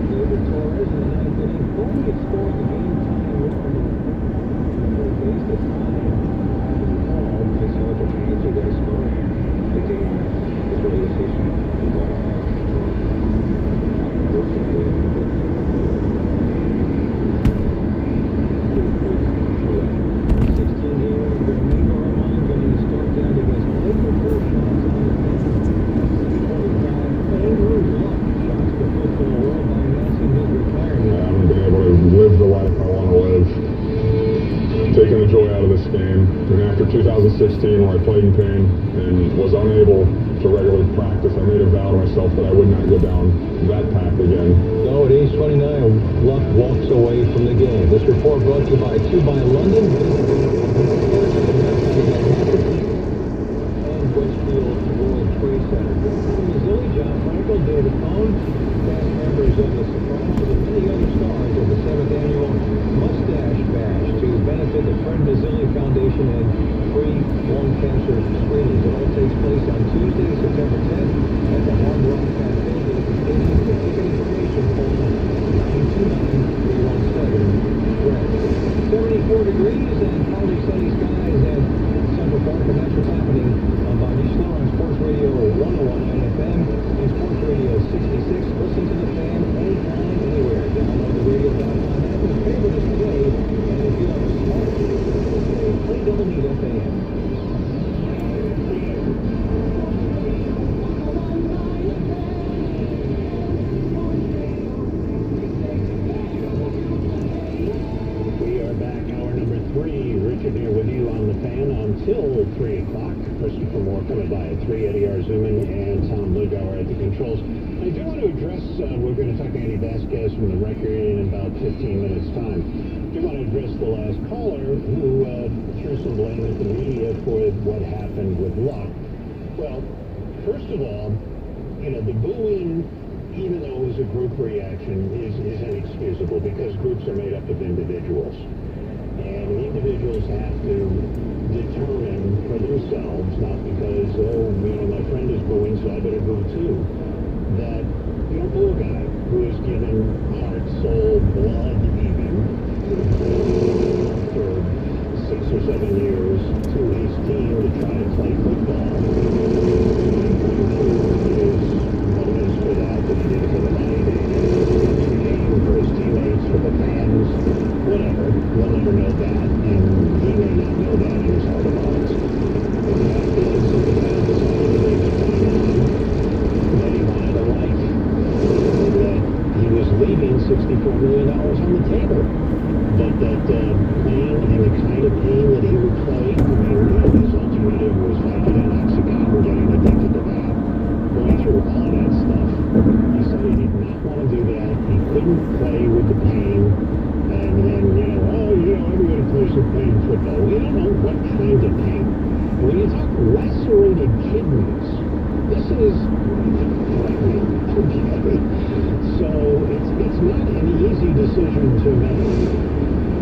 David Torres in the ninth inning. Only had scored the game-tying run from the base to tie. They saw the Giants are going to score. The game is really a this game. And after 2016, where I played in pain and was unable to regularly practice, I made a vow to myself that I would not go down that path again. So at age 29, Luck walks away from the game. This report brought to you by 2 by London and Westfield World Trade Center. Missouri, John Frankel, David Cohn, cast members of the Surprise, and many other stars of the 7th annual Mustache Bash to benefit the Fred Mazzilli Foundation and free lung cancer screenings. It all takes place on Tuesday, September 10th at the Hard Rock Cafe in the stadium. For ticket information, call 929-317-FRED. 74 degrees and partly sunny skies at Central Park, and that's what's happening on Bobby Schiller on Sports Radio 101.9 FM and Sports Radio 66. Listen to the Fan anytime, anywhere. Download the radio.com app and favorite us today. And if you have a smartphone, play WFAN. We are back, hour number 3. Richard here with you on the Fan until 3 o'clock. Christopher Moore coming by at 3. Eddie Arzuman and Tom Lugauer at the controls. I do want to address, we're going to talk to Andy Vasquez from the record in about 15 minutes' time. I do want to address the last caller who threw some blame at the media for what happened with Luck. Well, first of all, you know, the booing, even though it was a group reaction, is inexcusable because groups are made up of individuals. And individuals have to determine for themselves, not because, oh, you know, my friend is booing, so I better boo too, that you don't boo a guy who has given heart, soul, blood even for 6 or 7 years to his team to try to play football. What it is for that he did it for the money, that he did it for the team, for his teammates, for the fans, whatever. We'll never know that, and he may not know that in his heart of hearts. The fact is, the guy decided to make a timeline that he wanted a life, that he was leaving $64 million on the table, but that pain and the kind of pain that he would play, I mean, his alternative was Vicodin, Oxycontin, getting addicted to that, going through all of that stuff. He said he did not want to do that. He couldn't play with the pain, and then, you know, oh, you know, everybody plays with pain in football. We don't know what kind of pain. When you talk lacerated kidneys, this is frightening, okay? So it's not an easy decision to make,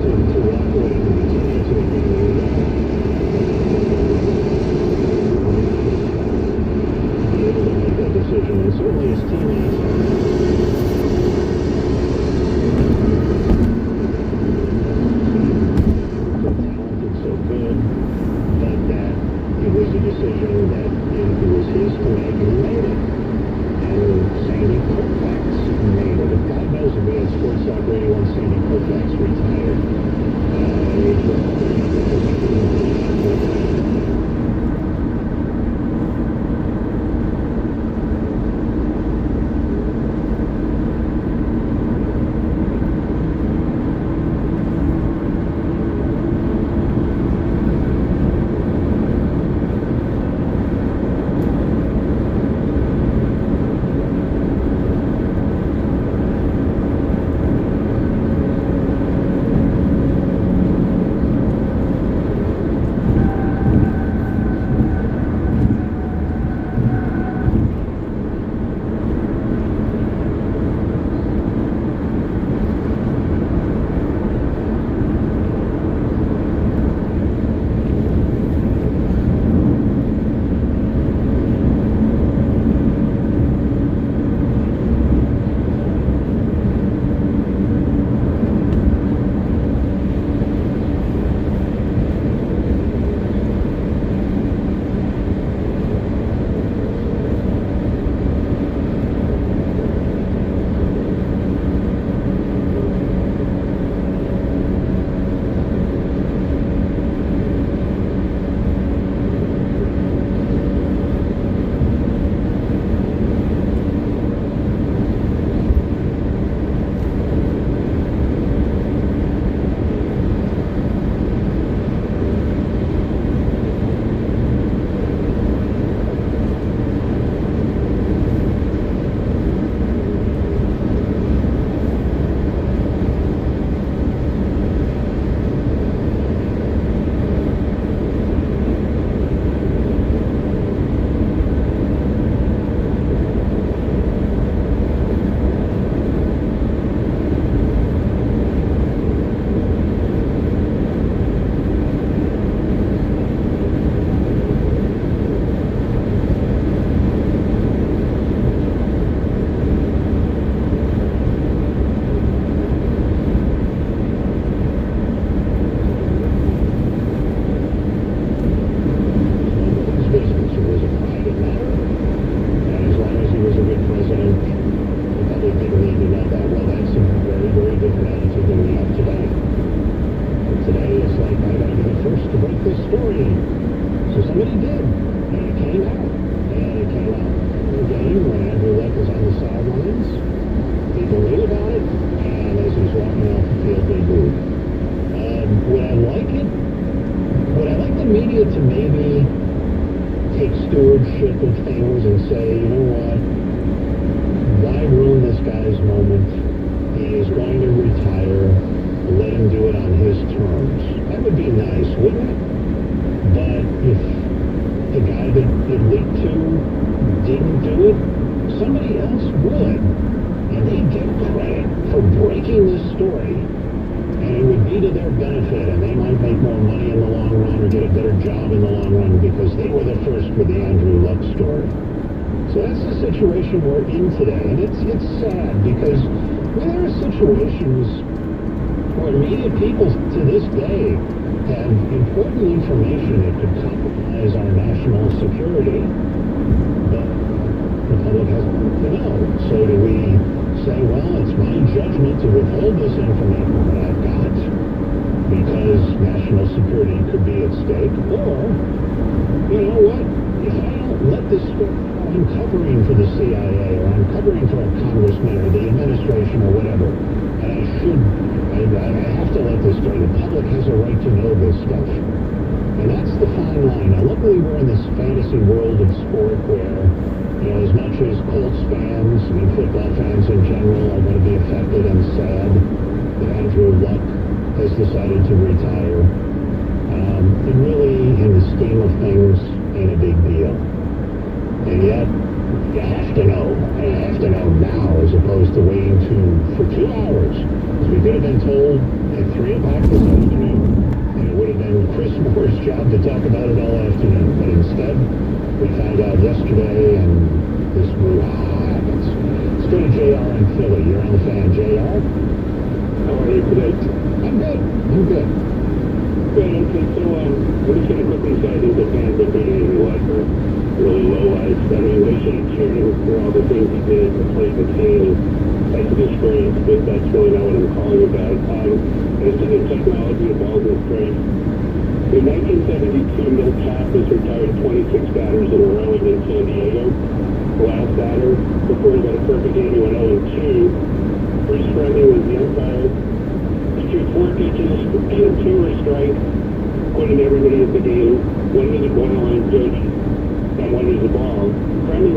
to walk away from the team, to be able to make that decision, and certainly his teammates. So talented, so good, but that it was a decision that it was his to make, and he made it. And Sandy Koufax made it. If God knows if we had Sports Talk Radio on Sandy story. So somebody did. And it came out. And it came out in the game when Andrew Luck was on the sidelines. People knew about it. And as he's walking off the field, they booed. Would I like it? Would I like the media to maybe take stewardship of things and say, you know what? Why ruin this guy's moment? He is going to retire. Let him do it on his terms. That would be nice, wouldn't it? But if the guy that it leaked to didn't do it, somebody else would. And they'd get credit for breaking this story. And it would be to their benefit, and they might make more money in the long run or get a better job in the long run because they were the first with the Andrew Luck story. So that's the situation we're in today. And it's sad because there are situations where media people to this day have important information that could compromise our national security, but the public has to know. So do we say, well, it's my judgment to withhold this information that I've got because national security could be at stake, or, you know what, if I don't let this story I'm covering for the CIA or I'm covering for a congressman or the administration or whatever, and I have to let this story. The public has a right to know this stuff. And that's the fine line. Now, luckily, we're in this fantasy world of sport where, you know, as much as Colts fans and football fans in general are going to be affected and sad that Andrew Luck has decided to retire, it really, in the scheme of things, ain't a big deal. And yet, you have to know. You have to know now as opposed to waiting for 2 hours. Because we could have been told at 3 o'clock this afternoon. And it would have been Chris Moore's job to talk about it all afternoon. But instead, we found out yesterday and this brouhaha happens. Let's go to JR in Philly. You're on the fan. JR? How are you today? I'm good. I'm good. Good, okay, so we're just going to quickly say I think the fans are being really low life. I mean, they should have cheered him for all the things he did to play the team. That's a disgrace, but that's really not what I'm calling about. As to the technology involved in this trade, in 1972, Milt Pappas retired 26 batters in a row in San Diego. The last batter, before he got a perfect game, he went 0-2. Bruce Fleming was the umpire. He threw 4 pitches, and 2 were strikes, pointing everybody at the game. 1 minute borderline pitch. And when there's a ball, Fleming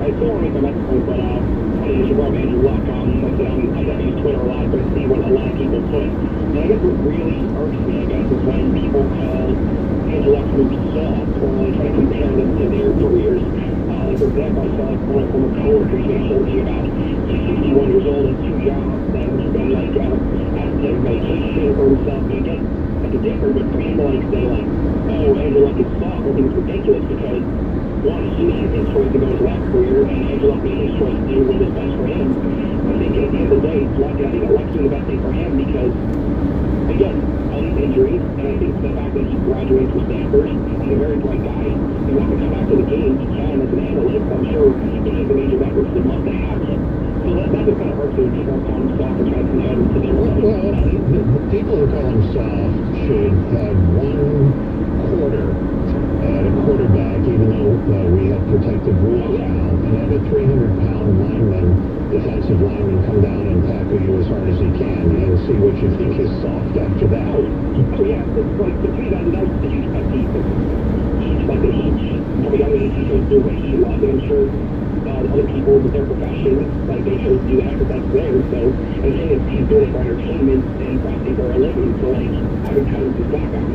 it's still on with the next point, but funny as you brought up Andrew Luck, like I said, I definitely use Twitter a lot, so I see what a lot of people put. And I guess what really irks me, I guess, is when people call Andrew Luck's moves soft, or like try to compare them to their careers. Like, for example, I saw like one of my coworkers told me about he's 61 years old and 2 jobs, and he's been like asked to take vacation for himself, and I guess that's a different, but for him to like say like, oh, Andrew Luck is soft, I think it's ridiculous because one, he made his choice to go his last career, and Andrew Luck made his choice to do what is best for him. I think at the end of the day, it's lucky. I think Luck's doing the best thing for him because, again, all these injuries, and I think the fact that he graduated from Stanford, he's a very bright guy. He wants to come back to the game. He can as an analyst. I'm sure if he's a major network, they'd love to have him. So that just kind of hurts when people call him soft and try to compare him to their own. Well, people who call him soft should have one quarter at a quarterback, even though we have protected rules now, and have a 300-pound lineman, defensive lineman, come down and tackle you as hard as he can, and see what you think is soft after that. Oh yeah, it's like the three guys, that's a huge pet peeve. Like the Heat, from a young age, he chose to do what he loves, and I'm sure other people with their profession, like they chose to do that because that's theirs. So, and the thing is, he's doing it for entertainment and practicing for a living, so like, I would kind of just block out.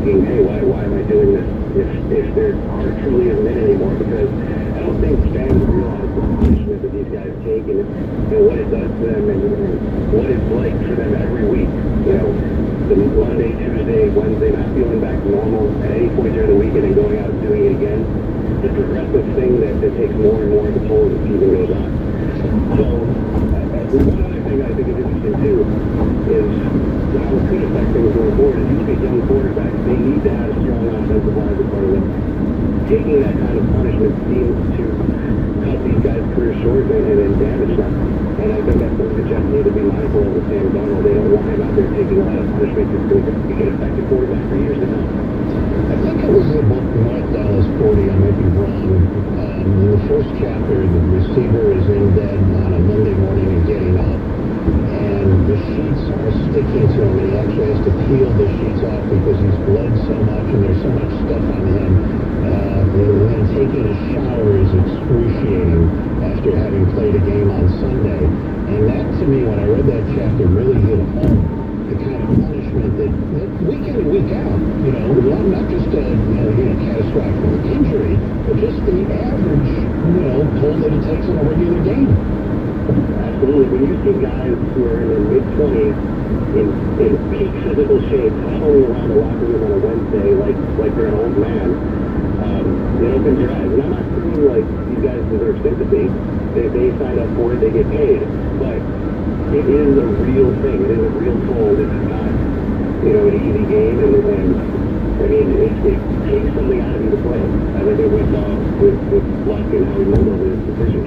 asking, hey, why am I doing this if there truly isn't it anymore? Because I don't think fans realize the punishment that these guys take and what it does to them and what it's like for them every week. You know, the Monday, Tuesday, Wednesday, not feeling back to normal at any point during the week and then going out and doing it again. It's a progressive thing that takes more and more of a toll as the season goes on. So, one other thing I think is interesting too is how it could affect things going forward. As you look at young quarterbacks, they need to have a strong offensive line in front of them. Taking that kind of punishment seems to cut these guys' careers short and damage them. And I think that's something the Jets need to be mindful of with Sam Darnold. They don't want him out there taking a lot of punishment because he can affect the quarterback for years to come. I think it was about North Dallas 40, I might be wrong. In the first chapter, the receiver is in bed on a Monday morning and getting up. And the sheets are sticking to him, and he actually has to peel the sheets off because he's bled so much and there's so much stuff on him. And then taking a shower is excruciating after having played a game on Sunday. And that, to me, when I read that chapter, really hit home. The kind of punishment that week in and week out, you know, not just a catastrophic injury, but just the average, toll that it takes in a regular game. Absolutely. When you see guys who are in their mid-20s in peak physical shape, huddling around the locker room on a Wednesday like they're an old man, it opens your eyes. And I'm not saying like these guys deserve sympathy. They sign up for it, they get paid. But it is a real thing. It is a real toll. This is not, an easy game. And I mean, it takes something out of you to play. I think we saw with Luck and how he mulled over his decision.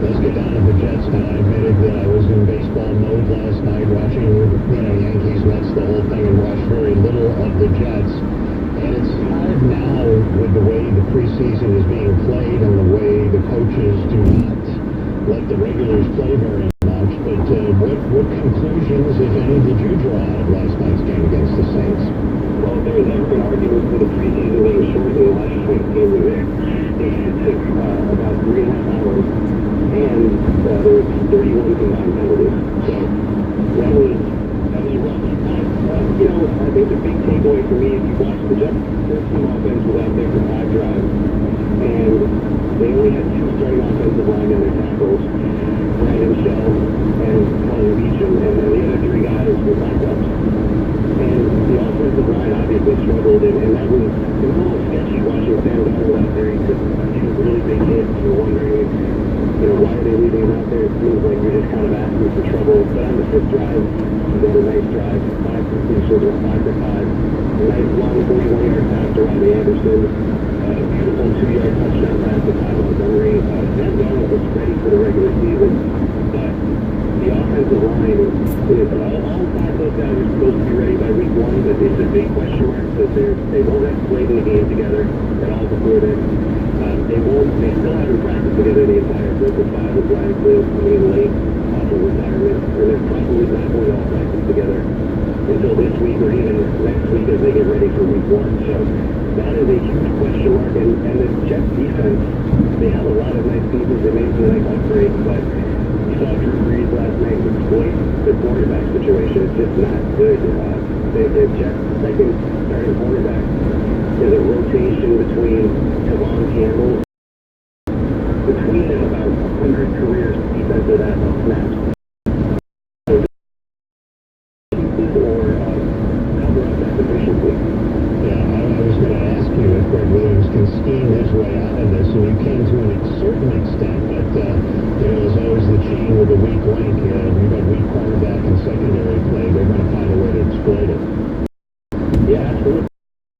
Let's get down to the Jets now. I admitted that I was in baseball mode last night, watching, Yankees, Mets, the whole thing, and watched very little of the Jets. And it's hard now with the way the preseason is being played and the way the coaches do not let the regulars play very much. But what conclusions, if any, did you draw out of last night's game against the Saints? Well, there was never an argument for the preseason being shorter than last night's game was there. It took about 3.5 hours, and there were 31 combined penalties. So that was rough. I think the big takeaway for me, if you watch the Jets' first team offense was out there for 5 drives, and they only had 2 starting offensive line in their tackles, Brandon Shell and Colin Beecham, and then the other 3 guys were backups. And the offensive line obviously struggled, and that was a little sketchy watching Sam Darnold out there. He took a few really big hits. You're wondering, why are they leaving him out there? It seems like you're just kind of asking for trouble. But on the 5th drive, he got a nice drive, 5 completions, 5 for 5. A nice long 41-yard pass to Robbie Anderson. A beautiful 2-yard touchdown pass to Ty Montgomery. Sam Darnold was ready for the regular season, but the offensive line, all 5 of those guys are supposed to be ready by week 1, but it's a big question mark because they won't have played in the game together at all before then. They still haven't practiced together the entire group of 5 with Ryan Cleveland coming in late off of retirement, and they're probably not going to all practice together until this week or even next week as they get ready for week 1. So that is a huge question mark, and the Jets defense, they have a lot of nice pieces. They made some nice upgrades, but you saw Drew Brees last night exploit the quarterback situation. It's just not good. The Jets' second starting quarterback is a rotation between Tavon Campbell, between about 100 career defensive snaps, or cover up that deficiency. Yeah, I was going to ask you if Greg Williams can scheme his way out of this, and you can to a certain extent, but there's always the chain with a weak link. You've got weak cornerback and secondary play. They're going to find a way to exploit it. Yeah, absolutely.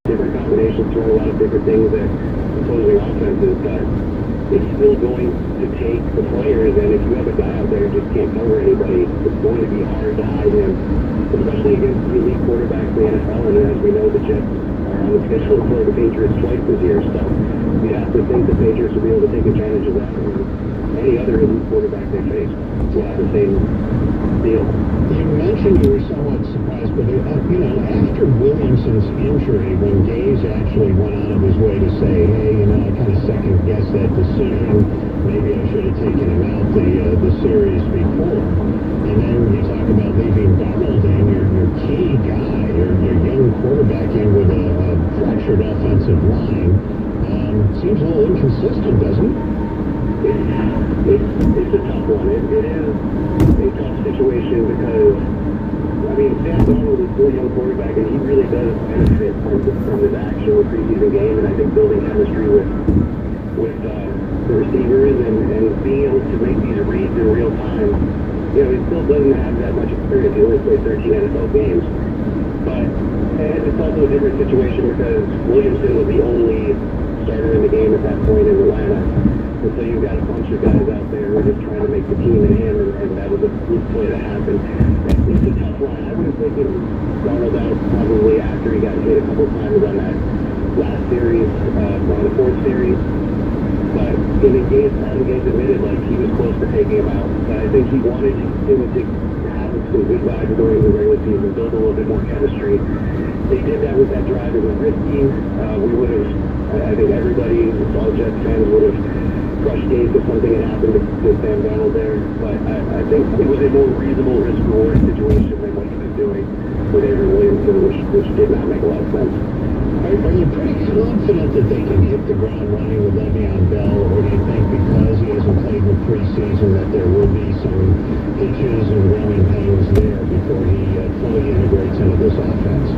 Different combinations, throwing a lot of different things at opposing offenses, but it's still going to take the players, and if you have a guy out there who just can't cover anybody, it's going to be hard to hide him, especially against the elite quarterbacks in the NFL, and as we know, the Jets are on the schedule to play the Patriots twice this year, so you have to think the Patriots will be able to take advantage of that, and any other elite quarterback they face will have the same deal. You mentioned you were somewhat surprised, but after Williamson's injury, when Gage actually went out of his way to say, hey, I kind of second-guessed that decision, maybe I should have taken him out the series before. And then you talk about leaving Darnold in, your key guy, your young quarterback in with a offensive line. Seems a little inconsistent, doesn't it? It's a tough one. It is a tough situation because, I mean, Sam Darnold is still a young quarterback, and he really does benefit from his actual preseason game, and I think building chemistry with the receivers and being able to make these reads in real time. You know, he still doesn't have that much experience. He only played 13 NFL games. And it's also a different situation because Williamson was the only starter in the game at that point in Atlanta. And so you've got a bunch of guys out there who are just trying to make the team in hand, and that was a good play to happen. It's a tough line. I would have taken Darnold out probably after he got hit a couple times on that last series, on the fourth series. But in the game, Adam Gates admitted like he was close to taking him out. But I think he wanted him to have some good vibes during the regular season, build a little bit more chemistry. They did that with that drive. It was risky. We would have, I think everybody, all Jets fans would have crushed Gates if something had happened to Sam Darnold there. But I think it was a more reasonable risk-reward situation than what he was doing with Avery Williamson, which did not make a lot of sense. Are you pretty confident that they can hit the ground running with Le'Veon Bell, or do you think because he hasn't played in the preseason that there will be some hitches and growing pains there before he fully integrates into this offense?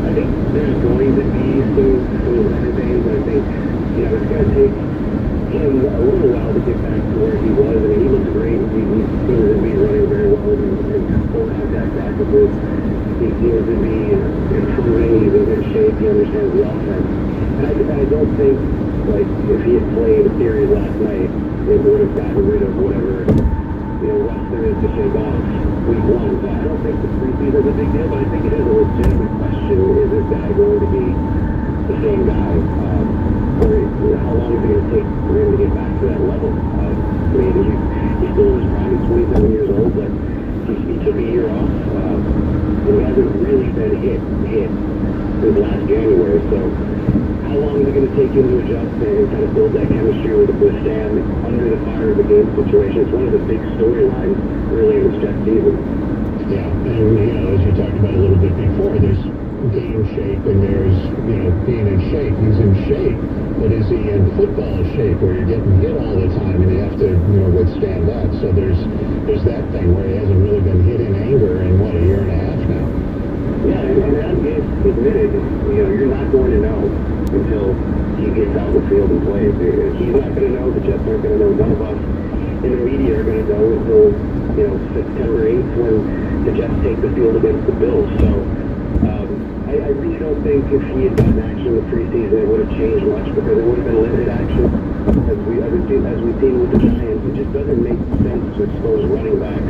I think there's going to be some growing pains. I think, you know, it's going to take him a little while to get back to where he was. I mean, he looks great. He seems to be running very well in full contact practices. He seems to be improving. He's in good shape. He understands the offense. And I don't think, like, if he had played a series last night, it would have gotten rid of whatever, you know, rust there is to shake off week one. So I don't think the preseason is a big deal, but I think it is a legitimate question. Is this guy going to be the same guy? Or you know, how long is it going to take for him to get back to that level? I mean, he's still in his prime. He's 27 years old, but he took a year off. And he hasn't really been hit since last January. So how long is it going to take him to adjust and kind of build that chemistry with Sam under the fire of the game situation? It's one of the big storylines really in this Jets season. Yeah, and you know, as you talked about a little bit before, there's game shape and there's, you know, being in shape. He's in shape, but is he in football shape where you're getting hit all the time and you have to, you know, withstand that? So there's that thing where he hasn't really been hit in anger in, what, a year and a half now? Yeah, and Adam Gates admitted, you know, you're not going to know until he gets out in the field and plays. He's not going to know. The Jets aren't going to know. None of us in the media are going to know until, you know, September 8th when the Jets take the field against the Bills. So I really don't think if he had gotten action in the preseason, it would have changed much because it would have been limited action. As we've seen with the Giants, it just doesn't make sense to expose running backs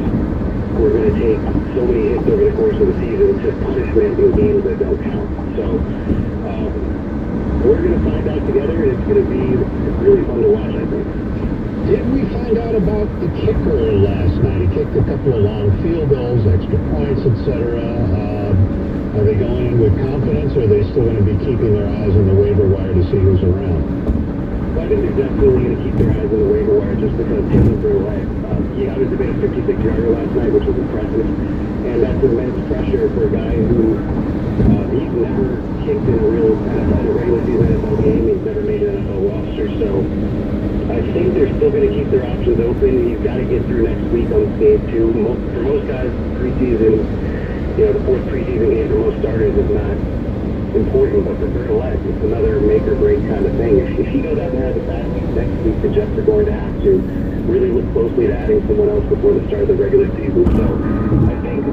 who are going to take so many hits over the course of the season to punishment in games that don't count. So we're going to find out together, and it's going to be really fun to watch, I think. Did we find out about the kicker last night? He kicked a couple of long field goals, extra points, etc. Are they going in with confidence, or are they still going to be keeping their eyes on the waiver wire to see who's around? Well, I think they're definitely going to keep their eyes on the waiver wire just because Taylor threw away. He obviously made a 56-yarder last night, which was impressive. And that's immense pressure for a guy who he's never kicked in a real regular season NFL game. He's never made an NFL roster. So I think they're still going to keep their options open. He's got to get through next week unscathed, too. For most guys, preseason, you know, the fourth preseason game for most starters is not important, but for Pivetta, it's another make or break kind of thing. If he goes out and has a bad week next week, the Jets are going to have to really look closely at adding someone else before the start of the regular season. So I think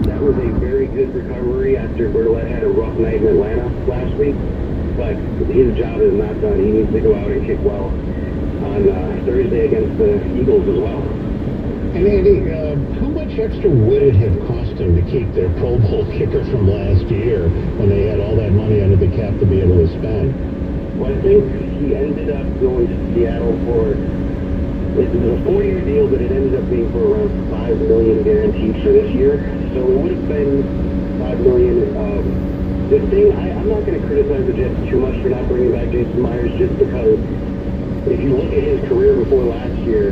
that was a very good recovery after Pivetta had a rough night in Atlanta last week, but his job is not done. He needs to go out and kick well on Thursday against the Eagles as well. And Andy, how much extra would it have cost him to keep their Pro Bowl kicker from last year when they had all that money under the cap to be able to spend? Well, I think he ended up going to Seattle for, it was a 4-year deal, but it ended up being for around $5 million guaranteed for this year. So it would have been $5 million. The thing, I'm not going to criticize the Jets too much for not bringing back Jason Myers, just because if you look at his career before last year,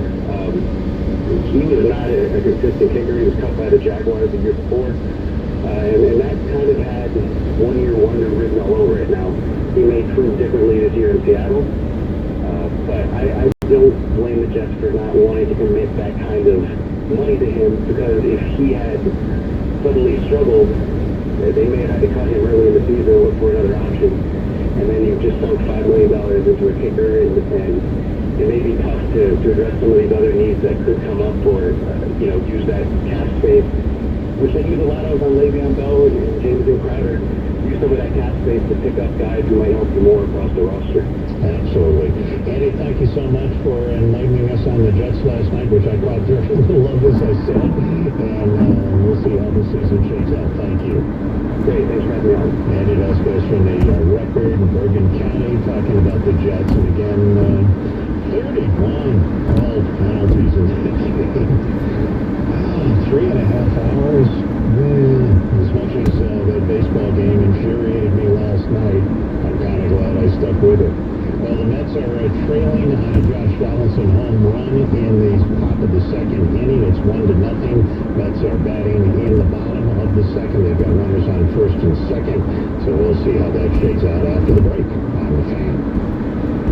he was not a consistent kicker. He was cut by the Jaguars the year before. And that kind of had one-year wonder written all over it now. he may prove differently this year in Seattle. But I don't blame the Jets for not wanting to commit that kind of money to him, because if he had suddenly struggled, they may have had to cut him early in the season and look for another option. And then you've just sunk $5 million into a kicker, and it may be tough to address some of these other needs that could come up, or use that cap space, which they use a lot of on Le'Veon Bell and Jameson Crowder. Use some of that cap space to pick up guys who might help you more across the roster. Absolutely. Andy, thank you so much for enlightening us on the Jets last night, which I caught very little of, as I said. And we'll see how the season shakes out. Thank you. Great. Thanks for having me on. Andy Vasquez from the Record in Bergen County talking about the Jets. And again, 31 called penalties in that game. 3.5 hours. As much as that baseball game infuriated me last night, I'm kind of glad I stuck with it. Well, the Mets are trailing on a Josh Donaldson home run in the top of the second inning. It's 1-0. Mets are batting in the bottom of the second. They've got runners on first and second. So we'll see how that shakes out after the break on the Fan.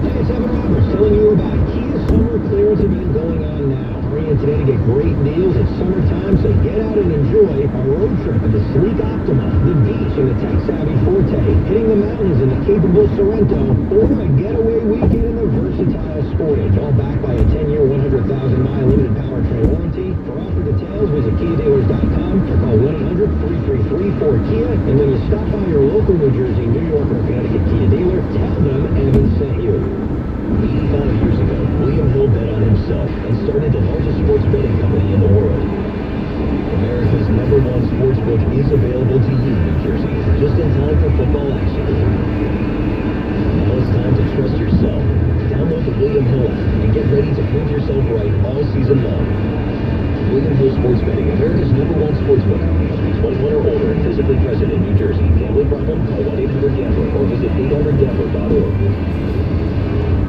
Hey, it's Evan Roberts telling you about Kia Summer Clearance event going on now. Hurry in today to get great deals. It's summertime, so get out and enjoy a road trip in the sleek Optima, the beach in the tech-savvy Forte, hitting the mountains in the capable Sorrento, or a getaway weekend in the versatile Sportage, all backed by a 10-year, 100,000-mile limited powertrain warranty. For offer details, visit KiaDealers.com or call 1-800-333-4KIA, and when you stop by your local New Jersey, New York, or Connecticut Kia dealer, tell them Evan sent you. 85 years ago, William Hill bet on himself and started the largest sports betting company in the world. America's #1 sportsbook is available to you, New Jersey, just in time for football action. Now it's time to trust yourself. Download the William Hill app and get ready to prove yourself right all season long. William Hill Sports Betting, America's #1 sportsbook. Must be 21 or older and physically present in New Jersey. Gambling problem? Call 1-800-GAMBLER or visit 800gambler.org.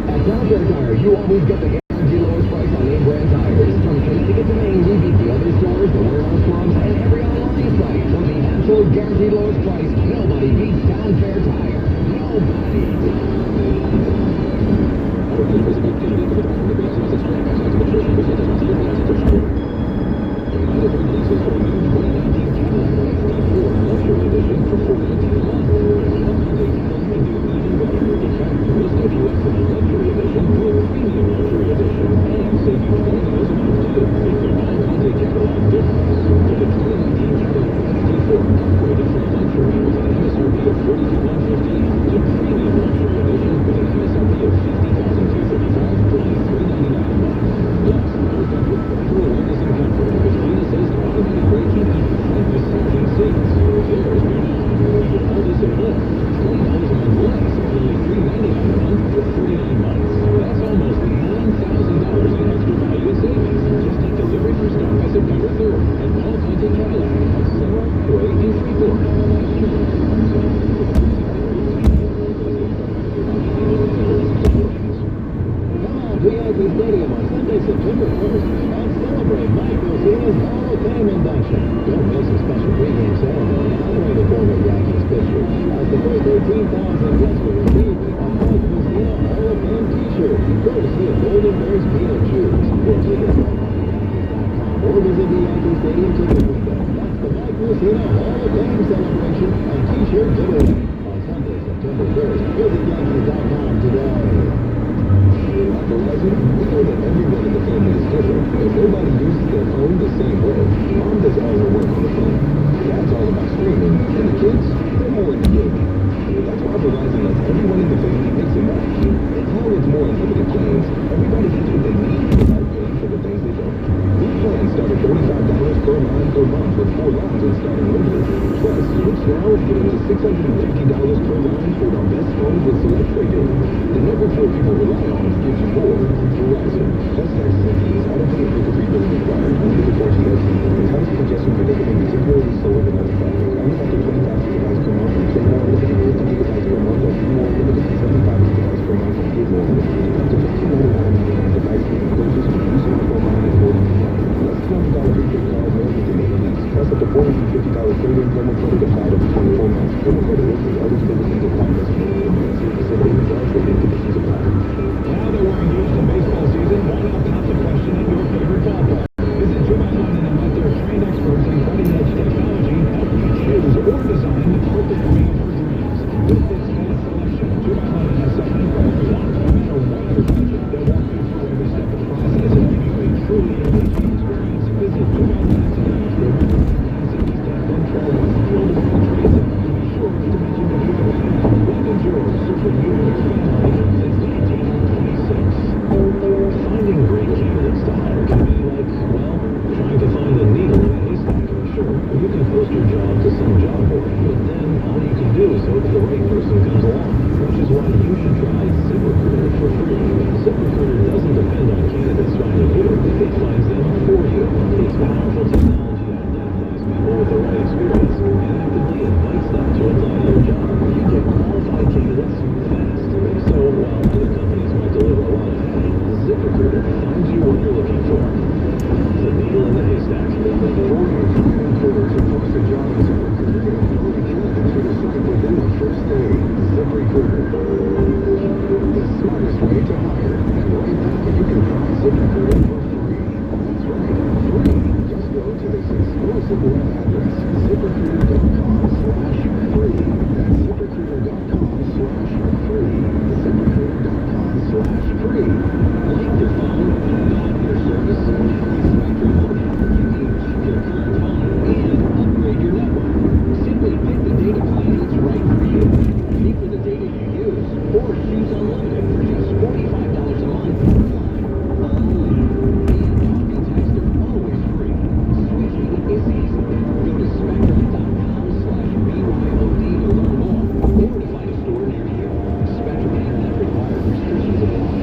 At Town Fair Tire, you always get the guaranteed lowest price on name brand tires. From Connecticut to Maine, we beat the other stores, the warehouse clubs, and every online site for the absolute guaranteed lowest price. Nobody beats Town Fair Tire. Nobody. Luxury edition for $49 a month. Luxury edition to a premium luxury edition and save you $20 a month too. It's a non-Hyundai Cadillac difference. Get a 2019 Cadillac XT4 upgraded from luxury with an MSRP of $42,150 to premium luxury edition with an MSRP of $50,235, only $399 a month. Plus, equipped with driver awareness and comfort, with lane assist, automatic braking, and front massaging seats. There's no need. You get all this in one. $20 a month less, only $399 a month for 49 months. That's almost $9,000 in extra value savings. Just take delivery for stock by September 3rd at Paul Conte Cadillac on Summer, Gray, and Freeport. Come on to Yankee Stadium on Sunday, September 1st and celebrate Mike Mussina's Hall of Fame induction. Don't miss a special pregame ceremony honoring the former Yankees pitcher as the first 13,000 guests will receive a Mike Mussina Hall of Fame t-shirt, courtesy of Golden Bears Beat and Shoes. Get tickets online at Yankees.com or visit the Yankee Stadium ticket window. That's the Mike Mussina Hall of Fame celebration and t-shirt giveaway on Sunday, September 1st. Visit Yankees.com today. At Verizon, we know that everyone in the family is different, and nobody uses their phone the same way. Mom does all her work on the phone. Dad's all about streaming, and the kids, they're more into gaming. That's why Verizon lets everyone in the family mix and match. And now with more unlimited plans, everybody gets what they need without paying for the things they don't. New plans start at $35 per line per month with 4 lines and starting limited. Plus, switch now and get up to $650 per line for our best phones with select trade-in. The number 4 people rely on gives you more. Verizon. Plus taxes and fees. Auto pay and paper-free billing required. Only before GST. And times and congestion predicament particularly slower than other traffic. Only after 20,000 gigabytes per month. Pay more limited 50 gigabytes per month or more limited 75 gigabytes per month and get more limited. Up to $15.99 on device fee and purchase with new smartphone line and $40. Plus $200 prepaid card loyalty to make lease. Plus up to $450 trade-in promo credit applied over 24 months. Promo credit is eligibility to apply. exclusive web address, ZipRecruiter.com/free. That's ZipRecruiter.com/free. ZipRecruiter.com/free. Like your phone, not your service. Now expect your phone network you need, keep your current phone, and upgrade your network. Simply pick the data plan that's right for you. Pay for the data you use, or choose unlimited for just $45 a month per line. Only. And talk and text are always free. Switching is easy. Go to Spectrum.com/BYOD to learn more, or to find a store near you. Spectrum Internet required. Restrictions apply.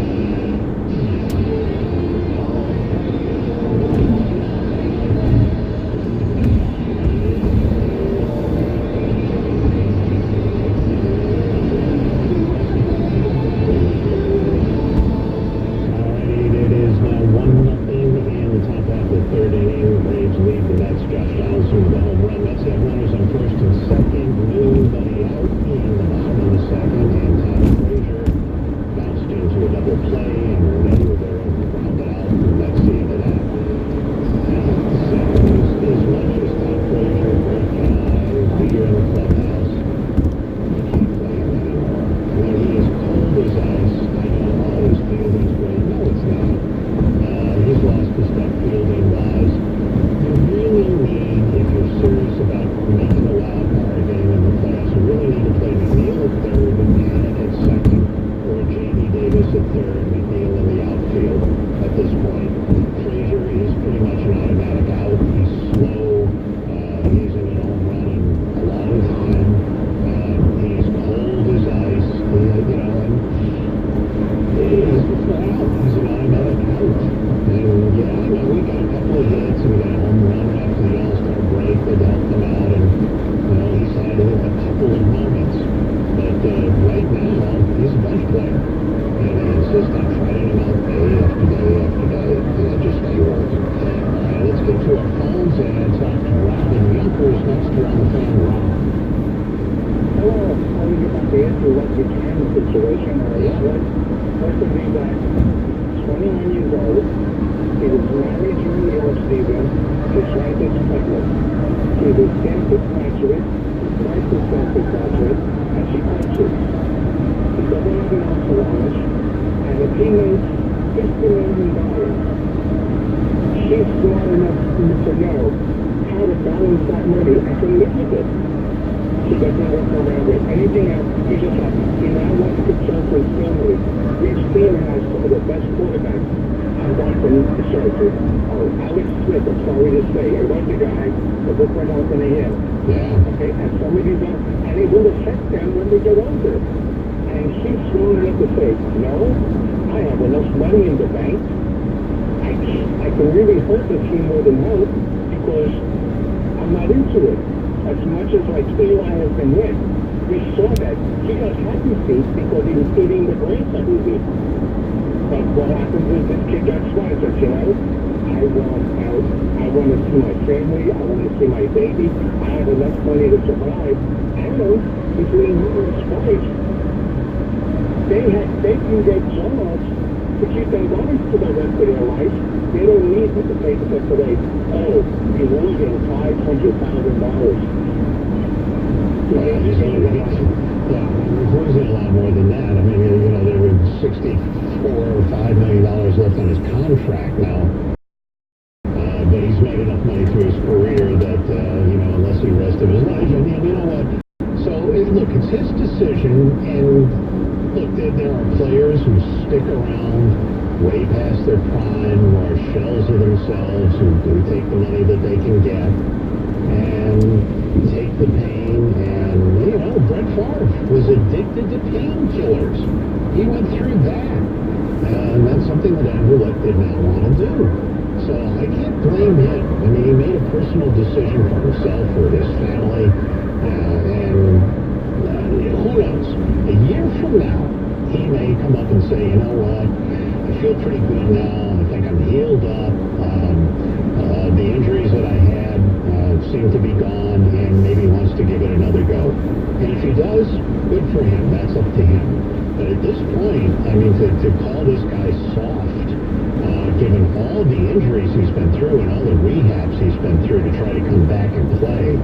given all the injuries he's been through and all the rehabs he's been through to try to come back and play.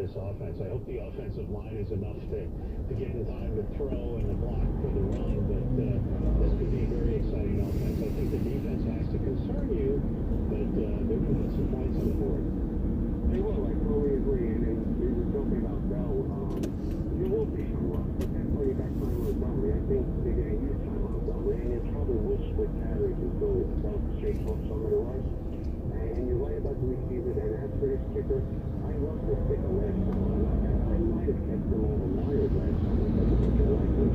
Offense. I hope the offensive line is enough to get in time to throw and the block for the run, but this could be a very exciting offense. I think the defense has to concern you, but they're going to put some points on the board. They will, I totally agree, and we were talking about Bell. There will be some luck, but that's why you got time with Montgomery. I think they're going to use time on Montgomery, and it probably will split carries until Bell shakes off some of the runs. And you're right about the receivers, and as for this kicker, I love this kicker last summer. I might have kept them over Myers last summer because of what you like him.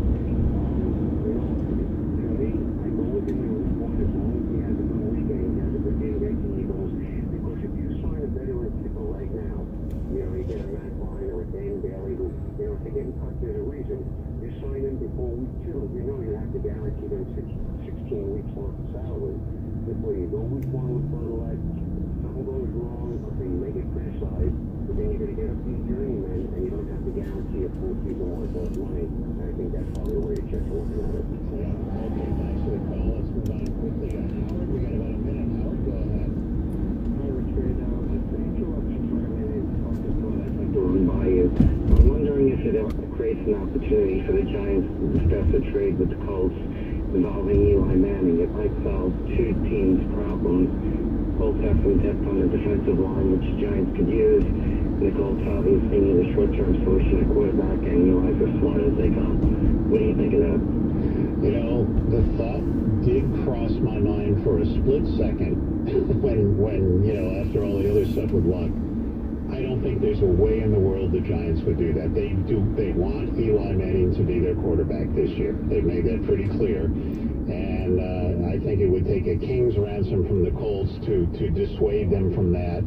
To me, I go with him in week one as long as he has a good weekend, he has a good game against the Eagles. Because if you sign a veteran kicker right now, you get a Matt Ryan or a Dan Bailey who, if they get in touch, there's a reason. You sign them before week 2, you have to guarantee them 16 weeks worth of salary. Before you go week 1 with Bertolette, something goes wrong, okay, you may get criticized, but then you're going to get up these journeymen, and you don't have to guarantee a full season worth of money. And I think that's probably the way the Jets are looking at it. Yeah, okay, thanks for the call. Let's move on quickly to Howard. We got about a minute. Howard, go ahead. Hi, Richard. An interruption for a minute. I'd like to run by you. I'm wondering if it ever creates an opportunity for the Giants to discuss a trade with the Colts involving Eli Manning. It might solve two teams' problems. Colts have some depth on the defensive line, which the Giants could use. And the Colts obviously need a short-term solution at quarterback, and Eli's as smart as they come. What do you think of that? The thought did cross my mind for a split second when after all the other stuff with Luck. I don't think there's a way in the world the Giants would do that. They want Eli Manning to be their quarterback this year. They've made that pretty clear. And I think it would take a king's ransom from the Colts to dissuade them from that.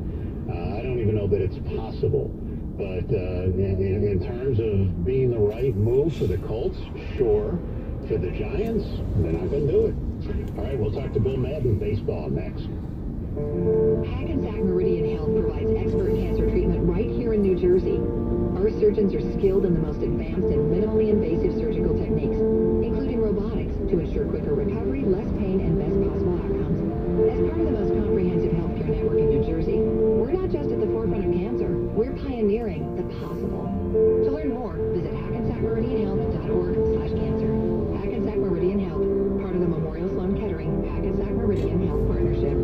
I don't even know that it's possible. But in terms of being the right move for the Colts, sure. For the Giants, they're not going to do it. All right, we'll talk to Bill Madden, baseball, next. Hackensack Meridian Health provides expert cancer treatment right here in New Jersey. Our surgeons are skilled in the most advanced and minimally invasive surgical techniques, including robotics, to ensure quicker recovery, less pain, and best possible outcomes. As part of the most comprehensive healthcare network in New Jersey, we're not just at the forefront of cancer, we're pioneering the possible. To learn more, visit hackensackmeridianhealth.org/cancer. Hackensack Meridian Health, part of the Memorial Sloan Kettering Hackensack Meridian Health Partnership.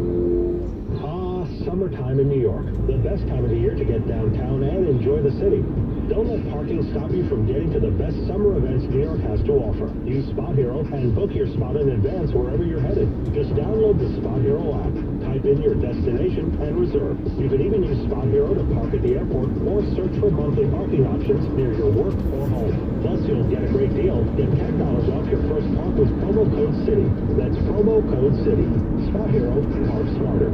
Summertime in New York, the best time of the year to get downtown and enjoy the city. Don't let parking stop you from getting to the best summer events New York has to offer. Use Spot Hero and book your spot in advance wherever you're headed. Just download the Spot Hero app, type type in your destination and reserve. You can even use Spot Hero to park at the airport or search for monthly parking options near your work or home. Plus, you'll get a great deal. Get $10 off your first park with promo code CITY. That's promo code CITY. Spot Hero, park smarter.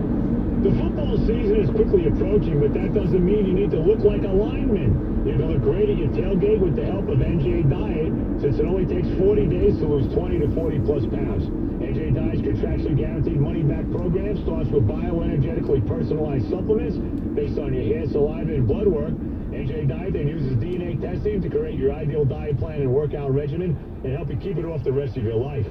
The football season is quickly approaching, but that doesn't mean you need to look like a lineman. You can look great at your tailgate with the help of NJ Diet, since it only takes 40 days to lose 20 to 40 plus pounds. NJ Diet's contractually guaranteed money-back program starts with bioenergetically personalized supplements based on your hair, saliva, and blood work. NJ Diet then uses DNA testing to create your ideal diet plan and workout regimen and help you keep it off the rest of your life.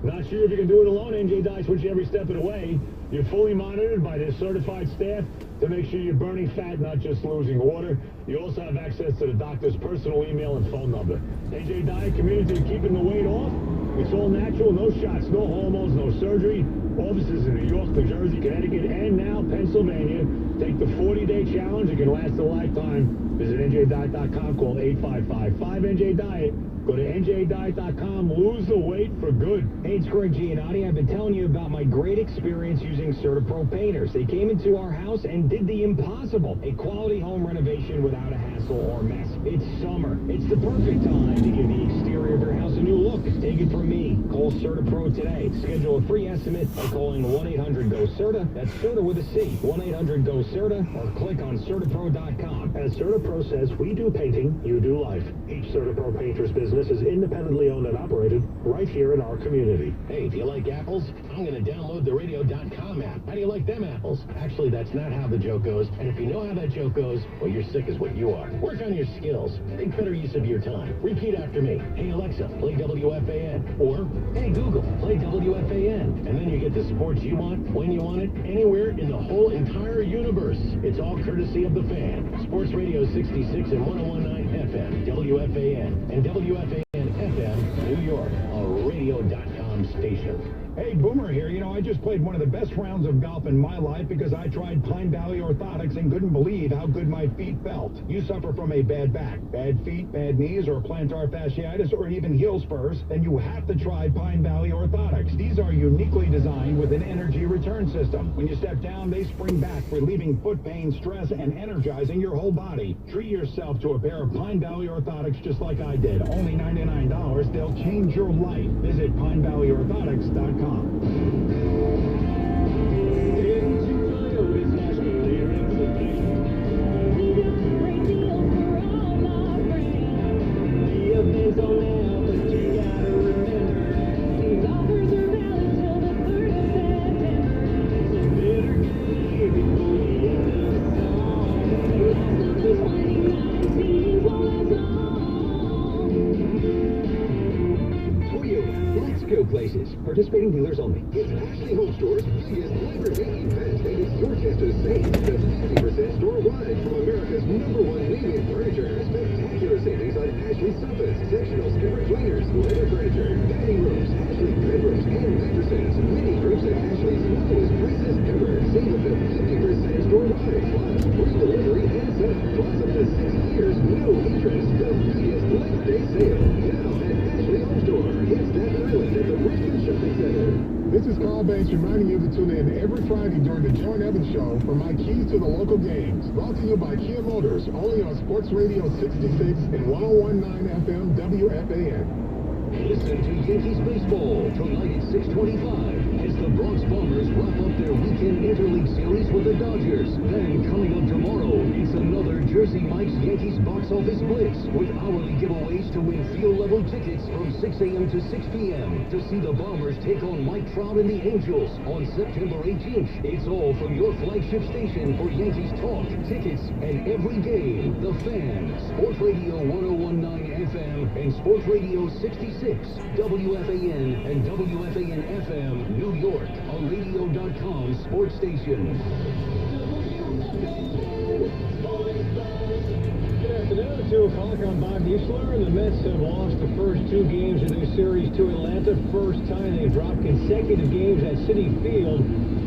Not sure if you can do it alone? NJ Diet's with you every step of the way. You're fully monitored by their certified staff to make sure you're burning fat, not just losing water. You also have access to the doctor's personal email and phone number. NJ Diet committed to keeping the weight off. It's all natural, no shots, no hormones, no surgery. Offices in New York, New Jersey, Connecticut, and now Pennsylvania. Take the 40-day challenge. It can last a lifetime. Visit NJDiet.com. Call 855-5NJ-DIET. Go to NJDiet.com. Lose the weight for good. Hey, it's Greg Giannotti. I've been telling you about my great experience using CertaPro painters. They came into our house and did the impossible. A quality home renovation without a hassle or mess. It's summer. It's the perfect time to give the exterior of your house a new look. Take it from me. Call CertaPro today. Schedule a free estimate by calling 1-800-GO-CERTA. That's CERTA with a C. 1-800-GO-CERTA or click on CertaPro.com. As CertaPro says, we do painting, you do life. Each CertaPro painter's business is independently owned and operated right here in our community. Hey, if you like apples, I'm going to download the radio.com app. How do you like them apples? Actually, that's not how the joke goes. And if you know how that joke goes, well, you're sick is what you are. Work on your skills. Make better use of your time. Repeat after me. Hey, Alexa, play WFAN. Or, hey, Google, play WFAN. And then you get the sports you want, when you want it, anywhere in the whole entire universe. It's all courtesy of the Fan. Sports Radio 66 and 101.9 FM, WFAN, and WFAN FM, New York, a radio.com station. Hey, Boomer here. You know, I just played one of the best rounds of golf in my life because I tried Pine Valley Orthotics and couldn't believe how good my feet felt. You suffer from a bad back, bad feet, bad knees, or plantar fasciitis, or even heel spurs, then you have to try Pine Valley Orthotics. These are uniquely designed with an energy return system. When you step down, they spring back, relieving foot pain, stress, and energizing your whole body. Treat yourself to a pair of Pine Valley Orthotics just like I did. Only $99. They'll change your life. Visit PineValleyOrthotics.com. Places. Participating dealers only. It's Ashley Home Store's biggest Labor Day event, and it's your chance to save up to 50% store-wide from America's #1 leading furniture. Spectacular savings on Ashley sofas, sectional skipper cleaners, leather furniture, dining rooms, Ashley bedrooms, and mattresses. Mini groups at Ashley's lowest prices ever. Save up to 50% store-wide. Plus, free delivery and setup. Plus up to 6 years, no interest. The biggest Labor Day sale. Now at Ashley Home Store. It's Staten Island at the Richmond Shopping Center. This is Carl Banks reminding you to tune in every Friday during the Joe and Evans Show for my keys to the local games. Brought to you by Kia Motors, only on Sports Radio 66 and 101.9 FM WFAN. Listen to Yankees baseball tonight at 6:25 as the Bronx Bombers wrap up their weekend interleague series with the Dodgers. Then coming up tomorrow, it's another Jersey Mike's Yankees box office blitz with hourly giveaways to win field-level tickets from 6 a.m. to 6 p.m. to see the Bombers take on Mike Trout and the Angels on September 18th. It's all from your flagship station for Yankees talk, tickets, and every game. The Fan, Sports Radio 101.9 FM and Sports Radio 66, WFAN and WFAN FM, New York, a radio.com sports station. Good afternoon, 2 o'clock. I'm Bob Buechler, and the Mets have lost the first 2 games of their series to Atlanta. First time they've dropped consecutive games at Citi Field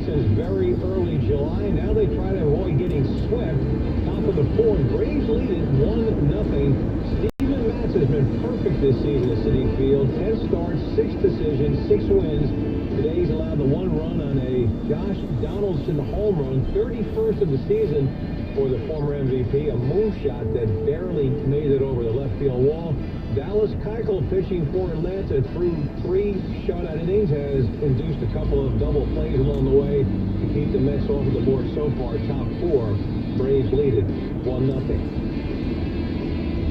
since very early July. Now they try to avoid getting swept. Top of the 4th, Braves lead it 1-0. Steven Matz has been perfect this season at Citi Field. 10 starts, 6 decisions, 6 wins. Today he's allowed the one run on a Josh Donaldson home run, 31st of the season for the former MVP, a moonshot that barely made it over the left field wall. Dallas Keuchel, pitching for Atlanta through 3 shutout innings, has induced a couple of double plays along the way to keep the Mets off of the board so far. Top 4, Braves lead it 1-0.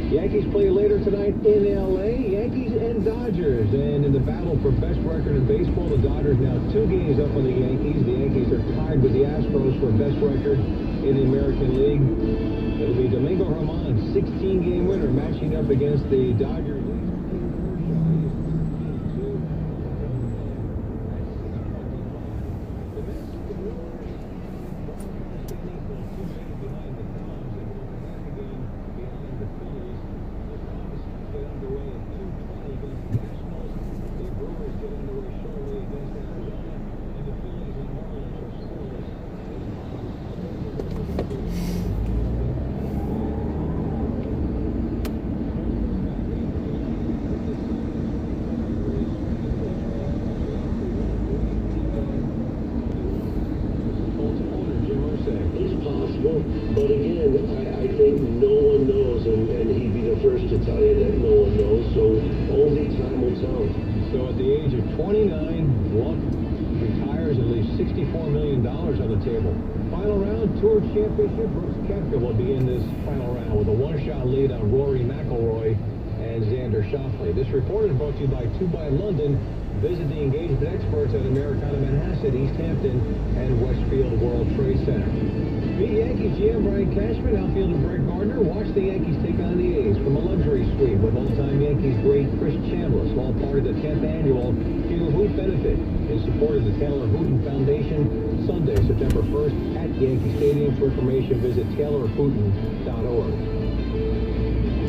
Yankees play later tonight in L.A., Yankees and Dodgers. And in the battle for best record in baseball, the Dodgers now 2 games up on the Yankees. The Yankees are tied with the Astros for best record in the American League. It'll be Domingo Germán, 16-game winner, matching up against the Dodgers. But again, I think no one knows, and he'd be the first to tell you that no one knows, so only time will tell. So at the age of 29, Luck retires and leaves $64 million on the table. Final round, Tour Championship. Brooks Koepka will be in this final round with a one-shot lead on Rory McIlroy and Xander Schauffele. This report is brought to you by 2 London. Visit the engagement experts at Americana Manhasset, East Hampton, and Westfield World Trade Center. Meet Yankees GM Brian Cashman, outfielder Brett Gardner. Watch the Yankees take on the A's from a luxury suite with all-time Yankees great Chris Chambliss, all part of the 10th annual Taylor Hoot benefit in support of the Taylor Hooten Foundation. Sunday, September 1st at Yankee Stadium. For information, visit taylorhooten.org.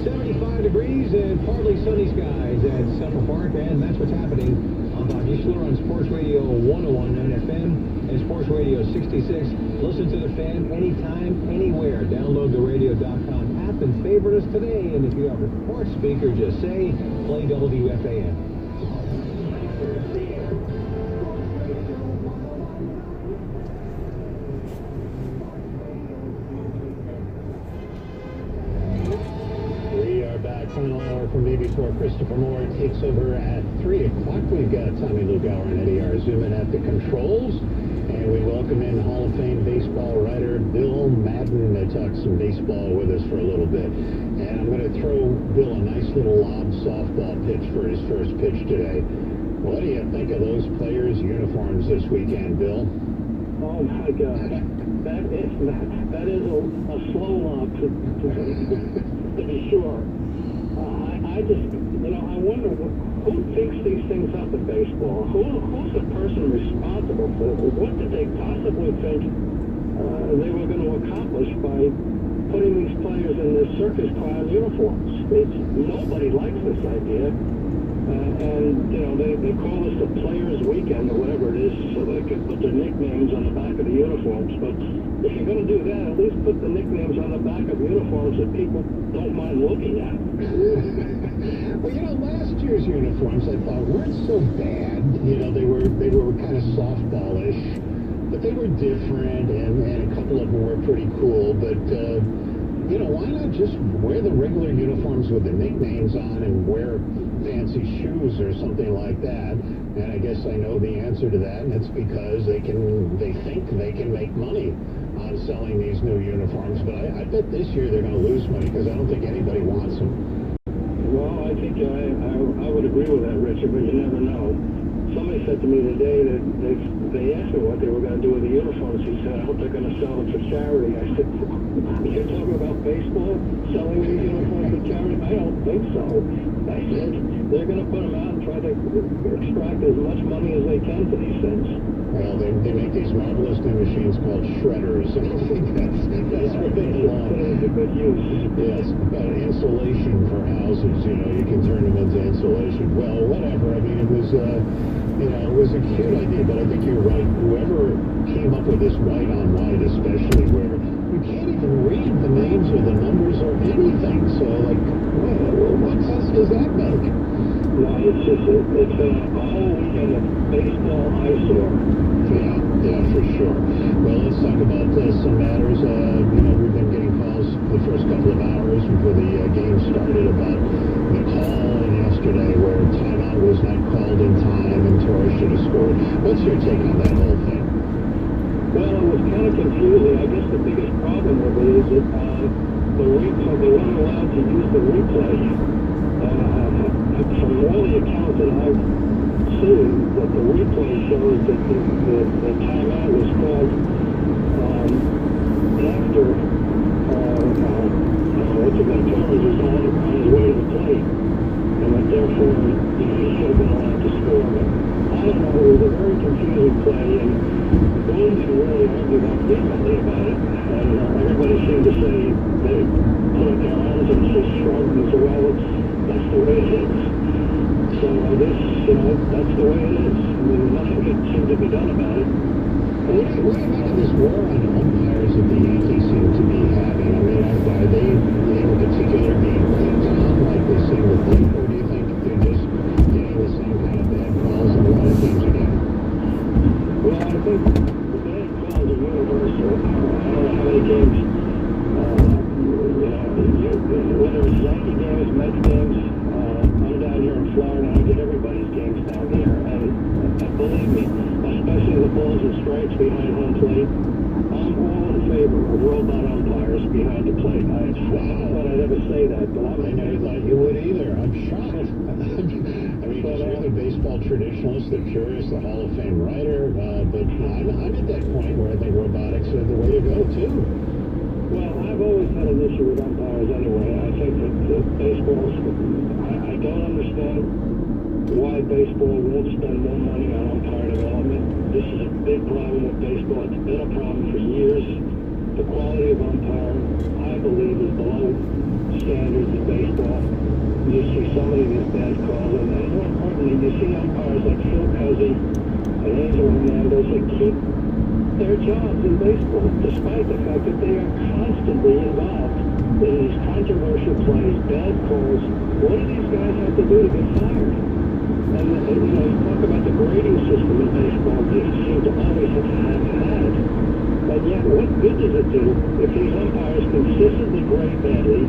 75 degrees and partly sunny skies at Central Park, and that's what's happening. I'm Bob Eschler on Sports Radio 101.9 FM and Sports Radio 66. Listen to The Fan anytime, anywhere. Download the radio.com app and favorite us today. And if you have a smart speaker, just say, play WFAN. Final hour from me before Christopher Moore takes over at 3 o'clock. We've got Tommy Lugauer and Eddie Arzuman at the controls. And we welcome in Hall of Fame baseball writer Bill Madden to talk some baseball with us for a little bit. And I'm going to throw Bill a nice little lob softball pitch for his first pitch today. What do you think of those players' uniforms this weekend, Bill? Oh, my God. That is a slow lob to be sure. I just, I wonder who picks these things up in baseball? Who's the person responsible for it? What did they possibly think they were going to accomplish by putting these players in this circus clown uniforms? Nobody likes this idea. And, they call this the Players' Weekend or whatever it is, so they can put their nicknames on the back of the uniforms. But if you're going to do that, at least put the nicknames on the back of uniforms that people don't mind looking at. Well, last year's uniforms, I thought, weren't so bad. They were kind of softballish, but they were different, and a couple of them were pretty cool. But, why not just wear the regular uniforms with the nicknames on and wear fancy shoes or something like that? And I guess I know the answer to that, and it's because they think they can make money on selling these new uniforms. But I bet this year they're going to lose money because I don't think anybody wants them. Well, I think I would agree with that, Richard, but you never know. Somebody said to me today that they asked me what they were going to do with the uniforms. He said, I hope they're going to sell them for charity. I said, you're talking about baseball, selling these uniforms for charity? I don't think so. I said, they're going to put them out and try to extract as much money as they can for these things. Well, they make these marvelous new machines called shredders, and I think that's where they belong. It's a good use. Yes, insulation for houses, you can turn them into insulation. Well, whatever. I mean, it was a cute idea, but I think you're right. Whoever came up with this white on white, especially where you can't even read the names or the numbers or anything. So, what sense does that make? No, it's just it's a whole weekend of baseball eyesore. Yeah, for sure. Well, let's talk about some matters. We've been getting calls the first couple of hours before the game started about the call yesterday where timeout was not called in time and Torres should have scored. What's your take on that whole thing? Well, it was kind of confusing. I guess the biggest problem with it is that the replay, they weren't allowed to use the replay. From all the accounts that I've seen, that the replay shows that the timeout was called after Torres was on his way to the plate, and that therefore he should have been allowed to score. But I don't know, it was a very confusing play, and Boone didn't really argue that vehemently about it, and everybody seemed to say they put up their arms and just shrugged and said, well, that's the way it is. So I guess, that's the way it is. I mean, nothing could seem to be done about it. What do you make of this war on umpires that the Yankees seem to be having? I mean, are they in particular being picked on like they seem to think, or do you think they're just getting the same kind of bad calls and a lot of teams are getting? Well, I think the bad calls are universal. I don't know how many games, whether it's Yankee games, Mets games, I'm down here in Florida, I get everybody's games down here, and believe me, especially the balls and strikes behind home plate, I'm all in favor of robot umpires behind the plate. I thought I'd ever say that, but I never thought you would either. I'm shocked. I mean, you're the baseball traditionalist, the purist, the Hall of Fame writer, but I'm at that point where I think robotics are the way to go, too. Well, I've always had an issue with umpires anyway. I think that baseball's... I don't understand why baseball won't spend more money on umpire development. This is a big problem with baseball. It's been a problem for years. The quality of umpiring, I believe, is below standards in baseball. You see so many of these bad calls, and more importantly, you see umpires like Phil Cousy and Angel Hernandez that keep their jobs in baseball, despite the fact that they are constantly involved in these controversial plays, bad calls. What do these guys have to do to get fired? And you talk about the grading system in baseball. They seem to always have had it. And yet, what good does it do if these umpires consistently grade badly?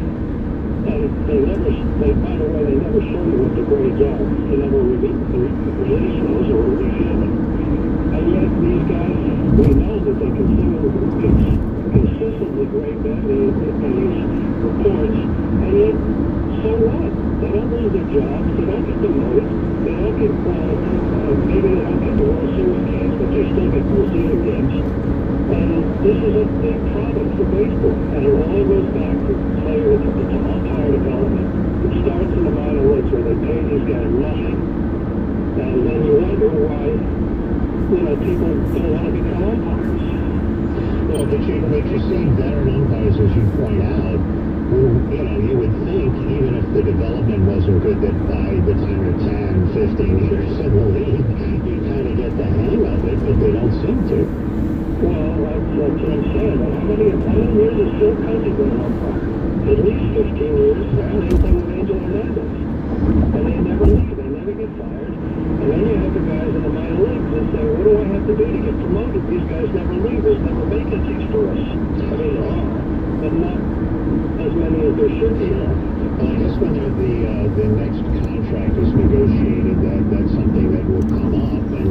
And by the way, they never show you what the grades are. They never release those or review them. And yet, these guys, we know that they consistently grade badly in these reports. And yet, so what? They don't lose their jobs. They don't get demoted. They don't get, maybe they don't get the World Series games, but they still get postseason games. And this is a big problem for baseball. And it all goes back to umpire development. It starts in the minor leagues where they pay these guys nothing. And then you wonder why, people don't want to become umpires. Well, but you see veteran umpires, as you point out, who, you would think, even if the development wasn't good, that by the time you're 10, 15 years in the league, you kind of get the hang of it, but they don't seem to. Well, that's what I'm saying. How many years has Phil Cousy been an umpire? At least 15 years. Same thing with Angel Hernandez. And they never leave. They never get fired. And then you have the guys in the minor leagues that say, what do I have to do to get promoted? These guys never leave. There's never vacancies for us. I mean, there are, but not as many as there should be. Well, I guess when the next contract is negotiated, that's something that will come up. And,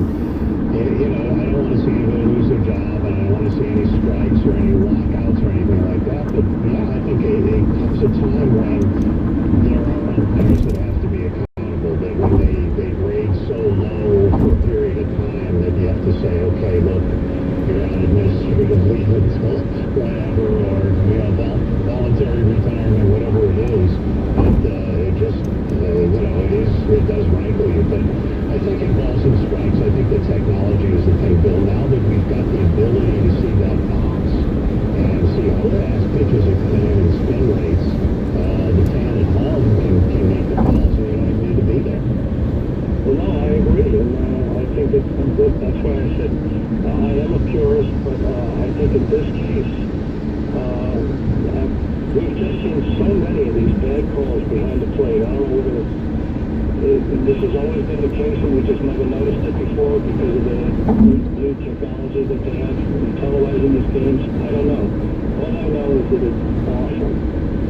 I don't want to see anybody lose their job, and I don't want to see any strikes or any lockouts or anything like that. But, yeah, I think it comes a time when there are umpires that have to be accountable, that when they grade so low for a period of time that you have to say, okay, look, you're on administrative leave until whatever, or, voluntary retirement, whatever it is. But it just, it does rankle you. But I think in balls and strikes, I think the technology is the thing, Bill. Now that we've got the ability to see that box and see how fast pitches are coming in and spin rates, the fan at home can make the calls. You don't need to be there. Well, no, I agree, and I think that's why I said I am a purist, but I think in this case, we've just seen so many of these bad calls behind the plate. I don't know whether it's has always been the case, and we just never noticed it before because of the new technology that they have in televising these games? I don't know. All I know is that it's awful.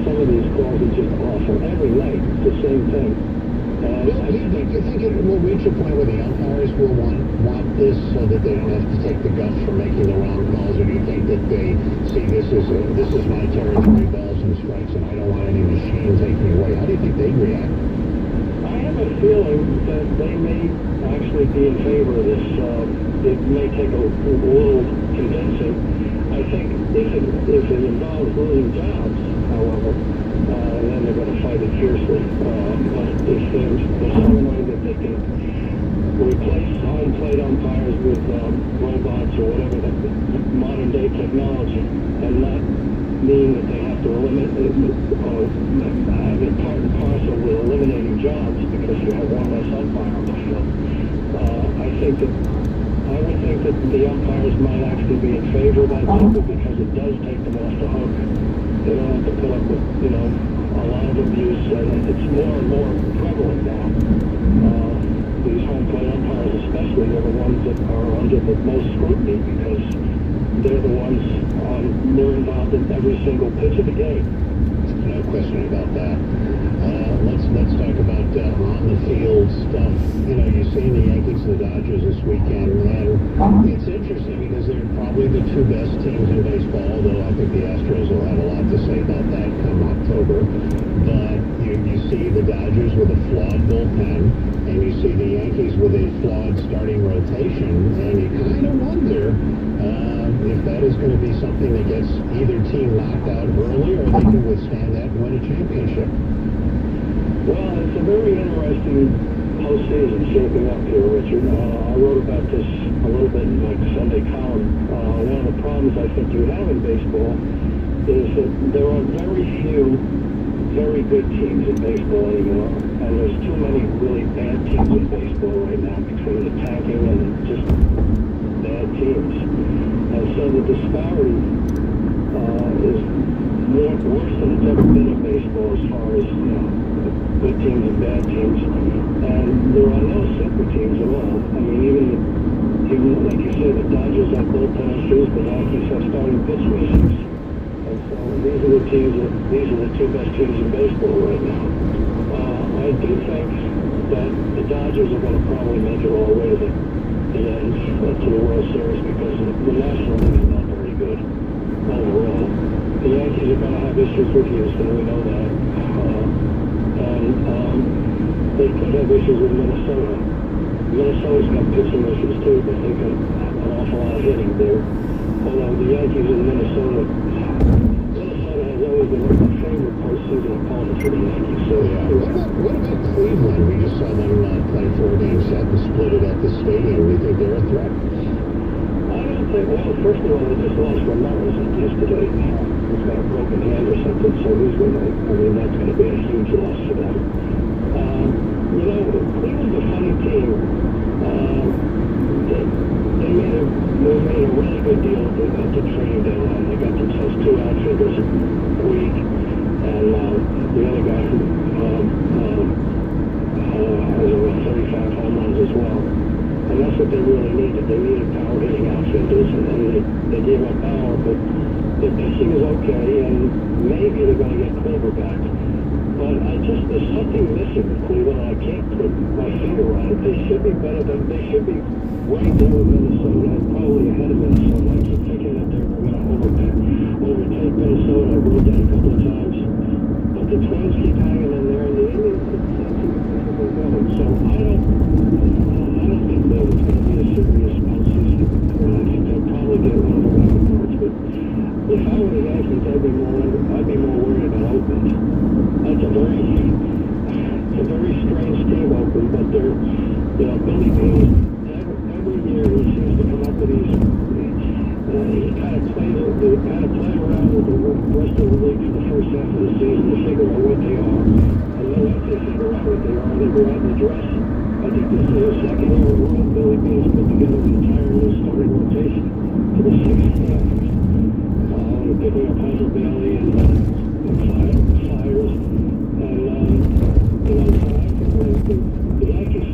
Some of these calls are just awful. Every night, it's the same thing. Do you think it will reach a point where the umpires will want this so that they don't have to take the guts from making the wrong calls, or do you think that they see this is my territory, balls and strikes, and I don't want any machine taking me away? How do you think they'd react? I have a feeling that they may actually be in favor of this. It may take a little convincing. I think if it involves losing jobs, however, then they're going to fight it fiercely. But if there's some way that they can replace home plate umpires with robots or whatever, modern day technology, and not mean that they have to eliminate or have it part and parcel with eliminating jobs because you have one less umpire on the field. I would think that the umpires might actually be in favor of that simply because it does take them off the hook. They don't have to put up with, a lot of abuse, and it's more and more prevalent now. These home plate umpires especially are the ones that are under the most scrutiny because they're the ones more involved in every single pitch of the game. No question about that. Let's talk about on-the-field stuff. You've seen the Yankees and the Dodgers this weekend, and it's interesting because they're probably the two best teams in baseball, although I think the Astros will have a lot to say about that come October. But you see the Dodgers with a flawed bullpen, and you see the Yankees with a flawed starting rotation, and you kind of wonder if that is going to be something that gets either team knocked out early or they can withstand that and win a championship. Well, it's a very interesting postseason shaping up here, Richard. I wrote about this a little bit in my Sunday column. One of the problems I think you have in baseball is that there are very few very good teams in baseball anymore, and there's too many really bad teams in baseball right now between the tanking and just bad teams. And so the disparity is worse than it's ever been in baseball as far as, good teams and bad teams. And there are no super teams at all. I mean, even like you said, the Dodgers have bullpen issues, the Yankees have starting pitch issues. And so these are the two best teams in baseball right now. I do think that the Dodgers are going to probably make it all the way to the end, to the World Series, because the National League is not very good overall. The Yankees are going to have issues with Houston, we know that. They could have issues with Minnesota. Minnesota's got pitching issues too, but they've got an awful lot of hitting there. Although the Yankees and Minnesota has always been a favorite postseason opponent for the Yankees. So, what about Cleveland? We just saw them play 4 games set and split it at the stadium. Do you think they're a threat? I don't think, well, first of all, they just lost Ramirez yesterday. He's got a broken hand or something, so that's going to be a huge loss for them. Cleveland's a funny team. They made a really good deal at the trading deadline. They got themselves 2 outfielders a week, and the other guy who has over 35 home runs as well. And that's what they really needed. They needed power hitting outfielders, and they gave up power, but the pitching is okay, and maybe they're going to get Kluber back. But there's something missing with Cleveland, and I can't put my finger on it. They should be better they should be right there with Minnesota, and probably ahead of Minnesota. I keep thinking that they're going to overtake Minnesota. I wrote that a couple of times. But the Twins keep hanging in there, and the Indians, so I don't think Cleveland's going to be a serious postseason. I think they'll probably get one of the wild cards, but if I were the Yankees, I'd be more worried about Oakland. That's a very strange team, Oakland, but they're, Billy Beane, every year he seems to come up with these, he kind of play around with the rest of the league for the first half of the season to figure out what they are. And then once they figure out what they are, they go out and address. I think this is the second year in a row Billy Beane's put together an entire new starting rotation for the second half. Picking up Hunter Bailey and Flyers. And, the Yankees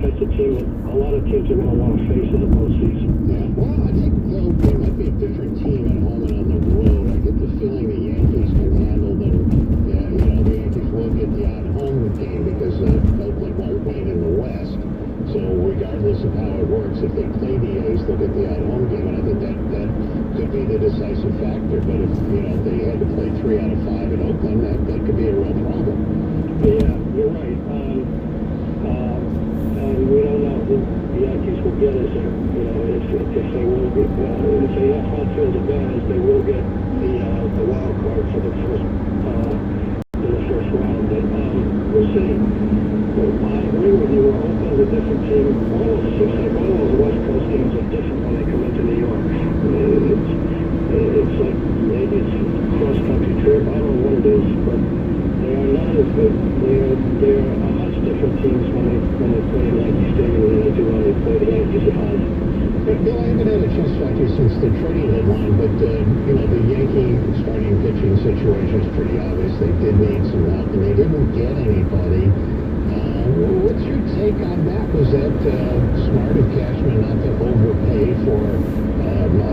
think that's a team that a lot of teams are going to want to face in the postseason. Yeah, well, I think though they might be a different team at home and on the road. I get the feeling the Yankees can handle them. Yeah, you know, the Yankees will get the odd home game because Oakland won't win in the West. So regardless of how it works, if they play the A's, they'll get the odd home game, and I think that could be the decisive factor. But if they had to play 3 out of 5 in Oakland, that could be a real problem. Yeah, you're right. And we don't know who the Yankees will get us there. If they will get, if they have home field advantage, they will get the wild card for the first in the first round. But we'll see. I agree with you. Oakland's a different team. It seems like all those West Coast teams are different when they come into New York. It's like maybe it's a cross-country trip. I don't know what it is, but they are not as good. They are much different teams when they play in Yankee Stadium than they do when they play the Yankees at home. Bill, I haven't had a chance to talk to you since the trading deadline, but the Yankee starting pitching situation is pretty obvious. They did need some help, and they didn't get anybody. What's your take on that? Was that smart of Cashman not to overpay for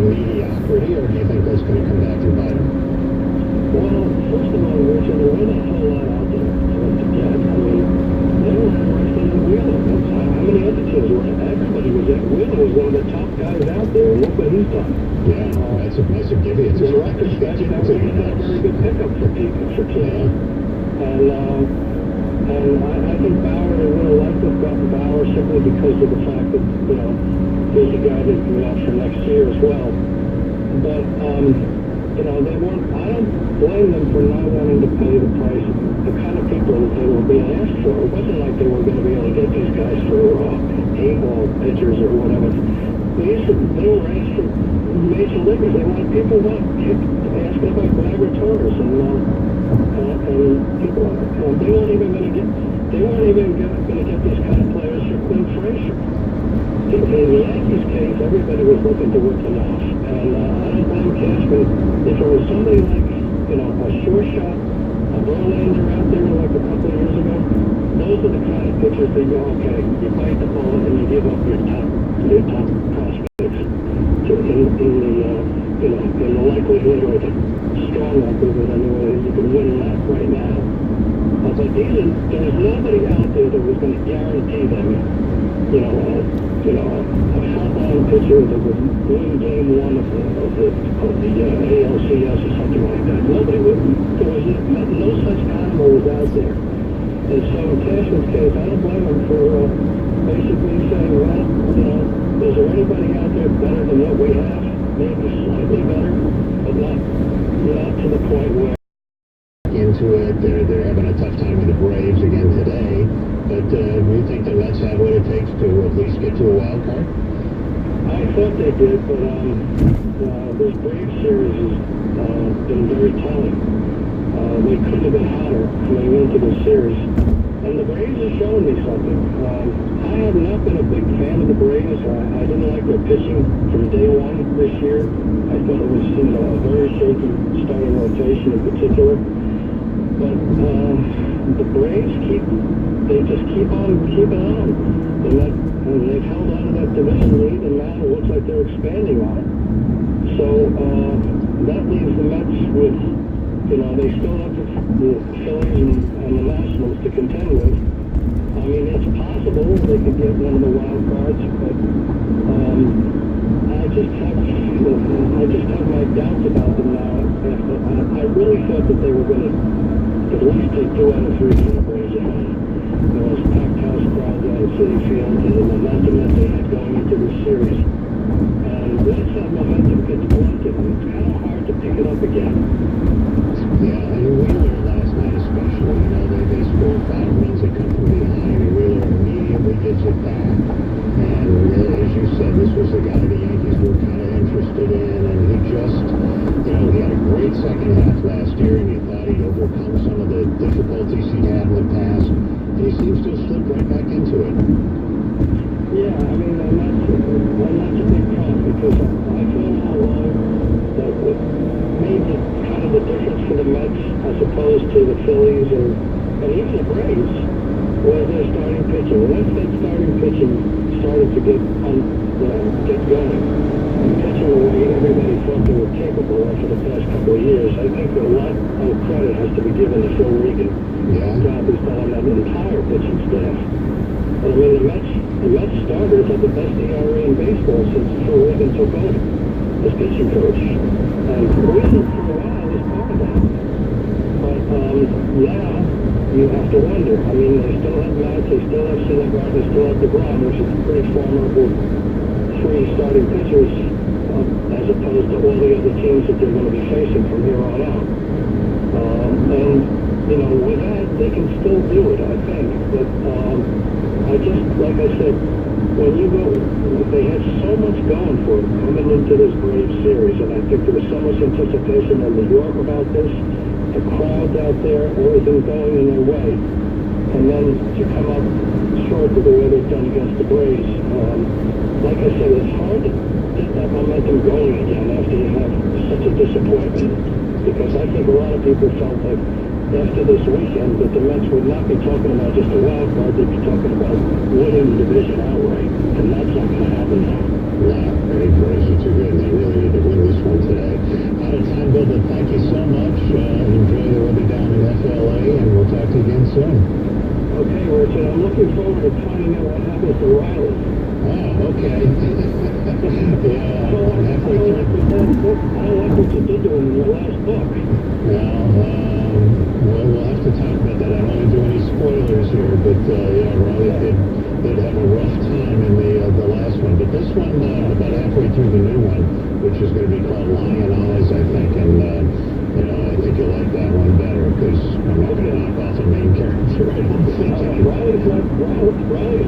mediocrity, or do you think that's going to come back and bite him? Well, first of all, Richard, there wasn't a whole lot out there for them to get. I mean, they were interested in Wheeler. How many other teams were? Everybody was at Wheeler was one of the top guys out there. Look what he's done. Yeah, that's a give you. In retrospect, that was a very good pickup for teams. And I think Bauer, they would have liked to have gotten Bauer simply because of the fact that, he's a guy that can be out for next year as well. But, they weren't, I don't blame them for not wanting to pay the price, the kind of people that they were being asked for. It wasn't like they were going to be able to get these guys for A-ball pitchers or whatever. They were asked for major leaguers. They wanted people asking about laboratories and people. They weren't even going to get these kind of players for Clint Frazier. In the Yankees' case, everybody was looking to rip them off, and I don't blame Cashman. If it was somebody like, a sure shot, a Verlander out there like a couple of years ago, those are the kind of pitchers that go, okay, you bite the bullet and you give up your top prospects in the likelihood or the strong likelihood anyway that you can win that right now. But there's nobody out there that was going to guarantee them, a frontline pitcher that would win game 1 of the ALCS or something like that. There was no such animal was out there. And so in Cashman's case, I don't blame him for basically saying, well, is there anybody out there better than what we have? Maybe slightly better, but not to the point where into it. They're having a tough time with the Braves again today. But do you think the Mets have what it takes to at least get to a wild card? I thought they did, but this Braves series has been very telling. They couldn't have been hotter coming into the series. And the Braves are showing me something. I have not been a big fan of the Braves. I didn't like their pitching from day 1 this year. I thought it was a very shaky starting rotation in particular. But the Braves just keep on keeping on. And they've held on to that division lead, and now it looks like they're expanding on it. So that leaves the Mets with, they still have the Phillies and the Nationals to contend with. I mean, it's possible they could get one of the wild cards, but I just have my doubts about them now. I really thought that they were going to at least take 2 out of 3 from the Braves at home. There was packed house crowds out of Citi Field, and the momentum that they had going into this series. And once that momentum gets blunted, it's kind of hard to pick it up again. Yeah, I mean, Wheeler last night especially, they scored 5 runs, they come from behind, and Wheeler immediately gets it back. And as you said, this was the guy the Yankees were kind of interested in, and he just, he had a great second half last year, and you thought he'd overcome some of the difficulties he had in the past. And he seems to have slipped right back into it. Yeah, I mean, and that's a big problem, because I feel all along that what made kind of the difference for the Mets as opposed to the Phillies and even the Braves was their starting pitcher. Once that starting pitching started to get going. Pitching the way everybody thought they were capable of for the past couple of years, I think a lot of credit has to be given to Phil Regan. Job he's done on that entire pitching staff. But I mean, the Mets starters have the best ERA in baseball since Phil Regan took over as pitching coach. And Regan, for a while, was part of that. But now you have to wonder. I mean, they still have Matt, they still have Syndergaard, they still have DeGrom, which is a pretty formidable three starting pitchers, as opposed to all the other teams that they're going to be facing from here on out. And, you know, with that, they can still do it, I think. But I just, like I said, when you go, they had so much going for them coming into this Braves series, and I think there was so much anticipation in New York about this, the crowds out there, everything going in their way. And then to come up short of the way they've done against the Braves, like I said, it's hard to get that momentum going again after you have such a disappointment. Because I think a lot of people felt like after this weekend that the Mets would not be talking about just a wild card, they'd be talking about winning the division outright. And that's not going to happen now. Yeah, the Braves are too good. They really need to win this one today. Out of time, Bill, but thank you so much. Enjoy the weather down in FLA, and we'll talk to you again soon. Okay, Richard, I'm looking forward to finding out what happens to Riley. Oh, okay. Yeah, I don't like what you did to him in your last book. Well, we'll have to talk about that. I don't want to do any spoilers here, but yeah, Riley did have a rough time in the last one. But this one, about halfway through the new one, which is going to be called Lion Eyes, I think, and you know, I think you'll like that one better because I'm not going to knock off the main character. I don't think. Riley's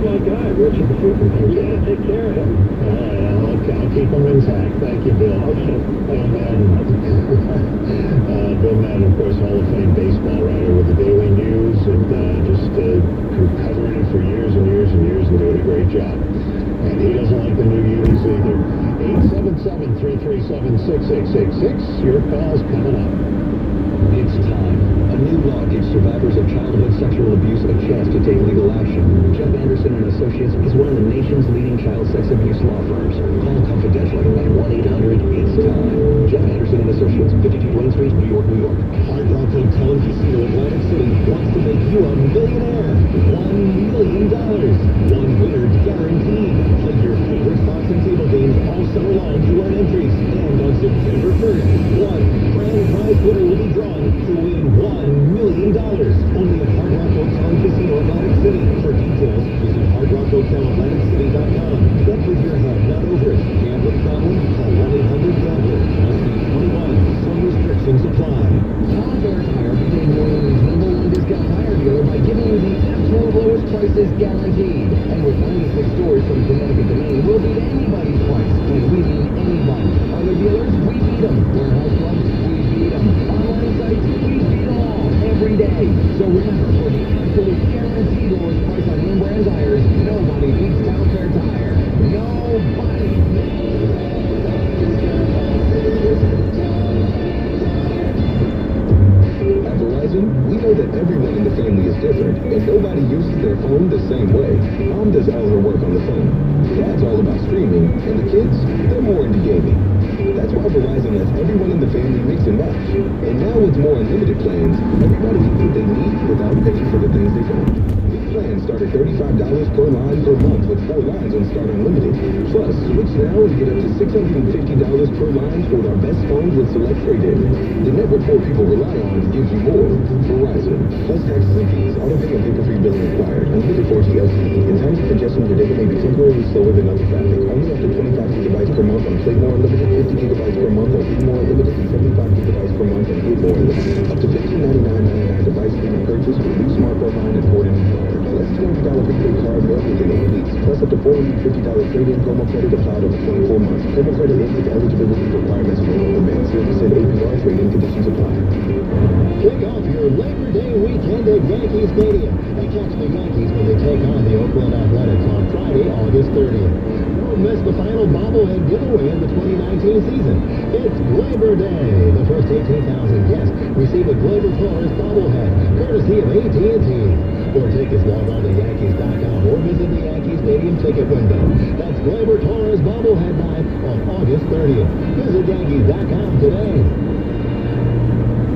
my guy, Richard. You got to take care of him. All right, I'll keep him intact. Thank you, Bill. Okay. Bill Madden, of course, Hall of Fame baseball writer with the Daily News, and just covering it for years and years and years and doing a great job. And he doesn't like the new U's either. 877-337-6666. Your call's coming up. It's time. A new law gives survivors of childhood sexual abuse a chance to take legal action. Jeff Anderson and Associates is one of the nation's leading child sex abuse law firms. Call confidentially at 1-800-ITS-TIME. Jeff Anderson and Associates, 52 Wayne Street, New York, New York. Hard Rock Hotel and Casino Atlantic City wants to make you a millionaire. $1 million. One winner guaranteed. Play your favorite spots and table games all summer long to earn entries. And on September 1st, one grand prize winner will be drawn to win $1 million. Only at Hard Rock Hotel and Casino Atlantic City. For details, visit hardrockhotelatlanticcity.com. Bet with your head, not over it. Gambling problem? Call 1-800-GAMBLER. Must be 21. Some restrictions apply. Tom Bear Tire became Wyoming's #1 discount tire dealer by giving you the absolute lowest prices guaranteed. And with 96 stores from Connecticut to Maine, we'll beat anybody's price. And we mean anybody. Other dealers, we beat them. Warehouse clubs, we beat them. Online sites, we beat them all. Every day. So remember, for the absolute guaranteed lowest price on name brand tires, nobody beats Town Fair Tire. Nobody. At Verizon, we know that everyone in the family is different, and nobody uses their phone the same way. Mom does all her work on the phone. Dad's all about streaming, and the kids, they're more into gaming. That's why Verizon lets everyone in the family mix and match. And now with more unlimited plans, everybody gets what they need without paying for the things they don't. These plans start at $35 per line per month with 4 lines on Start Unlimited. Plus, switch now and get up to $650 per line for our best phones with select trade-in. The network more people rely on gives you more. Verizon. Plus taxes and fees, auto-pay and paper-free billing required. Unlimited 4G LTE. In times of congestion, your data may be temporarily slower than other traffic. Only up to 25 gigabytes per month on Play More Unlimited, 50 gigabytes per month on Read More Unlimited, and 75 gigabytes per month on Hit More Unlimited. Up to $15.99.99 device payment purchase with new smartphone line and port in Plus $200 prepaid card mailed within 8 weeks. Plus up to $450 trade-in promo credit applied over 24 months. Promo credit limit eligibility requirements for local banks. 0% APR trade-in conditions apply. Kick off your Labor Day weekend at Yankee Stadium and catch the Yankees when they take on the Oakland Athletics on Friday, August 30th. Don't miss the final bobblehead giveaway of the 2019 season. It's Labor Day. The first 18,000 guests receive a Gleyber Torres bobblehead, courtesy of AT&T. For tickets, log on to Yankees.com or visit the Yankee Stadium Ticket window. That's Gleyber Torres bobblehead night on August 30th. Visit Yankees.com today.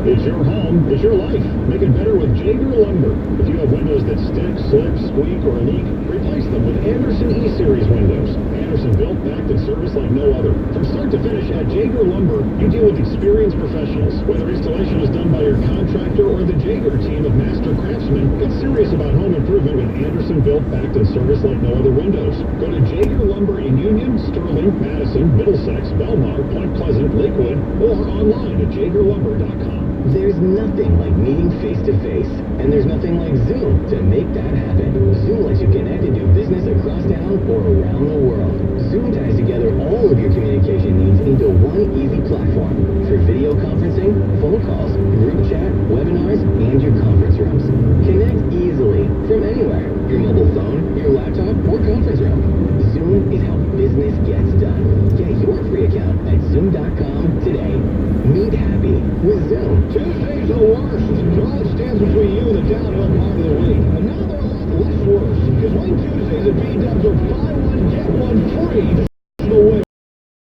It's your home, it's your life. Make it better with Jaeger Lumber. If you have windows that stick, slip, squeak, or leak, replace them with Anderson E-Series windows. Anderson built, backed, and serviced like no other. From start to finish at Jaeger Lumber, you deal with experienced professionals. Whether installation is done by your contractor or the Jaeger team of master craftsmen, get serious about home improvement with Anderson built, backed, and serviced like no other windows. Go to Jaeger Lumber in Union, Sterling, Madison, Middlesex, Belmar, Point Pleasant, Lakewood, or online at JaegerLumber.com. There's nothing like meeting face-to-face, and there's nothing like Zoom to make that happen. Zoom lets you connect and do business across town or around the world. Zoom ties together all of your communication needs into one easy platform for video conferencing, phone calls, group chat, webinars, and your conference rooms. Connect easily from anywhere, your mobile phone, your laptop, or conference room. Zoom is how business gets done. Get your free account at Zoom.com today. Meet happy with Zoom. Tuesdays are the worst. They're all that stands between you and the downhill part of the week. But now they're a lot less worse. Because Wayne Tuesdays at B-Dubs are buy one, get one free. The way.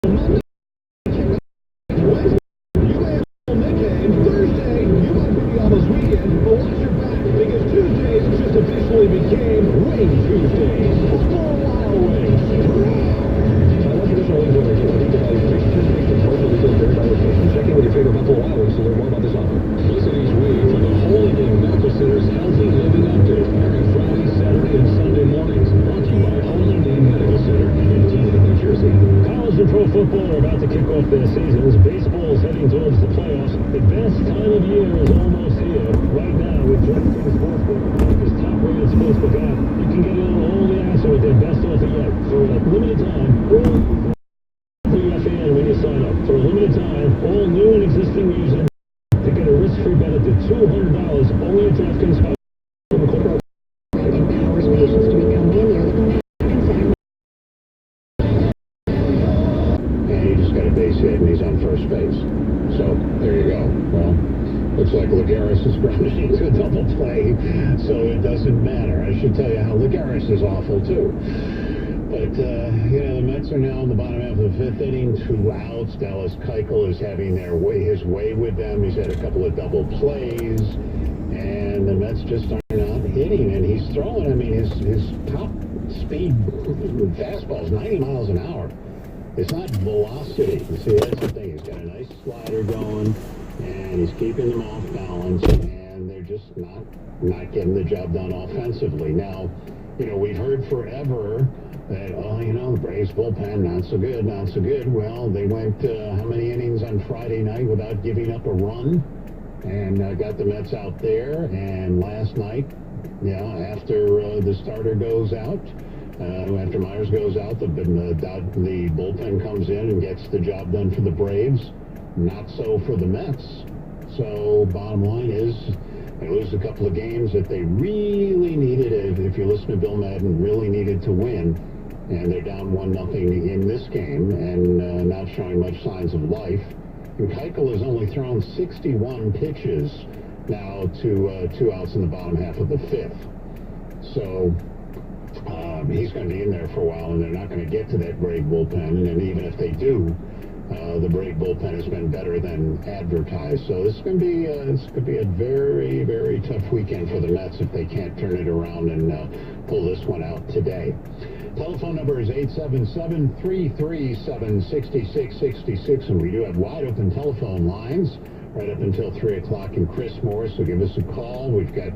Monday, Wednesday, you may have a mid-game. Thursday, you might be on this weekend. But watch your back, because Tuesdays just officially became Wayne Tuesdays. Buffalo Wild Wings. Check in with your favorite Buffalo Wild Wings to learn more about this offer. Listen each week for the Holy Name Medical Center's Healthy Living Update, airing Friday, Saturday, and Sunday mornings. Brought to you by Holy Name Medical Center in Teaneck, New Jersey. College and pro football are about to kick off their seasons. Baseball is heading towards the playoffs. The best time of year is almost here. Right now, with DraftKings Sportsbook, America's top-rated sportsbook app, you can get in on all the action with their best offer yet. For a limited time, when you sign up. For a limited time, all new and existing users to get a risk-free bet up to $200 only at DraftKings. Empowers patients to become linear. And he just got a base hit and he's on first base. So there you go. Well, looks like Lagares is grounded into a double play, so it doesn't matter. I should tell you how Lagares is awful too. But, the Mets are now in the bottom half of the fifth inning, 2 outs. Dallas Keuchel is having his way with them. He's had a couple of double plays, and the Mets just are not hitting. And he's throwing, his top speed fastball is 90 miles an hour. It's not velocity. You see, that's the thing. He's got a nice slider going, and he's keeping them off balance, and they're just not getting the job done offensively. Now, we've heard forever that, the Braves bullpen, not so good. Well, they went how many innings on Friday night without giving up a run, and got the Mets out there. And last night, after the starter goes out, after Myers goes out, the bullpen comes in and gets the job done for the Braves. Not so for the Mets. So bottom line is, they lose a couple of games that they really needed, if you listen to Bill Madden, really needed to win. And they're down 1-0 in this game and not showing much signs of life. And Keuchel has only thrown 61 pitches now to 2 outs in the bottom half of the fifth. So he's going to be in there for a while, and they're not going to get to that Brave bullpen. And even if they do, the Brave bullpen has been better than advertised. So this is going to be a very, very tough weekend for the Mets if they can't turn it around and pull this one out today. Telephone number is 877-337-6666, and we do have wide open telephone lines right up until 3 o'clock. And Chris Morris will give us a call. We've got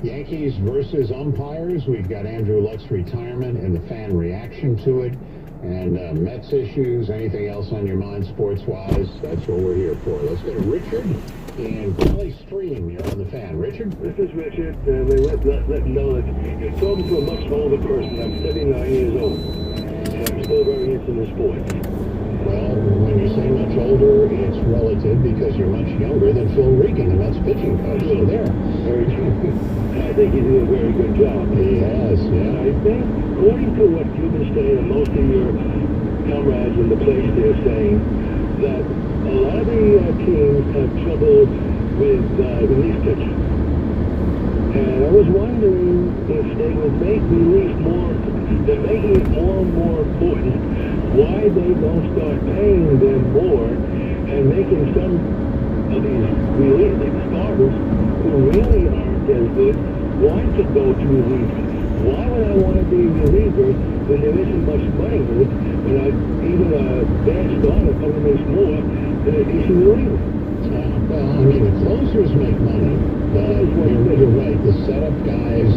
Yankees versus umpires. We've got Andrew Luck's retirement and the fan reaction to it. And Mets issues, anything else on your mind sports-wise, that's what we're here for. Let's go to Richard in Valley Stream. You're on the Fan. Richard? This is Richard. Let me know that you're talking to a much older person. I'm 79 years old, and I'm still very into the sport. Well, when you say much older, it's relative because you're much younger than Phil Regan, the Mets pitching coach. So there. Very true. I think you do a very good job. He has, yeah. I think, according to what you've been saying, and most of your comrades in the place there saying, that a lot of the teams have trouble with relief pitching. And I was wondering if they would make relief more they're making it more and more important why they don't start paying them more and making some of these realistic starters who really aren't as good want to go to relievers. Why would I want to be a reliever when there isn't much money in it, when even a bad starter probably makes more than a decent reliever? Well, I mean, the closers make money, but you're right. The setup guys,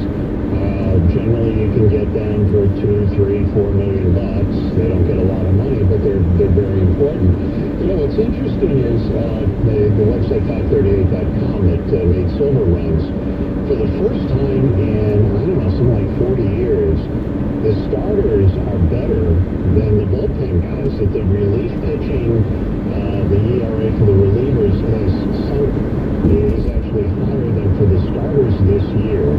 generally you can get them for $2, $3, $4 million bucks. They don't get a lot of money, but they're very important. You know, what's interesting is the website 538.com that made Silver runs. For the first time in, I don't know, something like 40 years, the starters are better than the bullpen guys. That the relief pitching, the ERA for the relievers has sunk. It is actually higher than for the starters this year.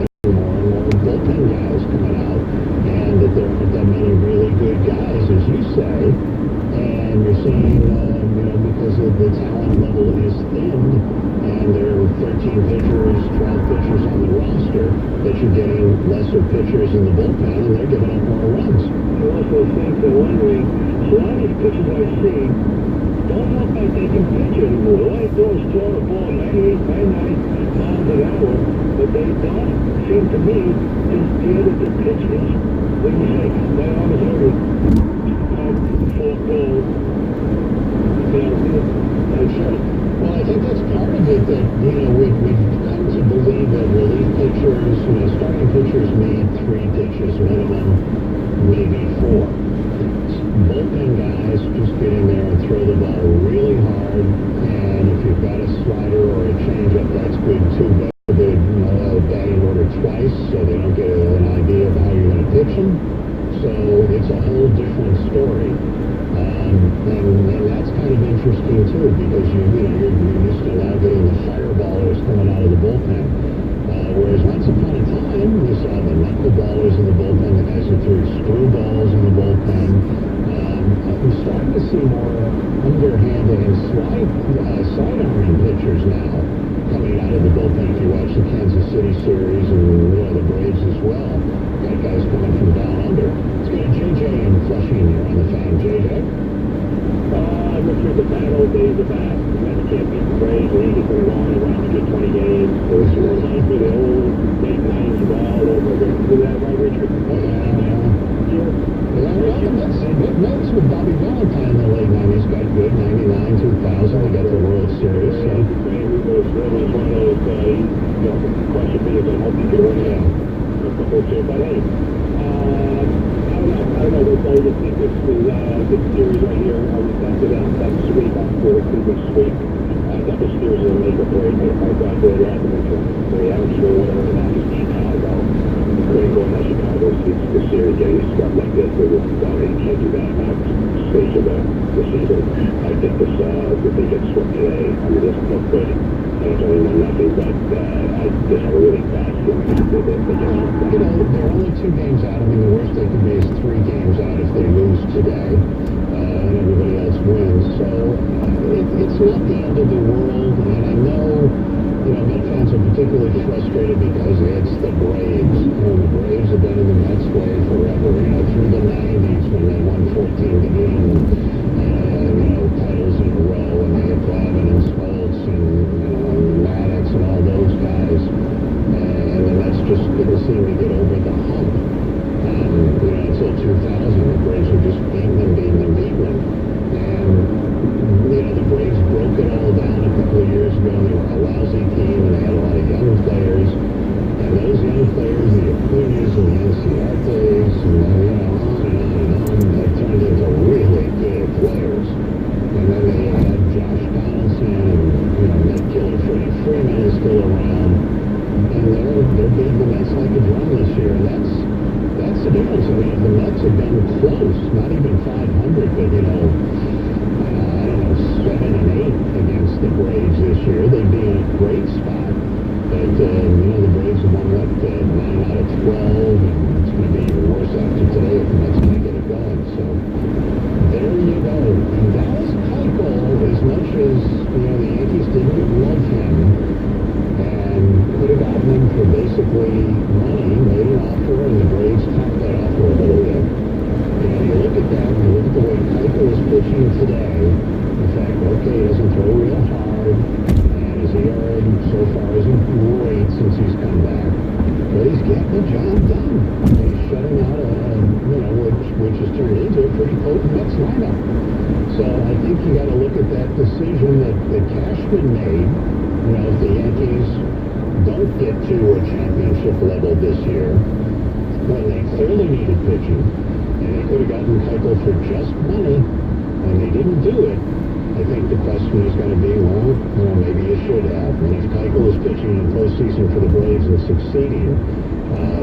And more bullpen guys coming out, and that there aren't that many really good guys, as you say. And you're seeing, because of the talent level is thinned, and there are 13 pitchers, 12 pitchers on the roster, that you're getting lesser pitchers in the bullpen, and they're giving up more runs. You also think that wondering, a lot of these pitchers I see don't look like they can pitch anymore. All they do is throw the ball 98, 99 miles an hour, but they don't seem to me to be able to pitch this. What do you think? My arm is hurting. Well, I think that's part of it, that, we've come to believe that relief pitchers, starting pitchers need 3 pitches minimum, maybe 4. Bullpen guys just get in there and throw the ball really hard, and if you've got a slider or a changeup, that's good too. But the batting order twice, so they don't get an idea of how you're going to pitch them. So it's a whole different story. And that's kind of interesting too, because you're used to now getting the fireballers coming out of the bullpen. Whereas once upon a time, you saw the knuckleballers in the bullpen, the guys who threw screwballs in the bullpen. We're starting to see more underhanded and sidearming pitchers now coming out of the bullpen. If you watch the Kansas City series and the Braves as well, got guys coming from down under. Let's go to JJ in Flushing here on the Fan. JJ? I'm looking at the bad old days of that. Mets can't beat the Braves. League has been long around to get 20 games. So it's more like for the old late 90s ball over again. Is that right, Richard? Mets with Bobby Valentine in the late 90s got good. 99, 2000, they got the World Series. So. It was one of those, question me if I hope you can win it. But hey, I don't know. I just think this series right here, I was back to that sweep after the Cleveland sweep. I thought this series was going to make a break. I thought they had to make a I'm sure whatever the match is Chicago. Great going to Chicago sees the series getting stuff like this. They can't do that at stage of the season. I think this, if they get swept today, I mean, this look good. It's only 1-0, but I just have a really fast feeling that they get swept. They're only 2 games out. I mean, the worst they could be is 3 games out if they lose today, and everybody else wins. So it's not the end of the world, and I know, Met fans are particularly frustrated because it's the Braves. The Braves have been in the Mets way forever, through the 90s when they won 14 division, titles in a row, and they had Glavine and Smoltz and Maddox and all those guys, and the Mets just didn't seem to get over the hump. Until 2000, the Braves were just beating them. And, the Braves broke it all down a couple of years ago. They were a lousy team, and they had a lot of young players. And those young players, the Acuñas and the Enciartes, and on, they turned into really good players. And then they had Josh Donaldson and, Nick Killer, Freddie Freeman is still around. And they're beating the Mets like a drum this year. And that's the difference. I mean, if the Mets had been close, not even 500, but, 7 and 8 against the Braves this year, they'd be in a great spot. But, the Braves have won, 9 out of 12, and it's going to be even worse after today if the Mets can't get it going. So, there you go. And Dallas Keuchel, as much as, the Yankees didn't love him, and could have gotten him for basically money, made an offer, and the Braves tapped that pitching today, the fact, okay, he doesn't throw real hard, and his ERA so far isn't great since he's come back, but he's getting the job done. He's shutting out which has turned into a pretty potent Mets lineup. So I think you got to look at that decision that Cashman made. If the Yankees don't get to a championship level this year, when they clearly needed pitching, and they could have gotten Keuchel for just money, and they didn't do it, I think the question is going to be, maybe you should have. And if Keuchel is pitching in postseason for the Braves and succeeding,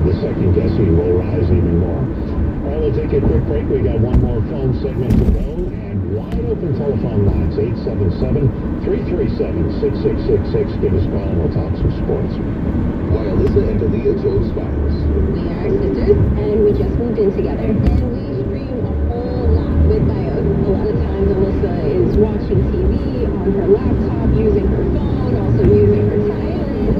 the second guessing will rise even more. All right, we'll take a quick break. We got one more phone segment to go, and wide open telephone lines, 877-337-6666. Give us a call and we'll talk some sports. Why Alyssa and Aaliyah chose Files. We are sisters, and we just moved in together. And we stream a whole lot with Bios. A lot of times Alyssa is watching TV on her laptop, using her phone, also using her tablet.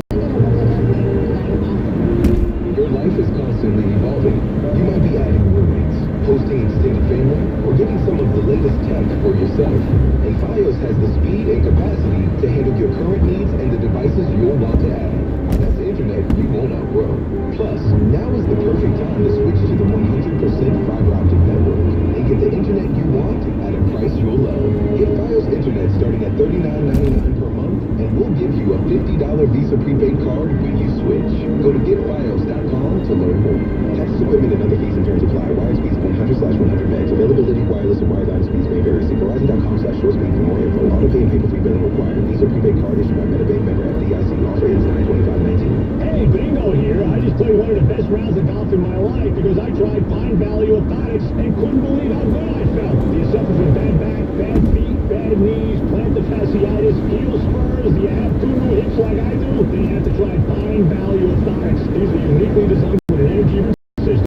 Your life is constantly evolving. You might be adding roommates, hosting extended family, or getting some of the latest tech for yourself. And Fios has the speed and capacity to handle your current needs and the devices you'll want to add. That's the internet you won't outgrow. Plus, now is the perfect time to switch to the 100% fiber optic network and get the internet you want at a price you'll love. Get Fios internet starting at $39.99 per month, and we'll give you a $50 Visa prepaid card when you switch. Go to getfios.com to learn more. Taxes, equipment, and other fees and terms apply. Wire speeds 100/100 megs. Availability, wireless, and wireline speeds may vary. See Verizon.com/shortspeed for more info. Auto pay and paper-free billing required. Visa prepaid card issued by MetaBank member FDIC. Offer ends 9/25/19. Hey, Bingo here. I just played one of the best rounds of golf in my life because I tried Pine Valley Orthotics and couldn't believe how good I felt. Do you suffer from bad back, bad feet, bad knees, plantar fasciitis, heel spurs? Do you have two new hips like I do? Then you have to try Pine Valley Orthotics. These are uniquely designed with an energy system.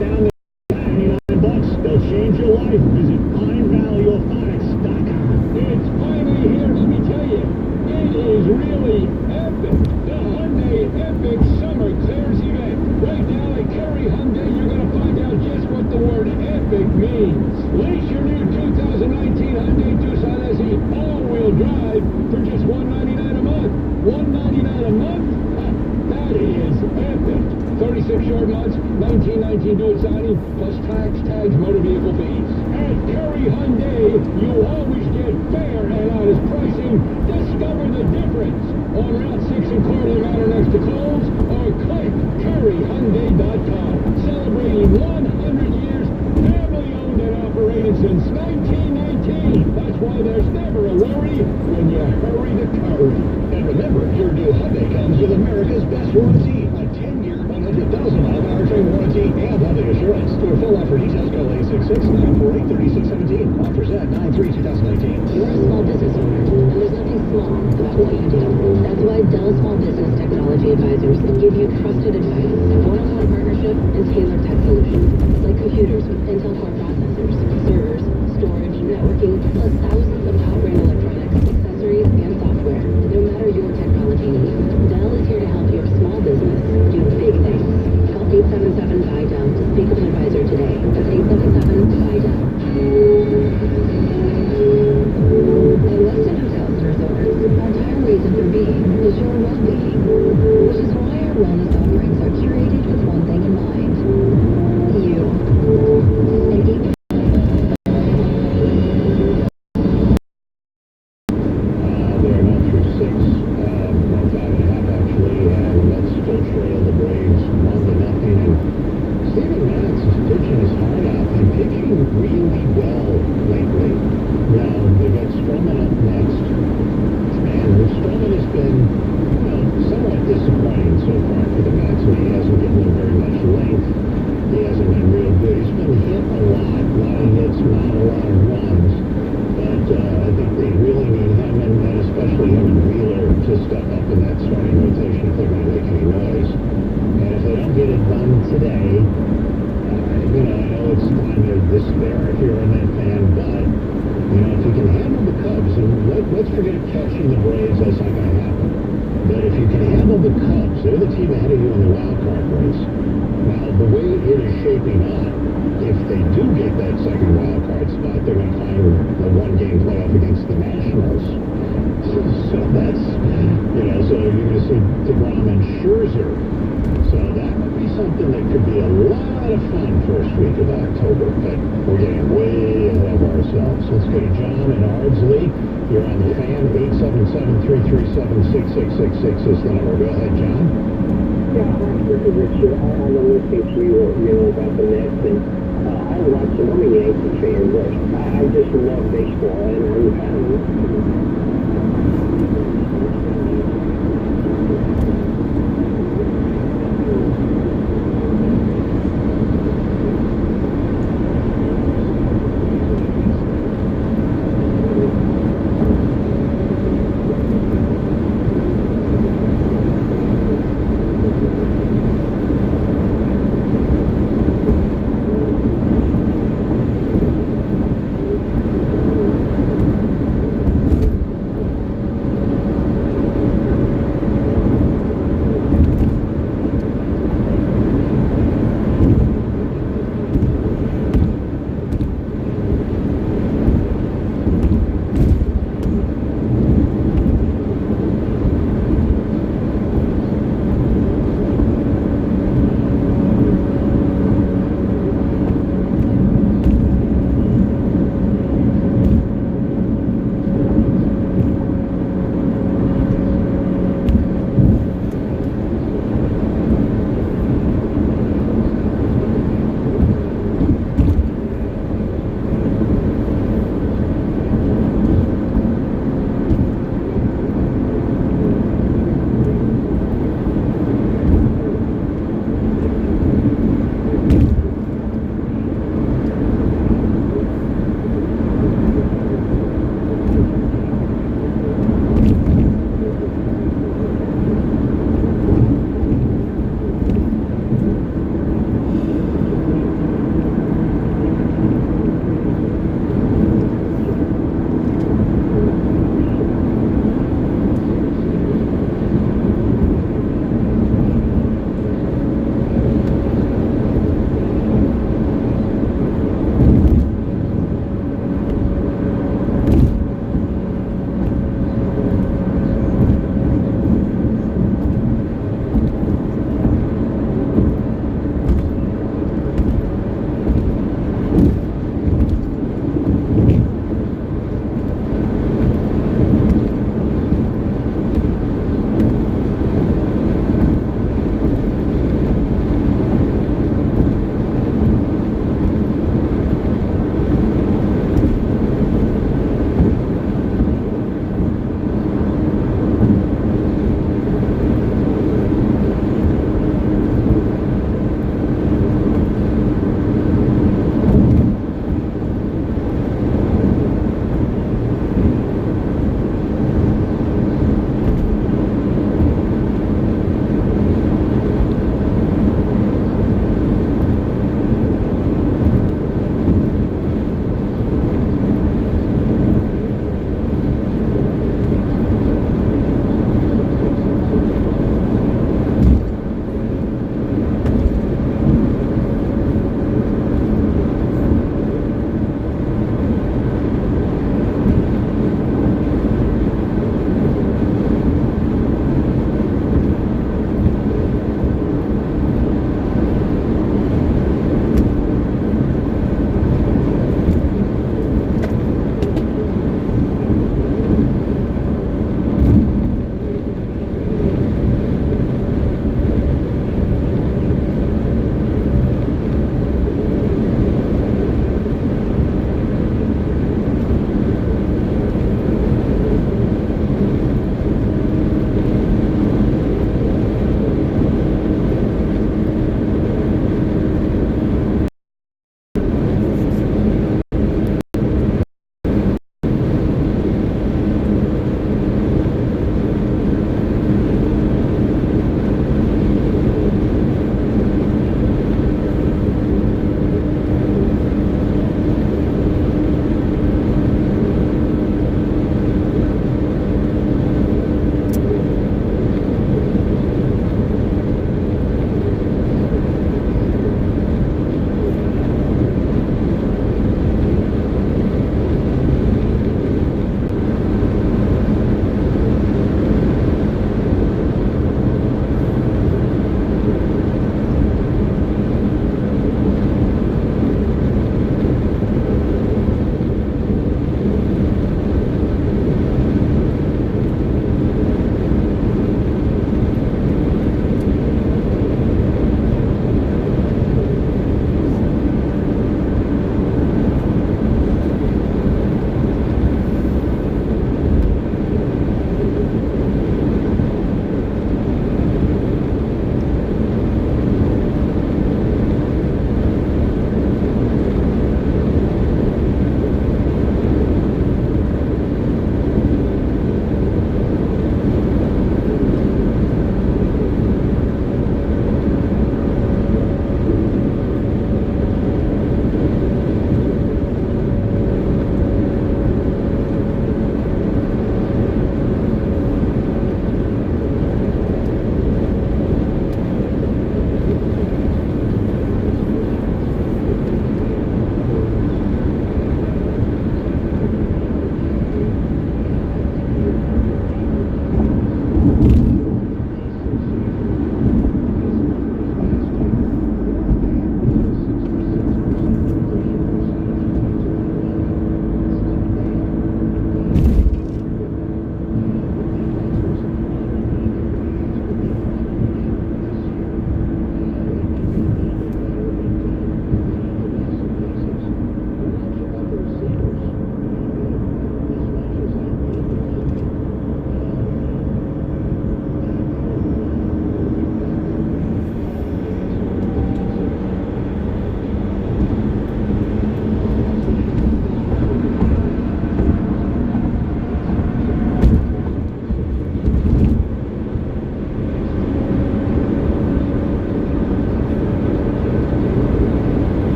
Down there, $99. They'll change your life. Visit PineValleyOrthotics.com. It's finally here, let me tell you. It is really epic. The Hyundai Epic Summer Clearance Event. Right now at Kerry Hyundai, you're going to find out just what the word epic means. Lease your new 2019 Hyundai Tucson SE all-wheel drive for just $199 a month. $199 a month? That is epic. 36 short months, 1919 due at signing, plus tax, tags, motor vehicle fees. At Kerry Hyundai, you always get fair and honest pricing. Discover the difference on Route 6 in Corley Manor next to Coles, or click KerryHyundai.com. Celebrating 100 years, family owned and operated since 1919. That's why there's never a worry when you hurry to Curry. And remember, your new Hyundai comes with America's best warranty, a 10-year, 100,000-mile powertrain warranty and Hyundai assurance. For full offer details, call 866-948-3617. Offers at 9/3/2019. You're a small business owner, and there's nothing small about what you do. That's why Dell Small Business Technology Advisors can give you trusted advice, one-on-one partnership, and tailored tech solutions, like computers with Intel Core processors, servers, storage, networking, plus thousands of top-brand electronics, accessories, and software. No matter your technology needs, Dell is here to help your small business do big things. Call 877-BUY-DELL to speak with an advisor today. That's 877-BUY-DELL. At Westin Hotels and Resorts, our entire reason for being is your well-being, which is why our wellness offerings are curated with one thing in mind: you. And each They're not through 6, 5.5 actually, and Mets still trail the Braves 1-0. And Steven Matz is pitching his heart out and pitching really well lately. Now, they've got Stroman up next, and Stroman has been, somewhat disappointing so far for the Mets. He hasn't given them very much length. He hasn't been real good. He's been hit a lot of hits, not a lot of runs. But I think they really need him, and especially him and Wheeler, to step up in that starting rotation if they're going to make any noise. And if they don't get it done today, I know it's time to despair if you're a Met fan, but, if you can handle the Cubs, and let's forget catching the Braves, that's not going to happen. But if you can handle the Cubs, they're the team ahead of you in the wild card race. Now, the way it is shaping up, if they do get that second wild card spot, they're going to find the one-game playoff against the Nationals. So that's, so you're going to see DeGrom and Scherzer. So that would be something that could be a lot of fun first week of October, but we're getting way ahead of ourselves. Let's go to John in Ardsley. You're on the Fan. 877-337-6666 is the number. Go ahead, John. Yeah, Richard, I'm listening to you, about the Nets, and I watch them. I'm a Yankee fan, but I just love baseball, and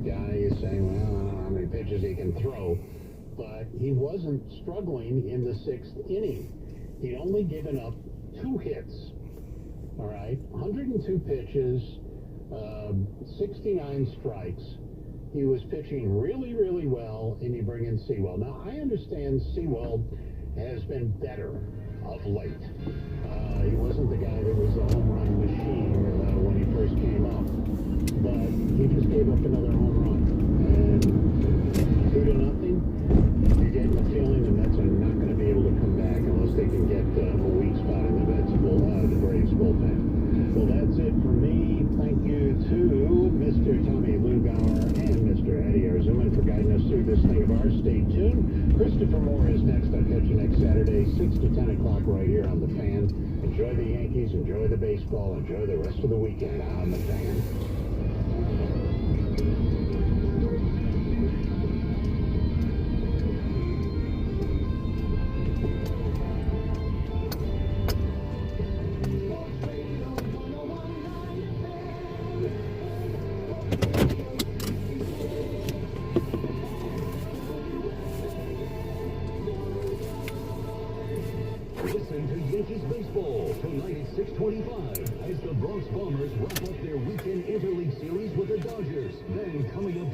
guy is saying, well, I don't know how many pitches he can throw. But he wasn't struggling in the 6th inning. He'd only given up 2 hits. All right, 102 pitches, 69 strikes. He was pitching really, really well, and you bring in Sewell. Now, I understand Sewell has been better of late. He wasn't the guy that was a home run machine when he first came up, but he just gave up another home run. And 2-0, you're getting the feeling the Mets are not going to be able to come back unless they can get a weak spot in the Braves bullpen. Well, that's it for me. Thank you to Mr. Tommy Lugauer and Mr. Eddie Arzuman for guiding us through this thing of ours. Stay tuned. Christopher Moore is next. I'll catch you next Saturday, 6 to 10 o'clock right here on The Fan. Enjoy the Yankees, enjoy the baseball, enjoy the rest of the weekend on The Fan. Listen to Yankees baseball tonight at 6:25 as the Bronx Bombers wrap up their weekend interleague series with the Dodgers. Then coming up